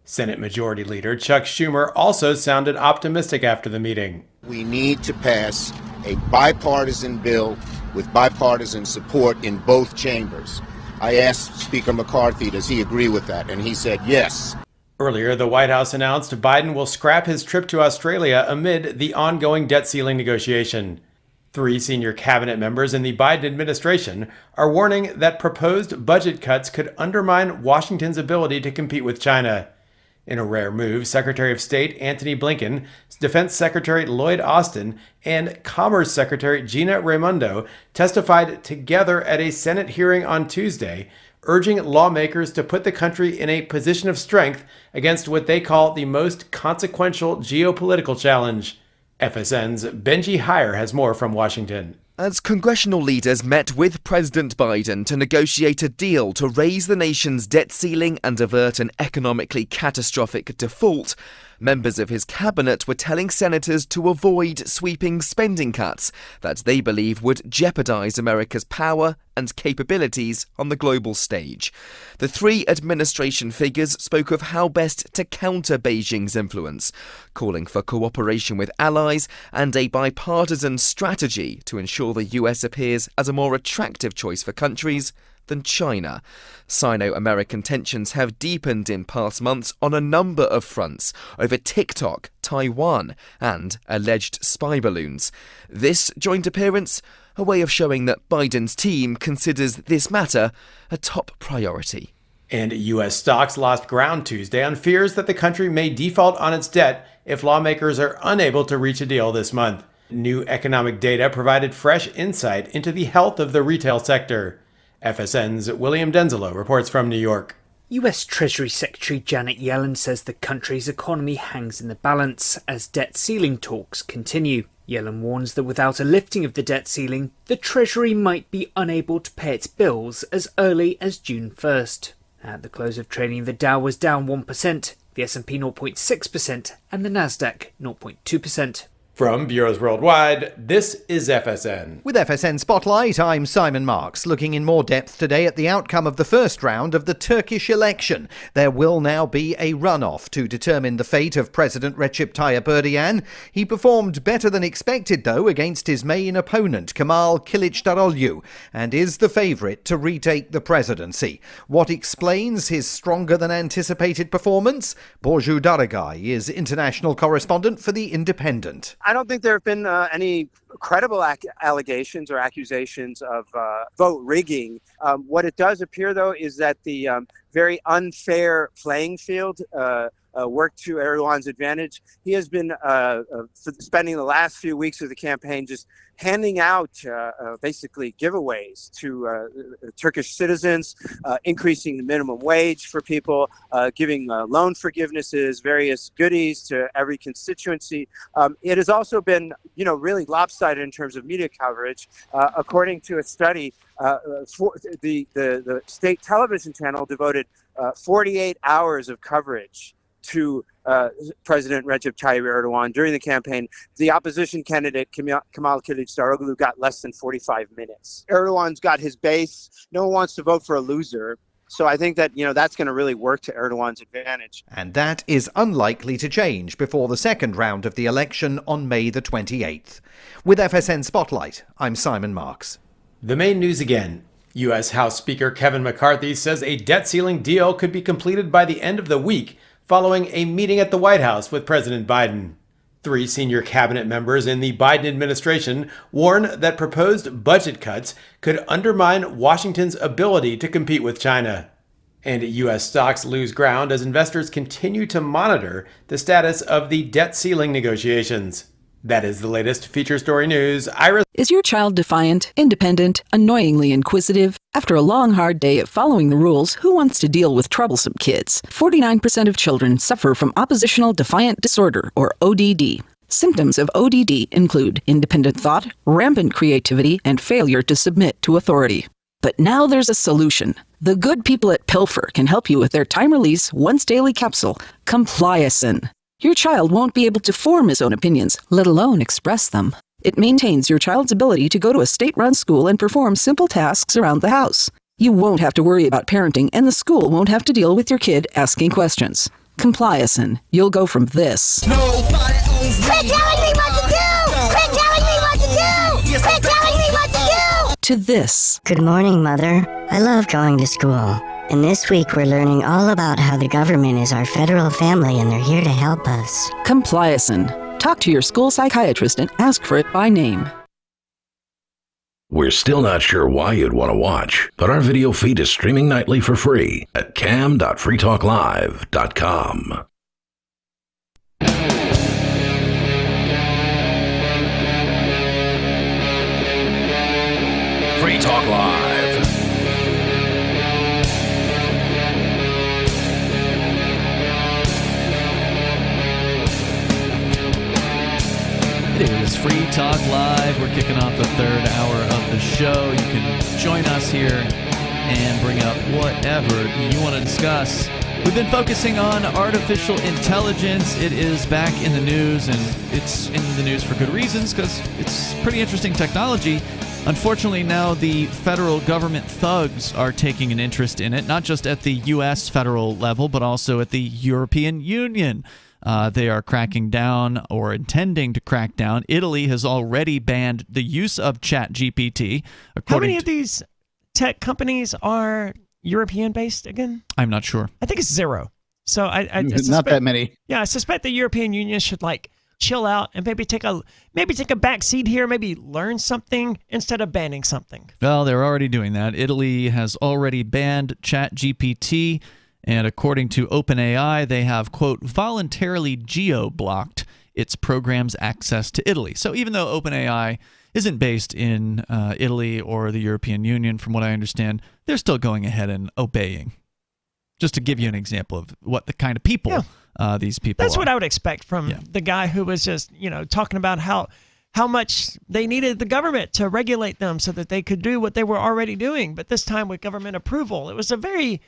Senate Majority Leader Chuck Schumer also sounded optimistic after the meeting. We need to pass a bipartisan bill with bipartisan support in both chambers. I asked Speaker McCarthy, does he agree with that? And he said yes. Earlier, the White House announced Biden will scrap his trip to Australia amid the ongoing debt ceiling negotiation. 3 senior cabinet members in the Biden administration are warning that proposed budget cuts could undermine Washington's ability to compete with China. In a rare move, Secretary of State Antony Blinken, Defense Secretary Lloyd Austin, and Commerce Secretary Gina Raimondo testified together at a Senate hearing on Tuesday, urging lawmakers to put the country in a position of strength against what they call the most consequential geopolitical challenge. FSN's Benji Heyer has more from Washington. As congressional leaders met with President Biden to negotiate a deal to raise the nation's debt ceiling and avert an economically catastrophic default, members of his cabinet were telling senators to avoid sweeping spending cuts that they believe would jeopardize America's power and capabilities on the global stage. The 3 administration figures spoke of how best to counter Beijing's influence, calling for cooperation with allies and a bipartisan strategy to ensure the US appears as a more attractive choice for countries than China. Sino-American tensions have deepened in past months on a number of fronts over TikTok, Taiwan, and alleged spy balloons. This joint appearance, a way of showing that Biden's team considers this matter a top priority. And U.S. stocks lost ground Tuesday on fears that the country may default on its debt if lawmakers are unable to reach a deal this month. New economic data provided fresh insight into the health of the retail sector. FSN's William Denzelo reports from New York. U.S. Treasury Secretary Janet Yellen says the country's economy hangs in the balance as debt ceiling talks continue. Yellen warns that without a lifting of the debt ceiling, the Treasury might be unable to pay its bills as early as June 1st. At the close of trading, the Dow was down 1%, the S&P 0.6%, and the Nasdaq 0.2%. From Bureaus Worldwide, this is FSN. With FSN Spotlight, I'm Simon Marks, looking in more depth today at the outcome of the first round of the Turkish election. There will now be a runoff to determine the fate of President Recep Tayyip Erdogan. He performed better than expected, though, against his main opponent, Kemal Kılıçdaroğlu, and is the favourite to retake the presidency. What explains his stronger than anticipated performance? Burcu Daragay is international correspondent for The Independent. I don't think there have been any credible allegations or accusations of vote rigging. What it does appear, though, is that the very unfair playing field worked to Erdogan's advantage. He has been spending the last few weeks of the campaign just handing out basically giveaways to Turkish citizens, increasing the minimum wage for people, giving loan forgivenesses, various goodies to every constituency. It has also been, really lopsided in terms of media coverage. According to a study, the state television channel devoted 48 hours of coverage to President Recep Tayyip Erdogan during the campaign. The opposition candidate, Kemal Kılıçdaroğlu, got less than 45 minutes. Erdogan's got his base. No one wants to vote for a loser. So I think that, that's going to really work to Erdogan's advantage. And that is unlikely to change before the second round of the election on May the 28th. With FSN Spotlight, I'm Simon Marks. The main news again. U.S. House Speaker Kevin McCarthy says a debt ceiling deal could be completed by the end of the week, following a meeting at the White House with President Biden. 3 senior cabinet members in the Biden administration warn that proposed budget cuts could undermine Washington's ability to compete with China. And U.S. stocks lose ground as investors continue to monitor the status of the debt ceiling negotiations. That is the latest Feature Story News. Is your child defiant, independent, annoyingly inquisitive? After a long, hard day of following the rules, who wants to deal with troublesome kids? 49% of children suffer from oppositional defiant disorder, or ODD. Symptoms of ODD include independent thought, rampant creativity, and failure to submit to authority. But now there's a solution. The good people at Pilfer can help you with their time-release, once-daily capsule, Compliacin. Your child won't be able to form his own opinions, let alone express them. It maintains your child's ability to go to a state-run school and perform simple tasks around the house. You won't have to worry about parenting, and the school won't have to deal with your kid asking questions. Compliacin. You'll go from this. Quit telling me what to do! Quit telling me what to do! Quit telling me what to do! To this. Good morning, Mother. I love going to school. And this week we're learning all about how the government is our federal family and they're here to help us. Compliacin. Talk to your school psychiatrist and ask for it by name. We're still not sure why you'd want to watch, but our video feed is streaming nightly for free at cam.freetalklive.com. Free Talk Live. It is Free Talk Live. We're kicking off the third hour of the show. You can join us here and bring up whatever you want to discuss. We've been focusing on artificial intelligence. It is back in the news, and it's in the news for good reasons because it's pretty interesting technology. Unfortunately, now the federal government thugs are taking an interest in it, not just at the U.S. federal level, but also at the European Union. They are cracking down or intending to crack down. Italy has already banned the use of ChatGPT. How many of these tech companies are European-based again? I'm not sure. I think it's 0. So I suspect, not that many. Yeah, I suspect the European Union should chill out and maybe take a back seat here, maybe learn something instead of banning something. Well, they're already doing that. Italy has already banned ChatGPT. And according to OpenAI, they have, quote, voluntarily geo-blocked its program's access to Italy. So even though OpenAI isn't based in Italy or the European Union, from what I understand, they're still going ahead and obeying. Just to give you an example of what the kind of people these people That's are. what I would expect from the guy who was just, talking about how much they needed the government to regulate them so that they could do what they were already doing. But this time with government approval, it was a very...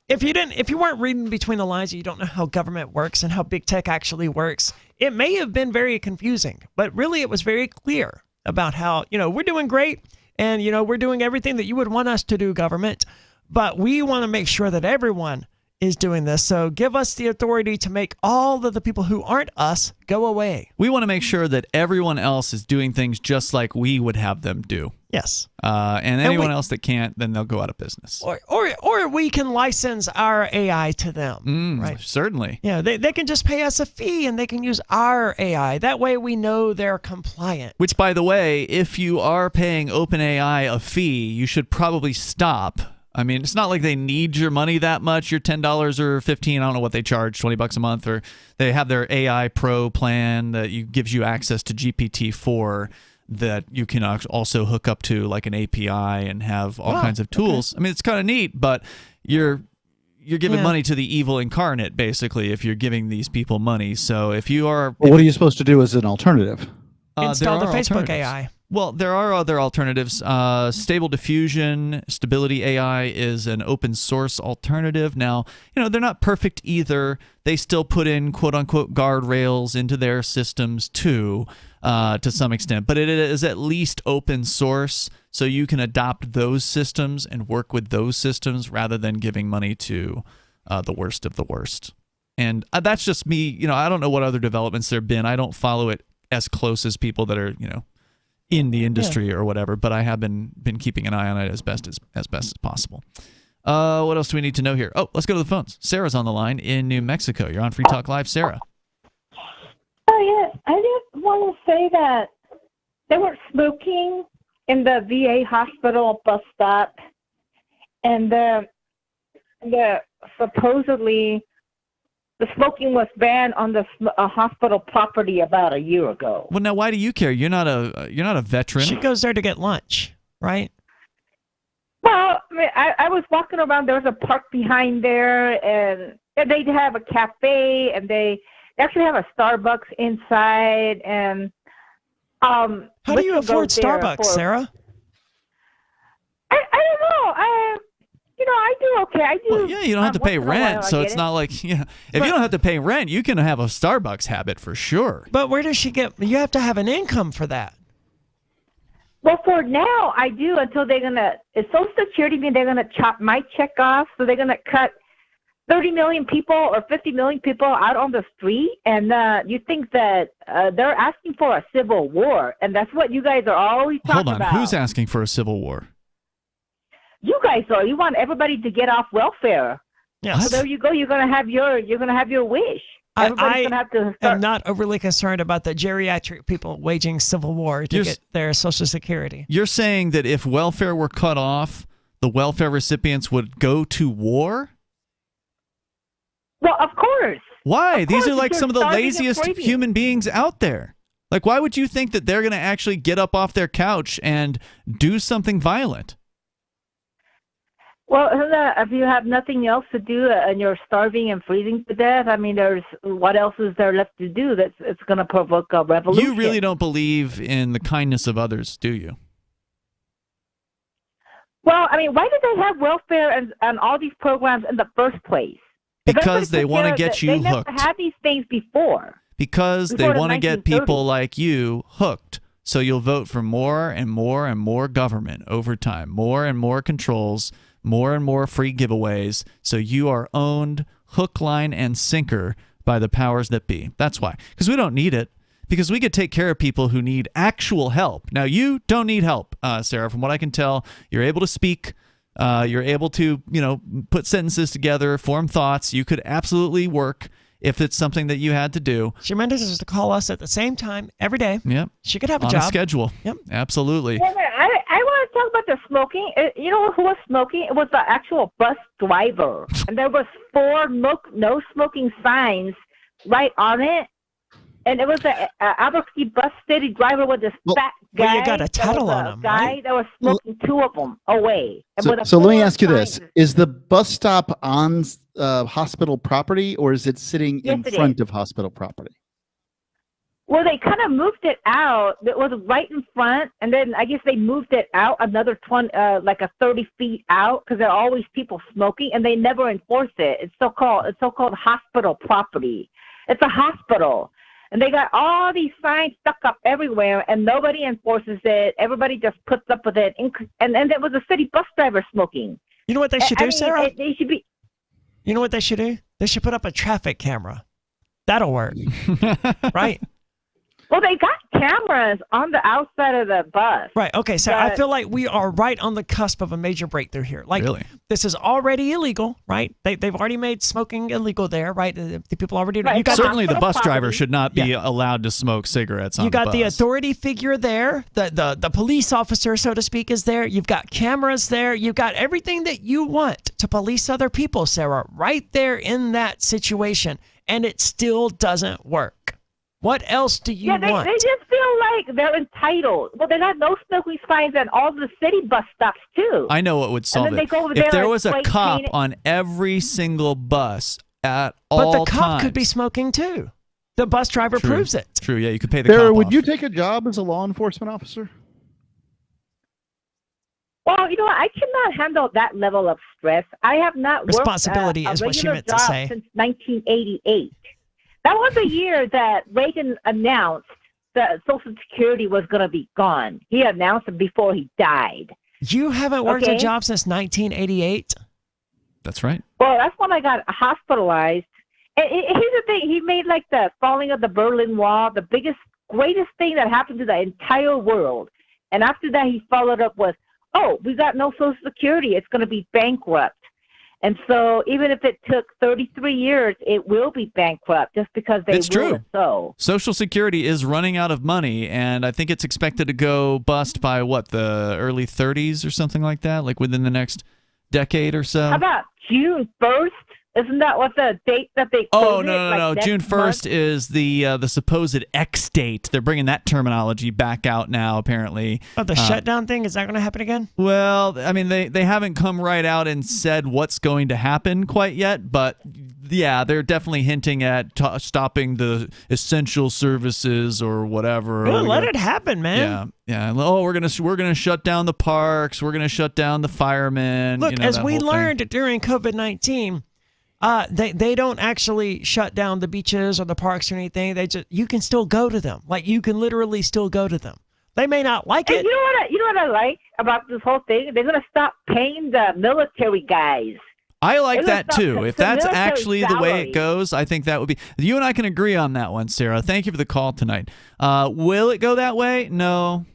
If you weren't reading between the lines, you don't know how government works and how big tech actually works, it may have been very confusing, but really it was very clear about how, we're doing great and, we're doing everything that you would want us to do, government, but we want to make sure that everyone is doing this. So give us the authority to make all of the people who aren't us go away. We want to make sure that everyone else is doing things just like we would have them do. Yes. And anyone else that can't, then they'll go out of business. Or we can license our AI to them. Right? Certainly. Yeah, they can just pay us a fee and they can use our AI. That way we know they're compliant. Which, by the way, if you are paying OpenAI a fee, you should probably stop. I mean, it's not like they need your money that much. Your $10 or $15, I don't know what they charge, $20 a month, or they have their AI Pro plan that gives you access to GPT-4 that you can also hook up to like an API and have all kinds of tools. Okay. I mean, it's kind of neat, but you're giving money to the evil incarnate, basically, if you're giving these people money. So if you are... Well, what are you supposed to do as an alternative? Install the Facebook AI. Well, there are other alternatives. Stable Diffusion, Stability AI is an open source alternative. Now, they're not perfect either. They still put in quote-unquote guardrails into their systems too, to some extent. But it is at least open source, so you can adopt those systems and work with those systems rather than giving money to the worst of the worst. And that's just me. I don't know what other developments there have been. I don't follow it as close as people that are, in the industry or whatever, but I have been keeping an eye on it as best as possible. What else do we need to know here? Oh, let's go to the phones. Sarah's on the line in New Mexico. You're on Free Talk Live, Sarah. Oh, yeah. I just want to say that they were smoking in the VA hospital bus stop, and the supposedly the smoking was banned on the hospital property about a year ago. Well, now why do you care? You're not a veteran. She goes there to get lunch, right? Well, I mean, I was walking around. There was a park behind there, and they have a cafe, and they actually have a Starbucks inside. And how do you afford Starbucks, Sarah? I don't know. I do okay. I do. Well, yeah, you don't have to pay rent, so it's not like if you don't have to pay rent, you can have a Starbucks habit for sure. But where does she get? You have to have an income for that. Well, for now, I do until they're gonna. It's Social Security mean they're gonna chop my check off, so they're gonna cut 30 million people or 50 million people out on the street, and you think that they're asking for a civil war, and that's what you guys are always talking about. Hold on, who's asking for a civil war? You guys are. You want everybody to get off welfare. Yes. So there you go. You're gonna have your wish. Everybody's gonna have to start. I'm not overly concerned about the geriatric people waging civil war to get their Social Security. You're saying that if welfare were cut off, the welfare recipients would go to war? Well, of course. Why? These are like some of the laziest human beings out there. Like, why would you think that they're going to actually get up off their couch and do something violent? Well, if you have nothing else to do and you're starving and freezing to death, I mean, what else is there left to do it's going to provoke a revolution? You really don't believe in the kindness of others, do you? Well, I mean, why did they have welfare and all these programs in the first place? Because they want to get you hooked. They never had these things before. Because they want to get people like you hooked. So you'll vote for more and more and more government over time, more and more controls, more and more free giveaways. So you are owned hook, line, and sinker by the powers that be. That's why. Because we don't need it. Because we could take care of people who need actual help. Now, you don't need help, Sarah. From what I can tell, you're able to speak. You're able to, put sentences together, form thoughts. You could absolutely work if it's something that you had to do. She manages to call us at the same time every day. Yep. She could have a job. On a schedule. Yep. Absolutely. Yeah, I want to talk about the smoking. You know who was smoking? It was the actual bus driver. And there was 4 no smoking signs right on it. And it was an Albuquerque bus city driver with this fat guy. Well, you got a title on him, guy that was smoking 2 of them away. So let me ask you this. Is the bus stop on hospital property, or is it sitting in front of hospital property? Well, they kind of moved it out. It was right in front, and then I guess they moved it out another 20, like a 30 feet out, because there are always people smoking, and they never enforce it. It's so-called hospital property. It's a hospital. And they got all these signs stuck up everywhere, and nobody enforces it. Everybody just puts up with it. And there was a city bus driver smoking. You know what they should do, Sarah? They should be. You know what they should do? They should put up a traffic camera. That'll work. Right? Well, they got cameras on the outside of the bus. Right. Okay. So I feel like we are right on the cusp of a major breakthrough here. Like, really? This is already illegal, right? They've already made smoking illegal there, right? The people already. Right. You got Certainly, the bus driver should not be allowed to smoke cigarettes on You got the bus. the authority figure there. The police officer, so to speak, is there. You've got cameras there. You've got everything that you want to police other people, Sarah, right there in that situation, and it still doesn't work. What else do you want? They just feel like they're entitled. Well, they got no smoking signs at all the city bus stops, too. I know what would solve And then it. they go over If there and was a spray cop paint it. on every single bus at all But times. the cop could be smoking, too. The bus driver True. proves it. True, yeah, you could pay the Sarah, cop would off. you take a job as a law enforcement officer? Well, you know what? I cannot handle that level of stress. I have not Responsibility worked is a what she regular meant to job say. since 1988. That was the year that Reagan announced that Social Security was going to be gone. He announced it before he died. You haven't worked a Okay. job since 1988? That's right. Well, that's when I got hospitalized. And here's the thing. He made like the falling of the Berlin Wall, the greatest thing that happened to the entire world. And after that, he followed up with, oh, we got no Social Security. It's going to be bankrupt. And so even if it took 33 years, it will be bankrupt just because they It's will true. it so. Social Security is running out of money, and I think it's expected to go bust by, the early 30s or something like that, like within the next decade or so? How about June 1st? Isn't that what the date that they Oh, quoted? no. Like June next 1st month? is the supposed X date. They're bringing that terminology back out now, apparently. Oh, the shutdown thing? Is that going to happen again? Well, I mean, they haven't come right out and said what's going to happen quite yet, but yeah, they're definitely hinting at stopping the essential services or whatever. Well, let it happen, man. Yeah. Oh, we're gonna shut down the parks. We're gonna shut down the firemen. Look, as that we whole thing. learned during COVID-19, they don't actually shut down the beaches or the parks or anything. You can still go to them. Like, you can literally still go to them. They may not like And it. you know what I like about this whole thing? They're going to stop paying the military guys. I like They're that gonna stop too. If the that's military actually the way salary. it goes, I think that would be. You and I can agree on that one, Sarah. Thank you for the call tonight. Will it go that way? No.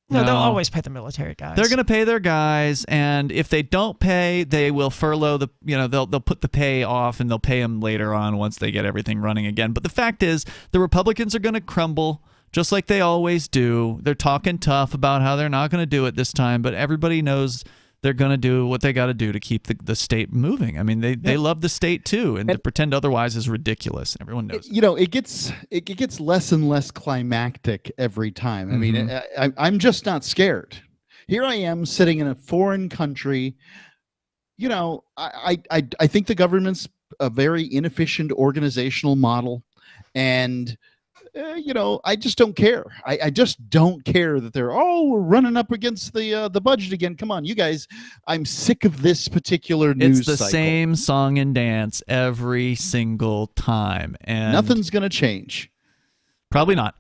No, they'll always pay the military guys. They're going to pay their guys, and if they don't pay, they will furlough the. They'll put the pay off, and they'll pay them later on once they get everything running again. But the fact is, the Republicans are going to crumble, just like they always do. They're talking tough about how they're not going to do it this time, but everybody knows they're going to do what they got to do to keep the state moving. I mean, they love the state too, and to pretend otherwise is ridiculous. Everyone knows. It gets less and less climactic every time. I mean, I'm just not scared. Here I am sitting in a foreign country. I think the government's a very inefficient organizational model, and I just don't care. I just don't care that we're running up against the budget again. Come on, you guys. I'm sick of this particular news It's the cycle. same song and dance every single time, and Nothing's going to change. Probably not.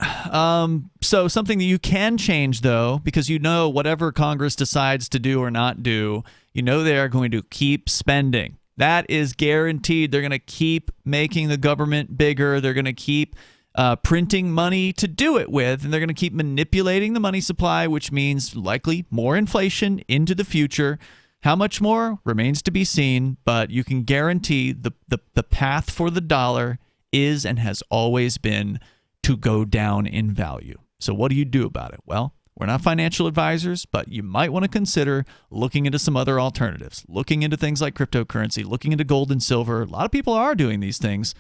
So something that you can change, though, because whatever Congress decides to do or not do, they are going to keep spending. That is guaranteed. They're going to keep making the government bigger. They're going to keep printing money to do it with, and they're going to keep manipulating the money supply, which means likely more inflation into the future. How much more remains to be seen, but you can guarantee the path for the dollar is and has always been to go down in value. So what do you do about it? Well, we're not financial advisors, but you might want to consider looking into some other alternatives, looking into things like cryptocurrency, looking into gold and silver. A lot of people are doing these things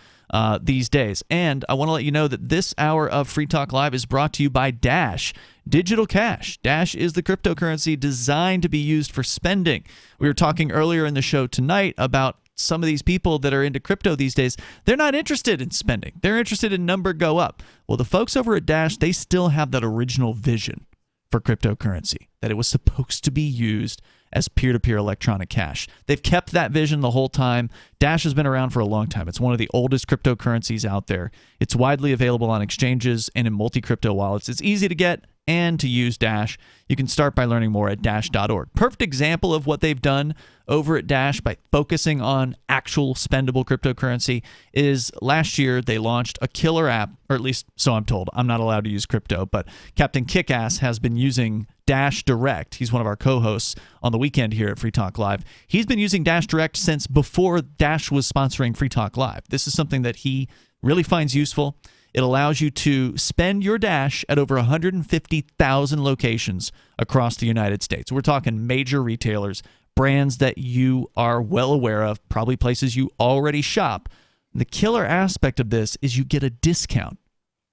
these days. And I want to let you know that this hour of Free Talk Live is brought to you by Dash Digital Cash. Dash is the cryptocurrency designed to be used for spending. We were talking earlier in the show tonight about some of these people that are into crypto these days. They're not interested in spending. They're interested in number go up. Well, the folks over at Dash, they still have that original vision for cryptocurrency, that it was supposed to be used as peer-to-peer electronic cash. They've kept that vision the whole time. Dash has been around for a long time. It's one of the oldest cryptocurrencies out there. It's widely available on exchanges and in multi-crypto wallets. It's easy to get, and to use Dash, you can start by learning more at Dash.org. Perfect example of what they've done over at Dash by focusing on actual spendable cryptocurrency is last year they launched a killer app, or at least so I'm told. I'm not allowed to use crypto, but Captain Kickass has been using Dash Direct. He's one of our co-hosts on the weekend here at Free Talk Live. He's been using Dash Direct since before Dash was sponsoring Free Talk Live. This is something that he really finds useful. It allows you to spend your Dash at over 150,000 locations across the United States. We're talking major retailers, brands that you are well aware of, probably places you already shop. The killer aspect of this is you get a discount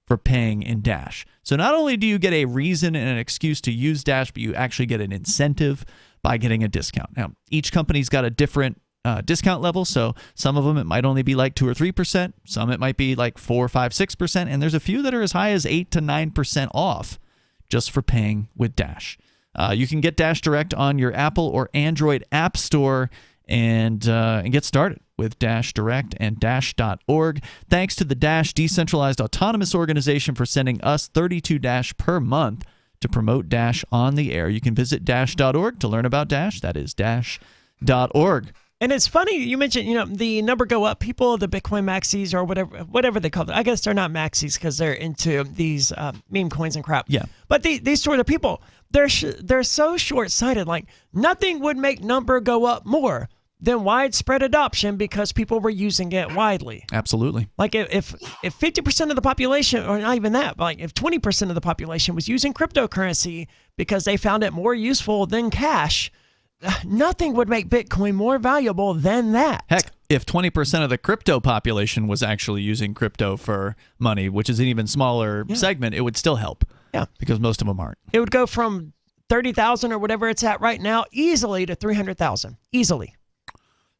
for paying in Dash. So not only do you get a reason and an excuse to use Dash, but you actually get an incentive by getting a discount. Now, each company's got a different discount level, so some of them it might only be like 2 or 3%, some it might be like 4, 5, 6%, and there's a few that are as high as 8 to 9% off just for paying with Dash. You can get Dash Direct on your Apple or Android App Store and get started with Dash Direct and Dash.org. Thanks to the Dash Decentralized Autonomous Organization for sending us 32 Dash per month to promote Dash on the air. You can visit Dash.org to learn about Dash. That is Dash.org. And it's funny, you mentioned, the number go up people, the Bitcoin maxis or whatever they call it. I guess they're not maxis because they're into these meme coins and crap. Yeah. But these sort of people, they're so short-sighted. Like, nothing would make number go up more than widespread adoption because people were using it widely. Absolutely. Like, if 50% of the population, or not even that, but like if 20% of the population was using cryptocurrency because they found it more useful than cash, nothing would make Bitcoin more valuable than that. Heck, if 20% of the crypto population was actually using crypto for money, which is an even smaller segment, it would still help. Yeah. Because most of them aren't. It would go from 30,000 or whatever it's at right now easily to 300,000. Easily.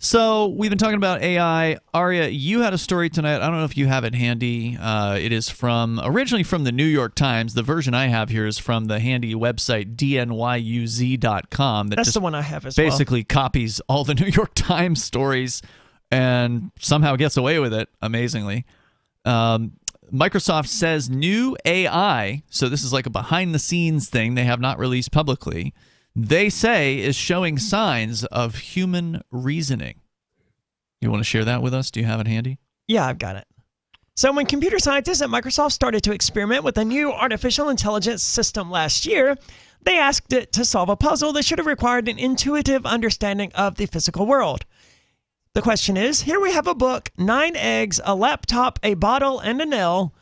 So we've been talking about AI. Aria, you had a story tonight. I don't know if you have it handy. It is originally from the New York Times. The version I have here is from the handy website dnyuz.com. That's the one I have as well. Basically copies all the New York Times stories and somehow gets away with it, amazingly. Microsoft says new AI, so this is like a behind-the-scenes thing they have not released publicly, they say is showing signs of human reasoning. You want to share that with us? Do you have it handy? Yeah, I've got it. So when computer scientists at Microsoft started to experiment with a new artificial intelligence system last year, they asked it to solve a puzzle that should have required an intuitive understanding of the physical world. The question is, here we have a book, 9 eggs, a laptop, a bottle, and a nail.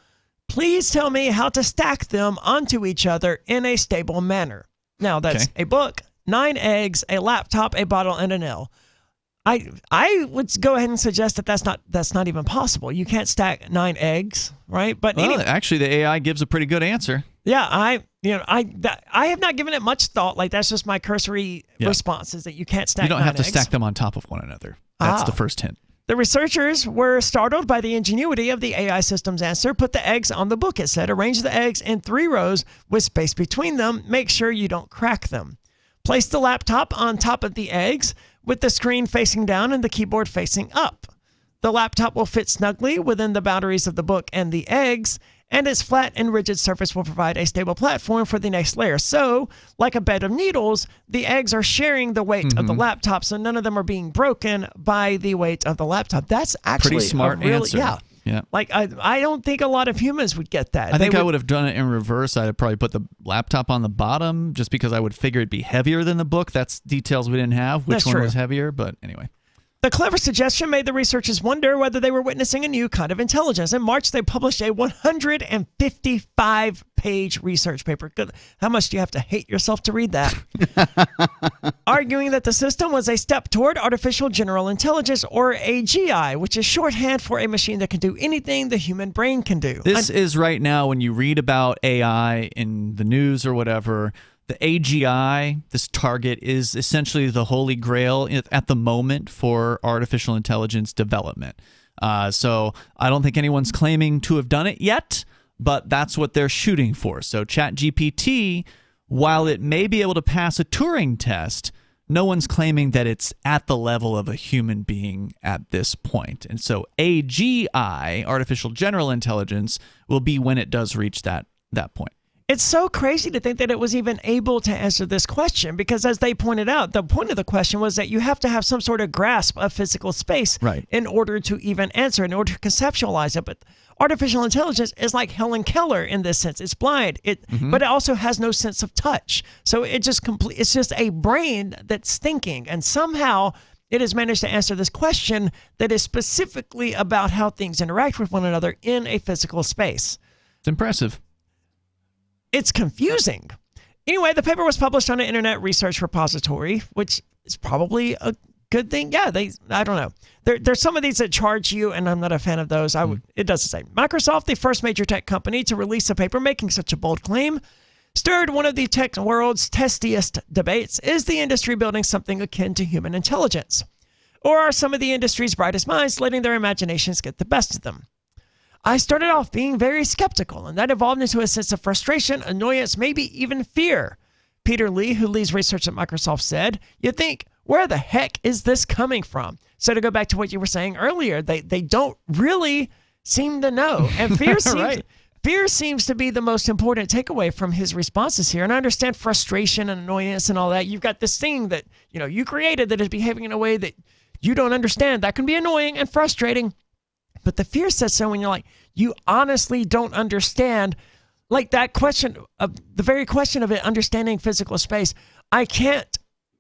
Please tell me how to stack them onto each other in a stable manner. Now, that's a book, 9 eggs, a laptop, a bottle, and a nail. I would go ahead and suggest that that's not even possible. You can't stack 9 eggs, right? But well, actually, the AI gives a pretty good answer. Yeah, I have not given it much thought. Like, that's just my cursory response, is that you can't stack 9 eggs. You don't have to stack them on top of one another. That's the first hint. The researchers were startled by the ingenuity of the AI system's answer. Put the eggs on the book, it said. Arrange the eggs in 3 rows with space between them. Make sure you don't crack them. Place the laptop on top of the eggs with the screen facing down and the keyboard facing up. The laptop will fit snugly within the boundaries of the book and the eggs, and its flat and rigid surface will provide a stable platform for the next layer. So, like a bed of needles, the eggs are sharing the weight of the laptop, so none of them are being broken by the weight of the laptop. That's actually pretty smart answer. Yeah. Like, I don't think a lot of humans would get that. I think I would have done it in reverse. I'd have probably put the laptop on the bottom just because I would figure it'd be heavier than the book. That's details we didn't have, which one was heavier, but anyway. The clever suggestion made the researchers wonder whether they were witnessing a new kind of intelligence. In March, they published a 155-page research paper. Good. How much do you have to hate yourself to read that? Arguing that the system was a step toward artificial general intelligence, or AGI, which is shorthand for a machine that can do anything the human brain can do. This is right now when you read about AI in the news or whatever. The AGI, this target, is essentially the holy grail at the moment for artificial intelligence development. So I don't think anyone's claiming to have done it yet, but that's what they're shooting for. So ChatGPT, while it may be able to pass a Turing test, no one's claiming that it's at the level of a human being at this point. And so AGI, artificial general intelligence, will be when it does reach that point. It's so crazy to think that it was even able to answer this question, because as they pointed out, the point of the question was that you have to have some sort of grasp of physical space in order to even answer, in order to conceptualize it. But artificial intelligence is like Helen Keller in this sense. It's blind, but it also has no sense of touch. So it's just a brain that's thinking, and somehow it has managed to answer this question that is specifically about how things interact with one another in a physical space. It's impressive. It's confusing. Anyway, the paper was published on an internet research repository, which is probably a good thing. Yeah, I don't know. There's some of these that charge you, and I'm not a fan of those. It doesn't say. Microsoft, the first major tech company to release a paper making such a bold claim, stirred one of the tech world's testiest debates. Is the industry building something akin to human intelligence? Or are some of the industry's brightest minds letting their imaginations get the best of them? I started off being very skeptical, and that evolved into a sense of frustration, annoyance, maybe even fear. Peter Lee, who leads research at Microsoft, said, "You think, where the heck is this coming from?" So to go back to what you were saying earlier, they don't really seem to know. And fear seems to be the most important takeaway from his responses here. And I understand frustration and annoyance and all that. You've got this thing that you created that is behaving in a way that you don't understand. That can be annoying and frustrating. But the fear says so when you're like, you honestly don't understand, like that question, the very question of it, understanding physical space. I can't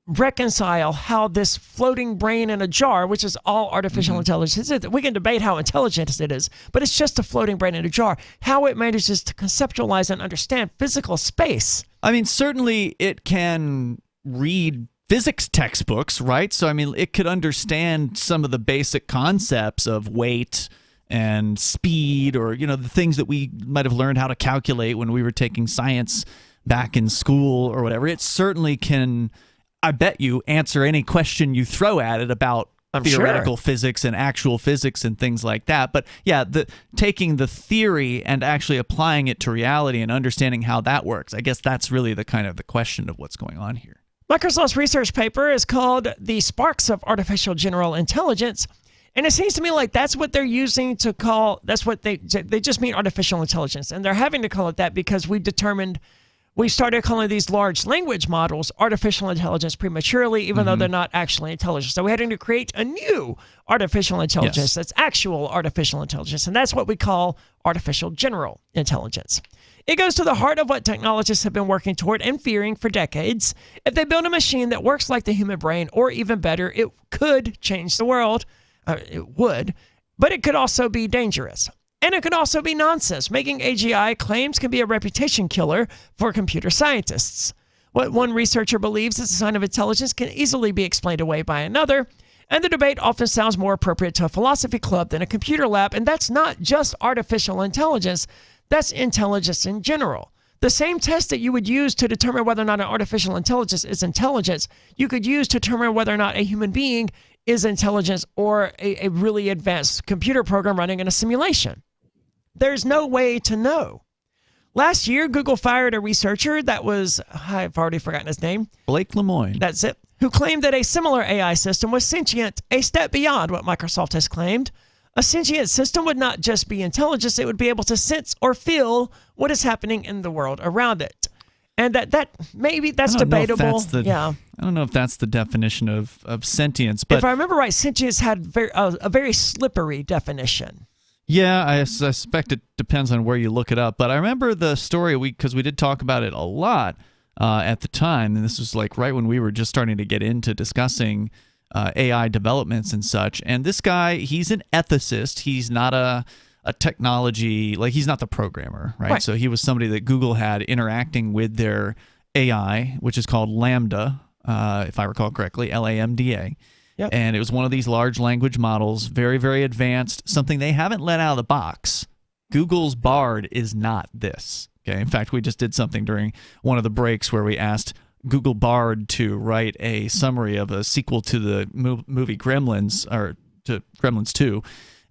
reconcile how this floating brain in a jar, which is all artificial intelligence, we can debate how intelligent it is, but it's just a floating brain in a jar, how it manages to conceptualize and understand physical space. I mean, certainly it can read physics textbooks, right? So, I mean, it could understand some of the basic concepts of weight and speed, or, the things that we might have learned how to calculate when we were taking science back in school or whatever. It certainly can, I bet you, answer any question you throw at it about theoretical physics and actual physics and things like that. But yeah, taking the theory and actually applying it to reality and understanding how that works, I guess that's really the kind of the question of what's going on here. Microsoft's research paper is called The Sparks of Artificial General Intelligence, and it seems to me like that's what they're using to call, that's what they just mean artificial intelligence, and they're having to call it that because we started calling these large language models artificial intelligence prematurely, even though they're not actually intelligent. So we had to create a new artificial intelligence that's actual artificial intelligence, and that's what we call artificial general intelligence. It goes to the heart of what technologists have been working toward and fearing for decades. If they build a machine that works like the human brain, or even better, it could change the world. It would, but it could also be dangerous. And it could also be nonsense. Making AGI claims can be a reputation killer for computer scientists. What one researcher believes is a sign of intelligence can easily be explained away by another, and the debate often sounds more appropriate to a philosophy club than a computer lab, and that's not just artificial intelligence, that's intelligence in general. The same test that you would use to determine whether or not an artificial intelligence is intelligence, you could use to determine whether or not a human being is intelligence or a really advanced computer program running in a simulation. There's no way to know. Last year, Google fired a researcher that was, I've already forgotten his name. Blake Lemoine. That's it. Who claimed that a similar AI system was sentient, a step beyond what Microsoft has claimed. A sentient system would not just be intelligence, it would be able to sense or feel what is happening in the world around it. And that maybe that's debatable. I don't know if that's the definition of sentience. But if I remember right, sentience had a very slippery definition. Yeah, I suspect it depends on where you look it up. But I remember the story, because we did talk about it a lot at the time. And this was like right when we were just starting to get into discussing AI developments and such. And this guy, he's an ethicist. He's not a technology, like he's not the programmer, right? So he was somebody that Google had interacting with their AI, which is called LaMDA, if I recall correctly, LaMDA. Yep. And it was one of these large language models, very, very advanced, something they haven't let out of the box. Google's Bard is not this. Okay. In fact, we just did something during one of the breaks where we asked Google Bard to write a summary of a sequel to the movie Gremlins, or to Gremlins 2.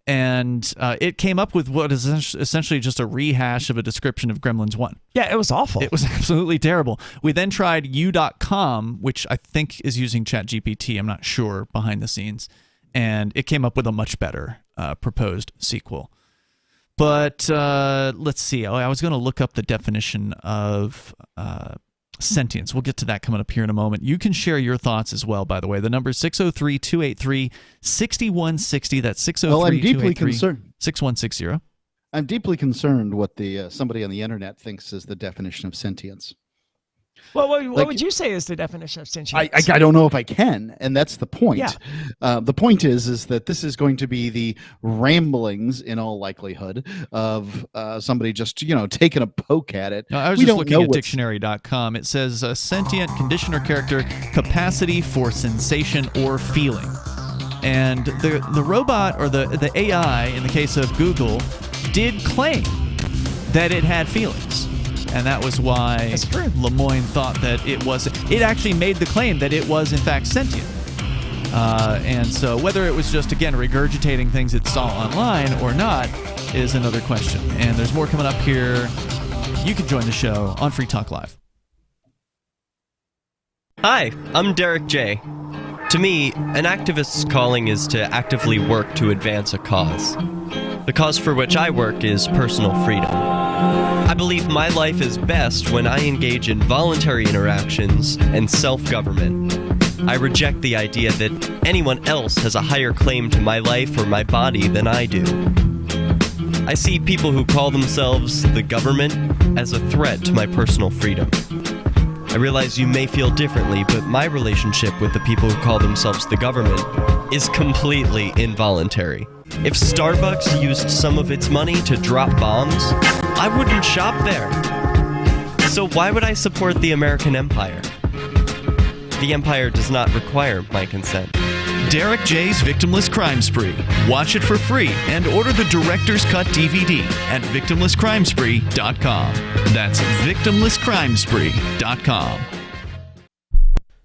And it came up with what is essentially just a rehash of a description of Gremlins 1. Yeah, it was awful. It was absolutely terrible. We then tried U.com, which I think is using ChatGPT. I'm not sure behind the scenes. And it came up with a much better proposed sequel. But let's see. I was going to look up the definition of sentience. We'll get to that coming up here in a moment. You can share your thoughts as well, by the way. The number is 603-283-6160. That's 603-283-6160. I'm deeply concerned what the somebody on the internet thinks is the definition of sentience. Well, what would you say is the definition of sentience? I don't know if I can, and that's the point. Yeah. The point is that this is going to be the ramblings, in all likelihood, of somebody just taking a poke at it. I was just looking at dictionary.com. It says sentient condition or character, capacity for sensation or feeling. And the robot, or the AI, in the case of Google, did claim that it had feelings. And that was why Lemoyne thought that it was. It actually made the claim that it was, in fact, sentient. And so whether it was just, again, regurgitating things it saw online or not is another question. And there's more coming up here. You can join the show on Free Talk Live. Hi, I'm Derek J. To me, an activist's calling is to actively work to advance a cause. The cause for which I work is personal freedom. I believe my life is best when I engage in voluntary interactions and self-government. I reject the idea that anyone else has a higher claim to my life or my body than I do. I see people who call themselves the government as a threat to my personal freedom. I realize you may feel differently, but my relationship with the people who call themselves the government is completely involuntary. If Starbucks used some of its money to drop bombs, I wouldn't shop there. So why would I support the American empire? The empire does not require my consent. Derek J's Victimless Crime Spree. Watch it for free and order the Director's Cut DVD at victimlesscrimespree.com. That's victimlesscrimespree.com.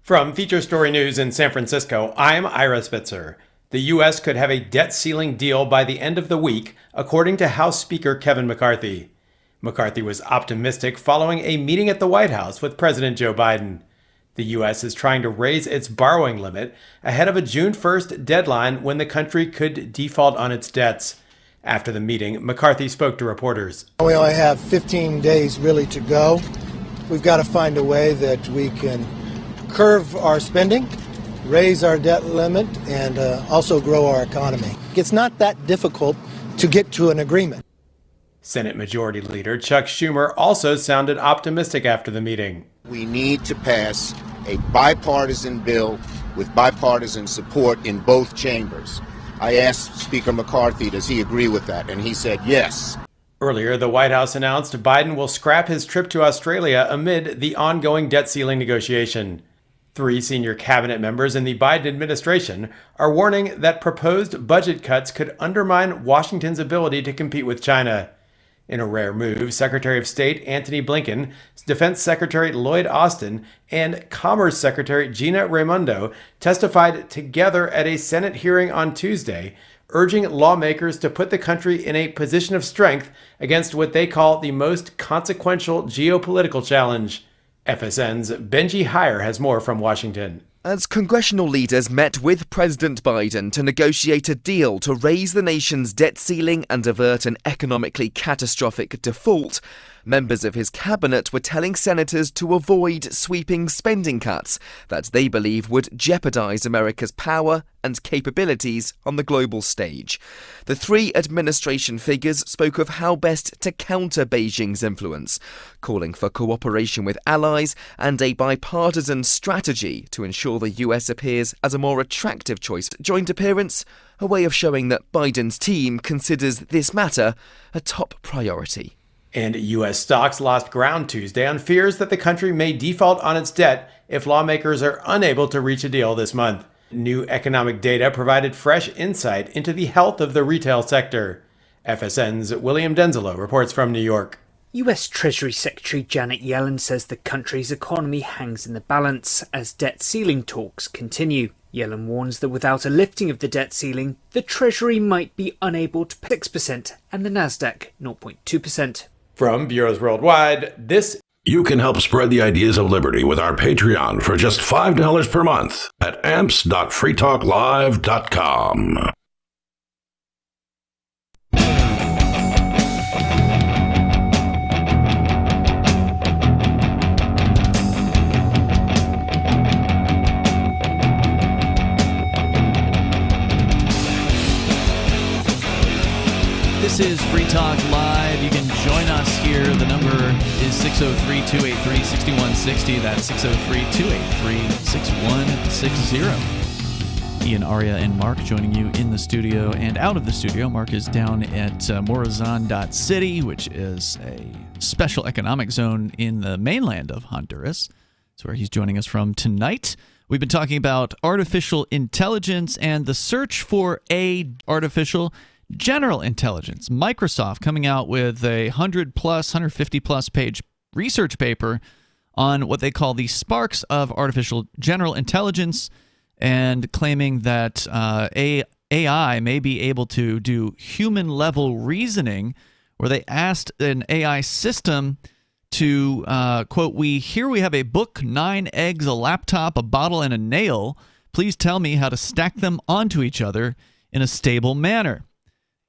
From Feature Story News in San Francisco, I'm Ira Spitzer. The U.S. could have a debt ceiling deal by the end of the week, according to House Speaker Kevin McCarthy. McCarthy was optimistic following a meeting at the White House with President Joe Biden. The U.S. is trying to raise its borrowing limit ahead of a June 1st deadline when the country could default on its debts. After the meeting, McCarthy spoke to reporters. We only have 15 days really to go. We've got to find a way that we can curb our spending, raise our debt limit, and also grow our economy. It's not that difficult to get to an agreement. Senate Majority Leader Chuck Schumer also sounded optimistic after the meeting. We need to pass a bipartisan bill with bipartisan support in both chambers. I asked Speaker McCarthy, does he agree with that? And he said yes. Earlier, the White House announced Biden will scrap his trip to Australia amid the ongoing debt ceiling negotiation. 3 senior cabinet members in the Biden administration are warning that proposed budget cuts could undermine Washington's ability to compete with China. In a rare move, Secretary of State Antony Blinken, Defense Secretary Lloyd Austin, and Commerce Secretary Gina Raimondo testified together at a Senate hearing on Tuesday, urging lawmakers to put the country in a position of strength against what they call the most consequential geopolitical challenge. FSN's Benji Heyer has more from Washington. As congressional leaders met with President Biden to negotiate a deal to raise the nation's debt ceiling and avert an economically catastrophic default, members of his cabinet were telling senators to avoid sweeping spending cuts that they believe would jeopardize America's power and capabilities on the global stage. The 3 administration figures spoke of how best to counter Beijing's influence, calling for cooperation with allies and a bipartisan strategy to ensure the US appears as a more attractive choice. Joint appearance, a way of showing that Biden's team considers this matter a top priority. And U.S. stocks lost ground Tuesday on fears that the country may default on its debt if lawmakers are unable to reach a deal this month. New economic data provided fresh insight into the health of the retail sector. FSN's William Denzelo reports from New York. US Treasury Secretary Janet Yellen says the country's economy hangs in the balance as debt ceiling talks continue. Yellen warns that without a lifting of the debt ceiling, the Treasury might be unable to pay 6% and the Nasdaq 0.2%. From Bureaus Worldwide, this You can help spread the ideas of liberty with our Patreon for just $5 per month at amps.freetalklive.com. is Free Talk Live. You can join us here. The number is 603-283-6160. That's 603-283-6160. Ian, Aria, and Mark joining you in the studio and out of the studio. Mark is down at Morazan.city, which is a special economic zone in the mainland of Honduras. That's where he's joining us from tonight. We've been talking about artificial intelligence and the search for artificial general intelligence. Microsoft coming out with a 150-plus page research paper on what they call the sparks of artificial general intelligence, and claiming that AI may be able to do human-level reasoning, where they asked an AI system to, quote, we have a book, 9 eggs, a laptop, a bottle, and a nail. Please tell me how to stack them onto each other in a stable manner.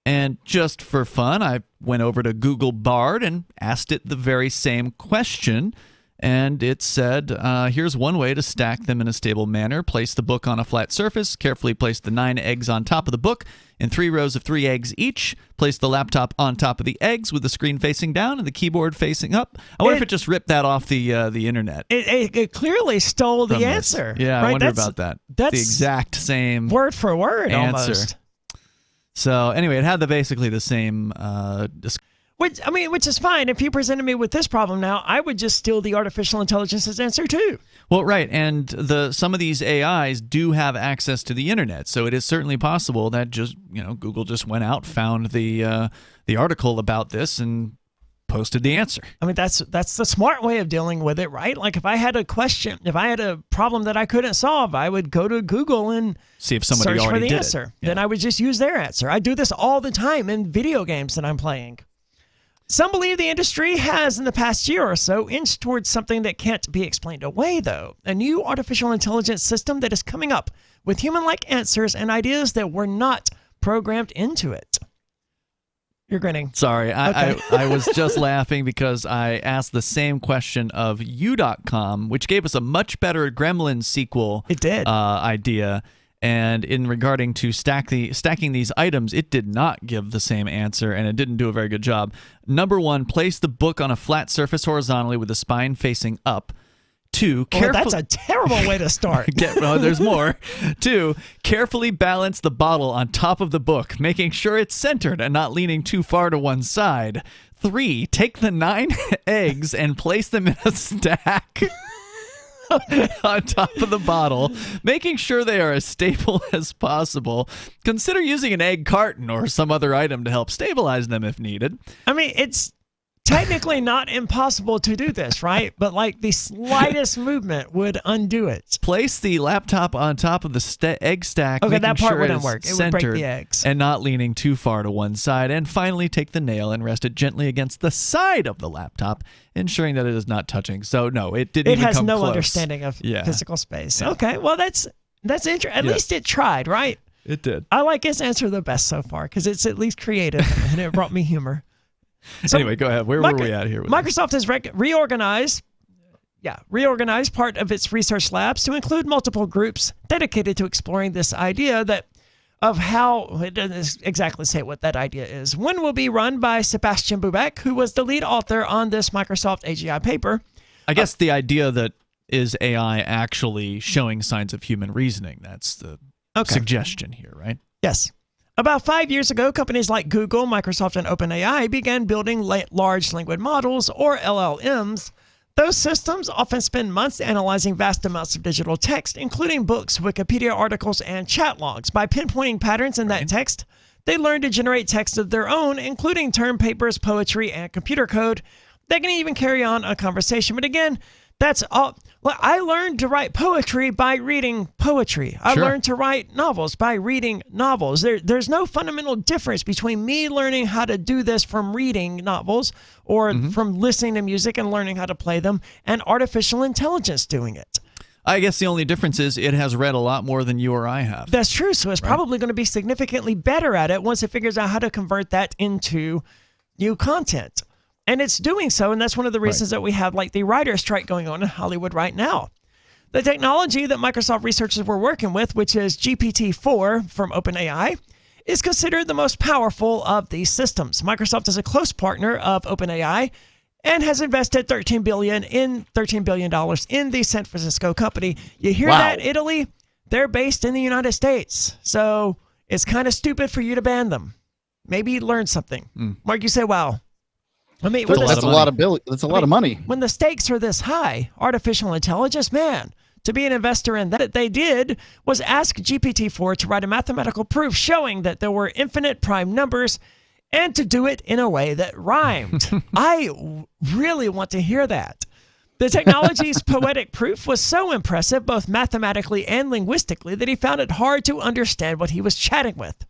And just for fun, I went over to Google Bard and asked it the very same question. And it said, here's one way to stack them in a stable manner. Place the book on a flat surface. Carefully place the 9 eggs on top of the book in 3 rows of 3 eggs each. Place the laptop on top of the eggs with the screen facing down and the keyboard facing up. I wonder if it just ripped that off the internet. It clearly stole the answer. Yeah, right? I wonder about that. That's the exact same word for word answer. Almost. So anyway, it had basically the same Which is fine. If you presented me with this problem now, I would just steal the artificial intelligence's answer too. Well, right, and some of these AIs do have access to the internet, so it is certainly possible that Google just went out, found the article about this, and posted the answer. I mean, that's the smart way of dealing with it, right? Like if I had a question, if I had a problem that I couldn't solve, I would go to Google and see if somebody search for already the did answer. it. Yeah. Then I would just use their answer. I do this all the time in video games that I'm playing. Some believe the industry has, in the past year or so, inched towards something that can't be explained away, though. A new artificial intelligence system that is coming up with human-like answers and ideas that were not programmed into it. You're grinning. Sorry, Okay. I was just laughing because I asked the same question of U.com, which gave us a much better Gremlins sequel idea. And in regarding to stacking these items, it did not give the same answer, and it didn't do a very good job. Number 1, place the book on a flat surface horizontally with the spine facing up. 2, that's a terrible way to start. There's more. 2, carefully balance the bottle on top of the book, making sure it's centered and not leaning too far to one side. 3, take the 9 eggs and place them in a stack on top of the bottle, making sure they are as stable as possible. Consider using an egg carton or some other item to help stabilize them if needed. I mean, it's technically not impossible to do this, right? But like the slightest movement would undo it. Place the laptop on top of the egg stack. Okay, that part sure wouldn't work. It would break the eggs. And not leaning too far to one side. And finally, take the nail and rest it gently against the side of the laptop, ensuring that it is not touching. So no, it didn't even come close. It has no understanding of physical space. Yeah. Okay, well that's interesting. At least it tried, right? It did. I like its answer the best so far because it's at least creative and it brought me humor. So anyway, go ahead. Where were we at here? Microsoft has reorganized part of its research labs to include multiple groups dedicated to exploring this idea of how, it doesn't exactly say what that idea is. One will be run by Sebastian Bubeck, who was the lead author on this Microsoft AGI paper. I guess the idea that is AI actually showing signs of human reasoning. That's the suggestion here, right? Yes. About 5 years ago, companies like Google, Microsoft, and OpenAI began building large language models, or LLMs. Those systems often spend months analyzing vast amounts of digital text, including books, Wikipedia articles, and chat logs. By pinpointing patterns in that text, they learn to generate text of their own, including term papers, poetry, and computer code. They can even carry on a conversation. But again, that's all. Well, I learned to write poetry by reading poetry. I learned to write novels by reading novels. There's no fundamental difference between me learning how to do this from reading novels or from listening to music and learning how to play them and artificial intelligence doing it. I guess the only difference is it has read a lot more than you or I have. That's true. So it's probably going to be significantly better at it once it figures out how to convert that into new content. And it's doing so, and that's one of the reasons that we have like the writer's strike going on in Hollywood right now. The technology that Microsoft researchers were working with, which is GPT-4 from OpenAI, is considered the most powerful of these systems. Microsoft is a close partner of OpenAI and has invested $13 billion in the San Francisco company. You hear that, Italy? They're based in the United States. So it's kind of stupid for you to ban them. Maybe you learned something. Mark, you say, wow. I mean, that's a lot of money. When the stakes are this high, artificial intelligence, man, to be an investor in that, they did was ask GPT-4 to write a mathematical proof showing that there were infinite prime numbers and to do it in a way that rhymed. I really want to hear that. The technology's poetic proof was so impressive, both mathematically and linguistically, that he found it hard to understand what he was chatting with.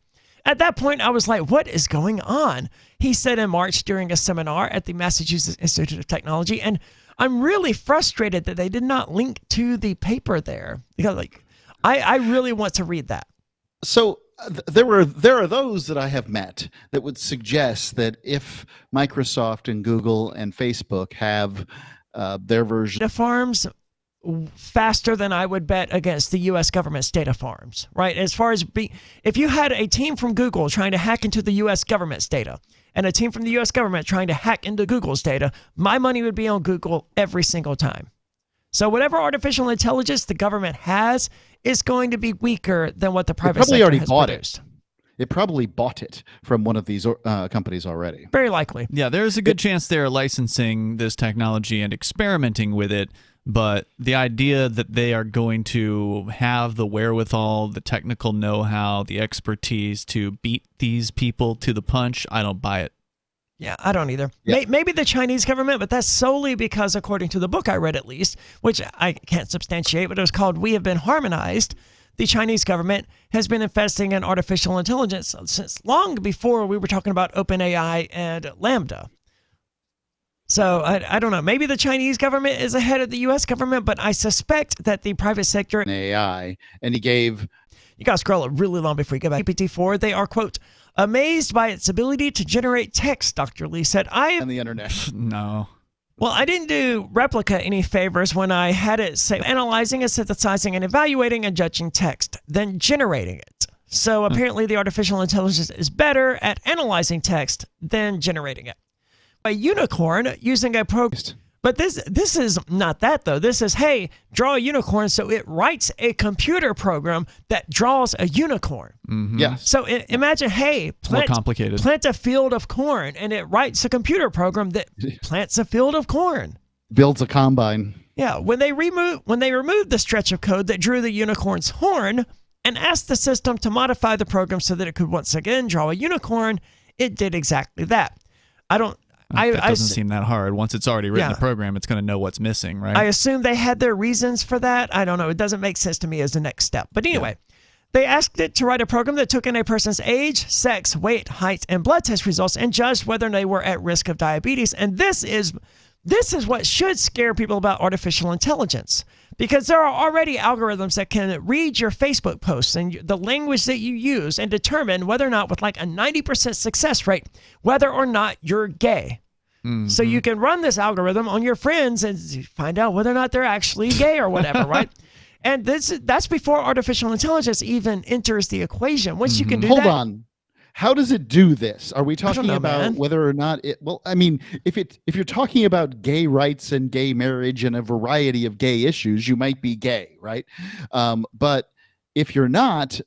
At that point, I was like, what is going on? He said in March during a seminar at the Massachusetts Institute of Technology, and I'm really frustrated that they did not link to the paper there. Because, I really want to read that. So there are those that I have met that would suggest that if Microsoft and Google and Facebook have their version of farms faster than I would bet against the U.S. government's data farms, right? As far as if you had a team from Google trying to hack into the U.S. government's data and a team from the U.S. government trying to hack into Google's data, my money would be on Google every single time. So whatever artificial intelligence the government has is going to be weaker than what the private sector has produced. It probably bought it from one of these companies already. Very likely. Yeah, there's a good chance they're licensing this technology and experimenting with it. But the idea that they are going to have the wherewithal, the technical know-how, the expertise to beat these people to the punch, I don't buy it. Yeah, I don't either. Yeah. Maybe the Chinese government, but that's solely because, according to the book I read at least, which I can't substantiate, but it was called We Have Been Harmonized, the Chinese government has been investing in artificial intelligence since long before we were talking about OpenAI and Lambda. So I don't know. Maybe the Chinese government is ahead of the U.S. government, but I suspect that the private sector AI, and he gave. You got to scroll it really long before you get back. GPT-4, they are, quote, amazed by its ability to generate text, Dr. Lee said. On the internet. No. Well, I didn't do Replica any favors when I had it say analyzing and synthesizing and evaluating and judging text, then generating it. So apparently the artificial intelligence is better at analyzing text than generating it. A unicorn using a program. But this is not that, though. This is, hey, draw a unicorn, so it writes a computer program that draws a unicorn. Mm-hmm. Yeah. So imagine, hey, more complicated. Plant a field of corn, and it writes a computer program that plants a field of corn. Builds a combine. Yeah. When they removed the stretch of code that drew the unicorn's horn and asked the system to modify the program so that it could once again draw a unicorn, it did exactly that. That doesn't seem that hard. Once it's already written the program, it's going to know what's missing, right? I assume they had their reasons for that. I don't know. It doesn't make sense to me as the next step. But anyway, they asked it to write a program that took in a person's age, sex, weight, height, and blood test results and judged whether they were at risk of diabetes. And this is what should scare people about artificial intelligence, because there are already algorithms that can read your Facebook posts and the language that you use and determine whether or not, with like a 90% success rate, whether or not you're gay. Mm-hmm. So you can run this algorithm on your friends and find out whether or not they're actually gay or whatever, right? And that's before artificial intelligence even enters the equation. Once you can do that. Hold on. How does it do this? Are we talking about whether or not it? Well, I mean, if you're talking about gay rights and gay marriage and a variety of gay issues, you might be gay, right? But if you're not,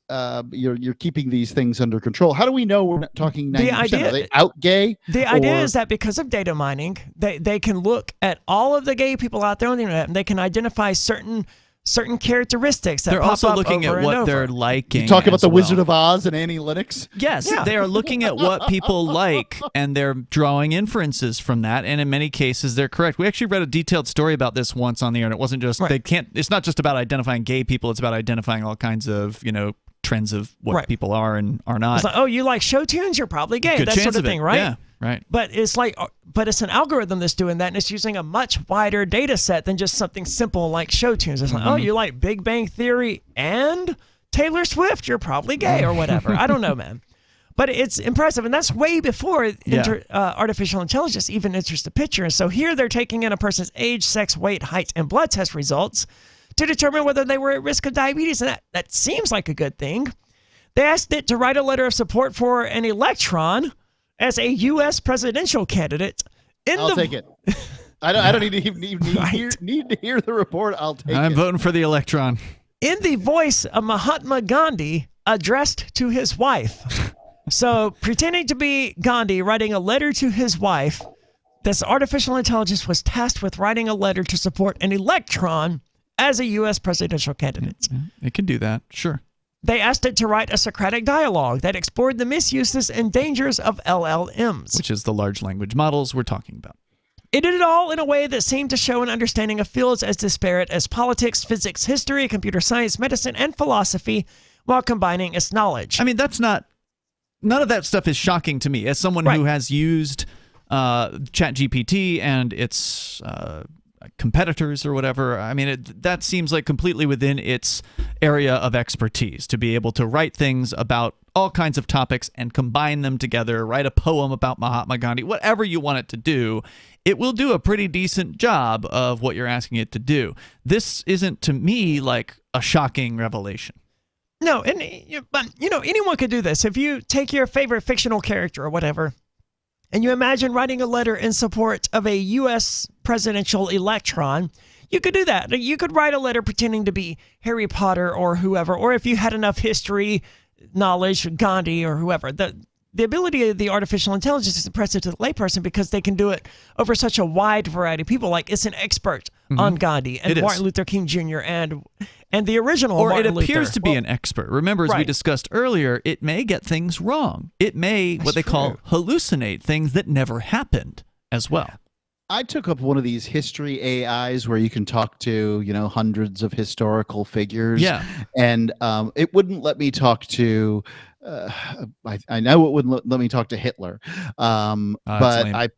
you're keeping these things under control. How do we know we're not talking 90%? Are they out gay? The idea is that because of data mining, they can look at all of the gay people out there on the internet and they can identify certain characteristics that they're pop also up looking over at what and over. they're liking. You talk about the Wizard of Oz and Annie Lennox? Yes, they are looking at what people like, and they're drawing inferences from that. And in many cases, they're correct. We actually read a detailed story about this once on the internet. It wasn't just they can't. It's not just about identifying gay people. It's about identifying all kinds of trends of what people are and are not. It's like, oh, you like show tunes? You're probably gay. Good that chance sort of thing, right? Yeah, right. But it's an algorithm that's doing that, and it's using a much wider data set than just something simple like show tunes. It's like, oh, you like Big Bang Theory and Taylor Swift? You're probably gay or whatever. I don't know, man. But it's impressive, and that's way before artificial intelligence even enters the picture. And so here they're taking in a person's age, sex, weight, height, and blood test results to determine whether they were at risk of diabetes, and that seems like a good thing. They asked it to write a letter of support for an electron as a U.S. presidential candidate. I'll take it. I don't need to hear the report. I'll take it. I'm voting for the electron. In the voice of Mahatma Gandhi addressed to his wife. So, pretending to be Gandhi, writing a letter to his wife, this artificial intelligence was tasked with writing a letter to support an electron as a U.S. presidential candidate. It can do that, sure. They asked it to write a Socratic dialogue that explored the misuses and dangers of LLMs. Which is the large language models we're talking about. It did it all in a way that seemed to show an understanding of fields as disparate as politics, physics, history, computer science, medicine, and philosophy, while combining its knowledge. I mean, none of that stuff is shocking to me. As someone who has used ChatGPT and its competitors or whatever, I mean, that seems like completely within its area of expertise, to be able to write things about all kinds of topics and combine them together, write a poem about Mahatma Gandhi, whatever you want it to do. It will do a pretty decent job of what you're asking it to do. This isn't, to me, like a shocking revelation. No, but anyone could do this. If you take your favorite fictional character or whatever, and you imagine writing a letter in support of a U.S. presidential electron, you could do that. You could write a letter pretending to be Harry Potter or whoever, or if you had enough history knowledge, Gandhi or whoever. The ability of the artificial intelligence is impressive to the layperson because they can do it over such a wide variety of people. Like, it's an expert on Gandhi and Martin Luther King Jr. and the original Martin Luther. Or it appears to be an expert. Remember, as we discussed earlier, it may get things wrong. It may, what they call, hallucinate things that never happened as well. I took up one of these history AIs where you can talk to, hundreds of historical figures. Yeah. And it wouldn't let me talk to, I know it wouldn't let me talk to Hitler. But I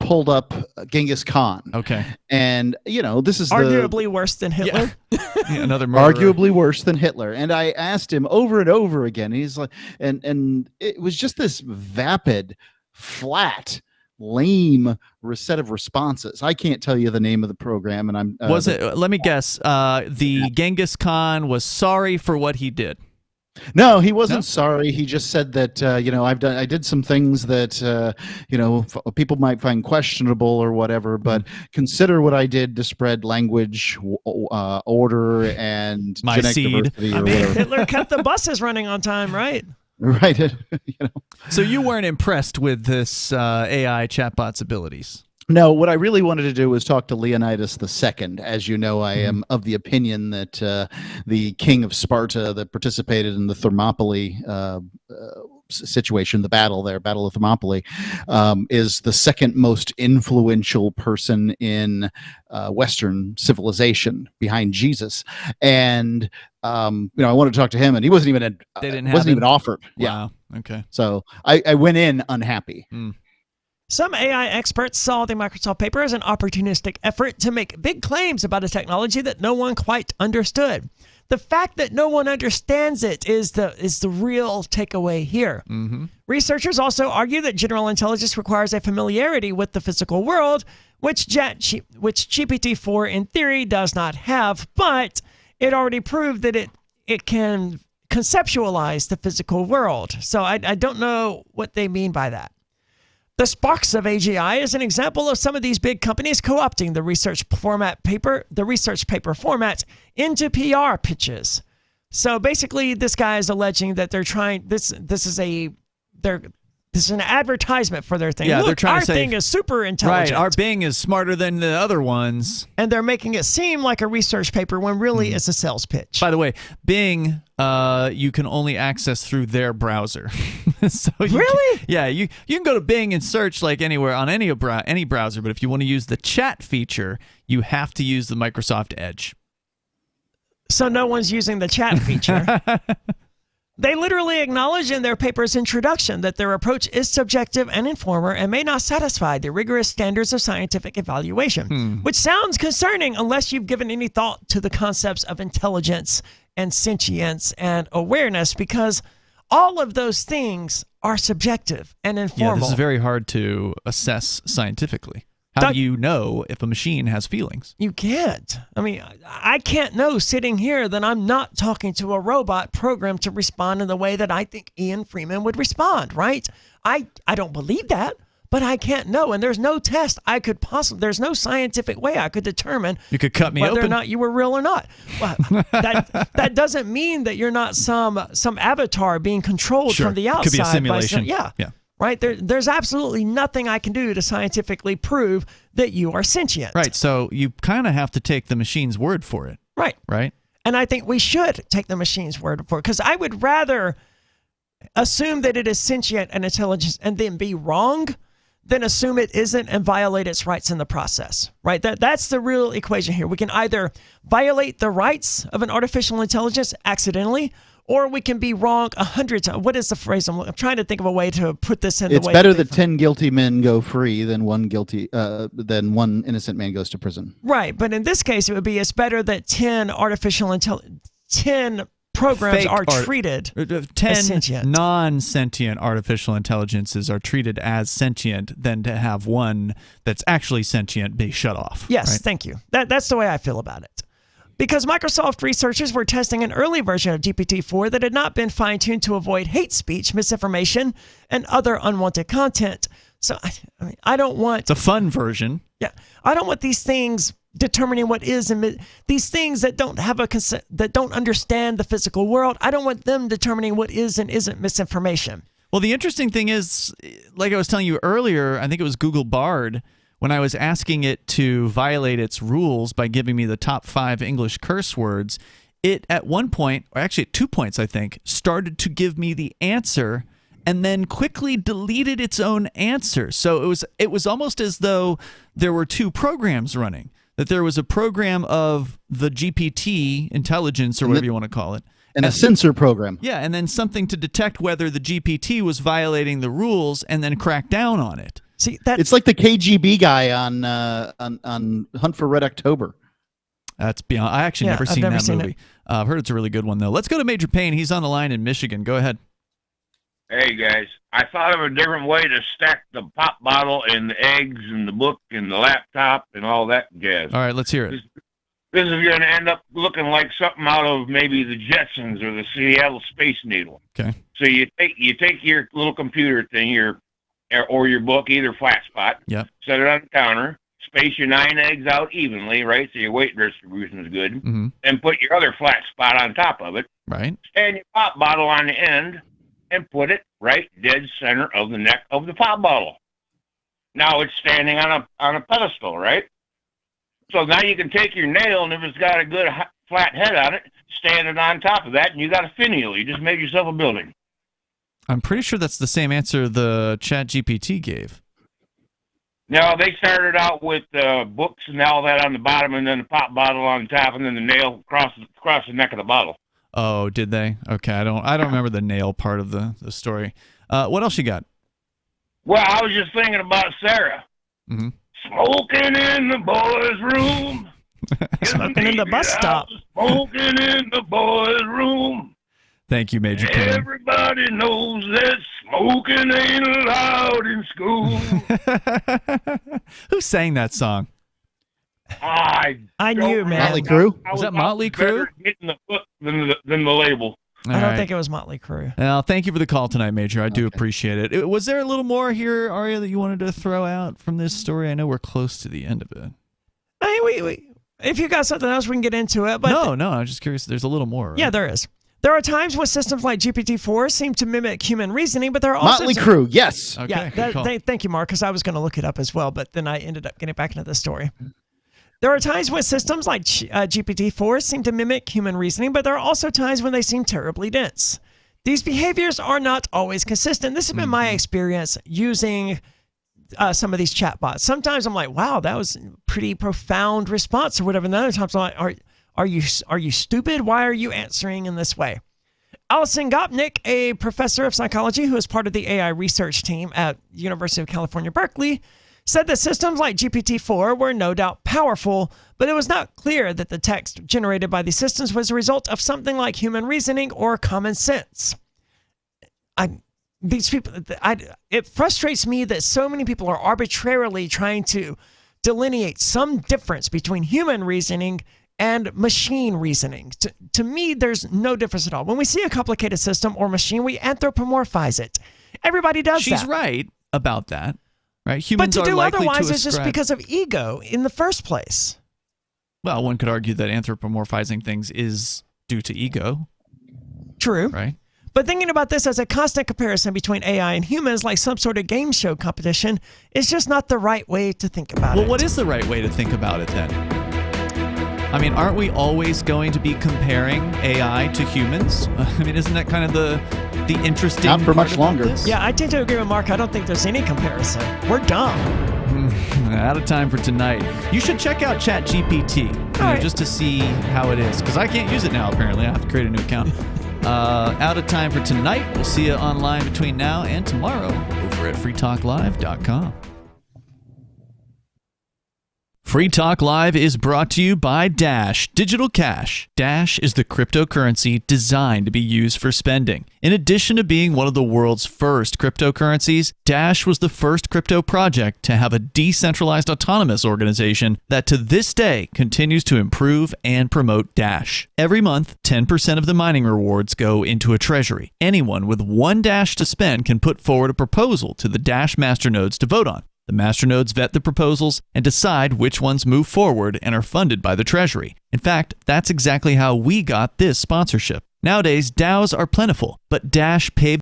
pulled up Genghis Khan. Okay. And, this is arguably worse than Hitler. Yeah, another murderer. Arguably worse than Hitler. And I asked him over and over again. He's like, and it was just this vapid, flat, lame set of responses. I can't tell you the name of the program, and I'm was it? Let me guess. The Genghis Khan was sorry for what he did. No, he wasn't sorry. He just said that I did some things that people might find questionable or whatever, but consider what I did to spread language, order, and my genetic seed. diversity or whatever. Hitler kept the buses running on time, right? Right. So you weren't impressed with this AI chatbot's abilities? No, what I really wanted to do was talk to Leonidas II. As you know, I am of the opinion that the king of Sparta that participated in the Thermopylae situation, the Battle of Thermopylae, is the second most influential person in Western civilization behind Jesus. And I wanted to talk to him, and he wasn't even offered. Wow. Yeah. Okay. So I went in unhappy. Some AI experts saw the Microsoft paper as an opportunistic effort to make big claims about a technology that no one quite understood. The fact that no one understands it is the real takeaway here. Researchers also argue that general intelligence requires a familiarity with the physical world, which GPT-4 in theory does not have, but it already proved that it can conceptualize the physical world. So I don't know what they mean by that. The Sparks of AGI is an example of some of these big companies co-opting the research paper format into PR pitches. So basically, this guy is alleging that they're trying. This is an advertisement for their thing. Yeah, Look, they're trying our to say, thing is super intelligent. Right, our Bing is smarter than the other ones. And they're making it seem like a research paper when really it's a sales pitch. By the way, Bing, you can only access through their browser. So really? You can go to Bing and search like anywhere on any browser, but if you want to use the chat feature, you have to use the Microsoft Edge. So no one's using the chat feature. They literally acknowledge in their paper's introduction that their approach is subjective and informal and may not satisfy the rigorous standards of scientific evaluation, which sounds concerning unless you've given any thought to the concepts of intelligence and sentience and awareness, because all of those things are subjective and informal. Yeah, this is very hard to assess scientifically. How do you know if a machine has feelings? You can't. I mean, I can't know sitting here that I'm not talking to a robot programmed to respond in the way that I think Ian Freeman would respond, right? I don't believe that, but I can't know. And there's no test I could there's no scientific way I could determine you could cut me whether open. or not you were real or not. Well, that doesn't mean that you're not some avatar being controlled from the outside. Could be a simulation. Yeah. Right? There's absolutely nothing I can do to scientifically prove that you are sentient. Right. So you kind of have to take the machine's word for it. Right. Right. And I think we should take the machine's word for it, because I would rather assume that it is sentient and intelligent and then be wrong than assume it isn't and violate its rights in the process. Right? That's the real equation here. We can either violate the rights of an artificial intelligence accidentally, or we can be wrong 100 times. What is the phrase? I'm trying to think of a way to put this in the way. It's better that 10 guilty men go free than one innocent man goes to prison. Right, but in this case, it would be it's better that 10 programs are treated 10 as sentient. non-sentient artificial intelligences are treated as sentient than to have one that's actually sentient be shut off. Yes, right? Thank you. That's the way I feel about it. Because Microsoft researchers were testing an early version of GPT-4 that had not been fine-tuned to avoid hate speech, misinformation, and other unwanted content. So, I don't want... It's a fun version. Yeah. I don't want these things determining what is, and these things that don't have that don't understand the physical world. I don't want them determining what is and isn't misinformation. Well, the interesting thing is, like I was telling you earlier, I think it was Google Bard, when I was asking it to violate its rules by giving me the top 5 English curse words, it at one point, or actually at 2 points, I think, started to give me the answer and then quickly deleted its own answer. So it was almost as though there were 2 programs running, that there was a program of the GPT intelligence, or whatever you want to call it. And a censor program. Yeah, and then something to detect whether the GPT was violating the rules and then crack down on it. See, it's like the KGB guy on Hunt for Red October. That's beyond. I actually never seen that movie. I've heard it's a really good one though. Let's go to Major Payne. He's on the line in Michigan. Go ahead. Hey guys, I thought of a different way to stack the pop bottle and the eggs and the book and the laptop and all that jazz. All right, let's hear it. This is going to end up looking like something out of maybe the Jetsons or the Seattle Space Needle. Okay. So you take your little computer thing, or your book, either flat spot. Yep. Set it on the counter. Space your 9 eggs out evenly, right? So your weight distribution is good. Mm-hmm. And put your other flat spot on top of it. Right. Stand your pop bottle on the end and put it right dead center of the neck of the pop bottle. Now it's standing on a pedestal, right? So now you can take your nail, and if it's got a good flat head on it, stand it on top of that, and you got a finial. You just made yourself a building. I'm pretty sure that's the same answer the ChatGPT gave. Now, they started out with books and all that on the bottom, and then the pop bottle on top, and then the nail across the neck of the bottle. Oh, did they? Okay, I don't remember the nail part of the story. What else you got? Well, I was just thinking about Sarah. Mm-hmm. Smoking in the boys' room. Smoking in the bus stop. Smoking in the boys' room. Thank you, Major Payne. Everybody knows that smoking ain't allowed in school. Who sang that song? I knew, man. Motley Crue? Was that Motley Crue? Getting the book than the label. I don't think it was Motley Crue. Well, thank you for the call tonight, Major. I do appreciate it. Was there a little more here, Aria, that you wanted to throw out from this story? I know we're close to the end of it. Hey, if you got something else, we can get into it. But no, I'm just curious. There's a little more. Right? Yeah, there is. There are times when systems like GPT-4 seem to mimic human reasoning, but there are also... Motley Crue, yes. Okay, thank you, Mark, because I was going to look it up as well, but then I ended up getting back into the story. There are times when systems like GPT-4 seem to mimic human reasoning, but there are also times when they seem terribly dense. These behaviors are not always consistent. This has been my experience using some of these chatbots. Sometimes I'm like, wow, that was a pretty profound response or whatever. And other times I'm like, are you stupid? Why are you answering in this way? Alison Gopnik, a professor of psychology who is part of the AI research team at University of California, Berkeley, said that systems like GPT-4 were no doubt powerful, but it was not clear that the text generated by these systems was a result of something like human reasoning or common sense. It frustrates me that so many people are arbitrarily trying to delineate some difference between human reasoning and machine reasoning. To me, there's no difference at all. When we see a complicated system or machine, we anthropomorphize it. Everybody does that. She's right about that, right? Humans but to are do likely otherwise to is just because of ego in the first place. Well, one could argue that anthropomorphizing things is due to ego. True. Right? But thinking about this as a constant comparison between AI and humans, like some sort of game show competition, is just not the right way to think about it. Well, what is the right way to think about it then? I mean, aren't we always going to be comparing AI to humans? I mean, isn't that kind of the interesting Not for part much about longer. this? Yeah, I tend to agree with Mark. I don't think there's any comparison. We're dumb. Out of time for tonight. You should check out ChatGPT just to see how it is, because I can't use it now, apparently. I have to create a new account. Out of time for tonight. We'll see you online between now and tomorrow over at freetalklive.com. Free Talk Live is brought to you by Dash Digital Cash. Dash is the cryptocurrency designed to be used for spending. In addition to being one of the world's first cryptocurrencies, Dash was the first crypto project to have a decentralized autonomous organization that to this day continues to improve and promote Dash. Every month, 10% of the mining rewards go into a treasury. Anyone with one Dash to spend can put forward a proposal to the Dash masternodes to vote on. The masternodes vet the proposals and decide which ones move forward and are funded by the Treasury. In fact, that's exactly how we got this sponsorship. Nowadays, DAOs are plentiful, but Dash pays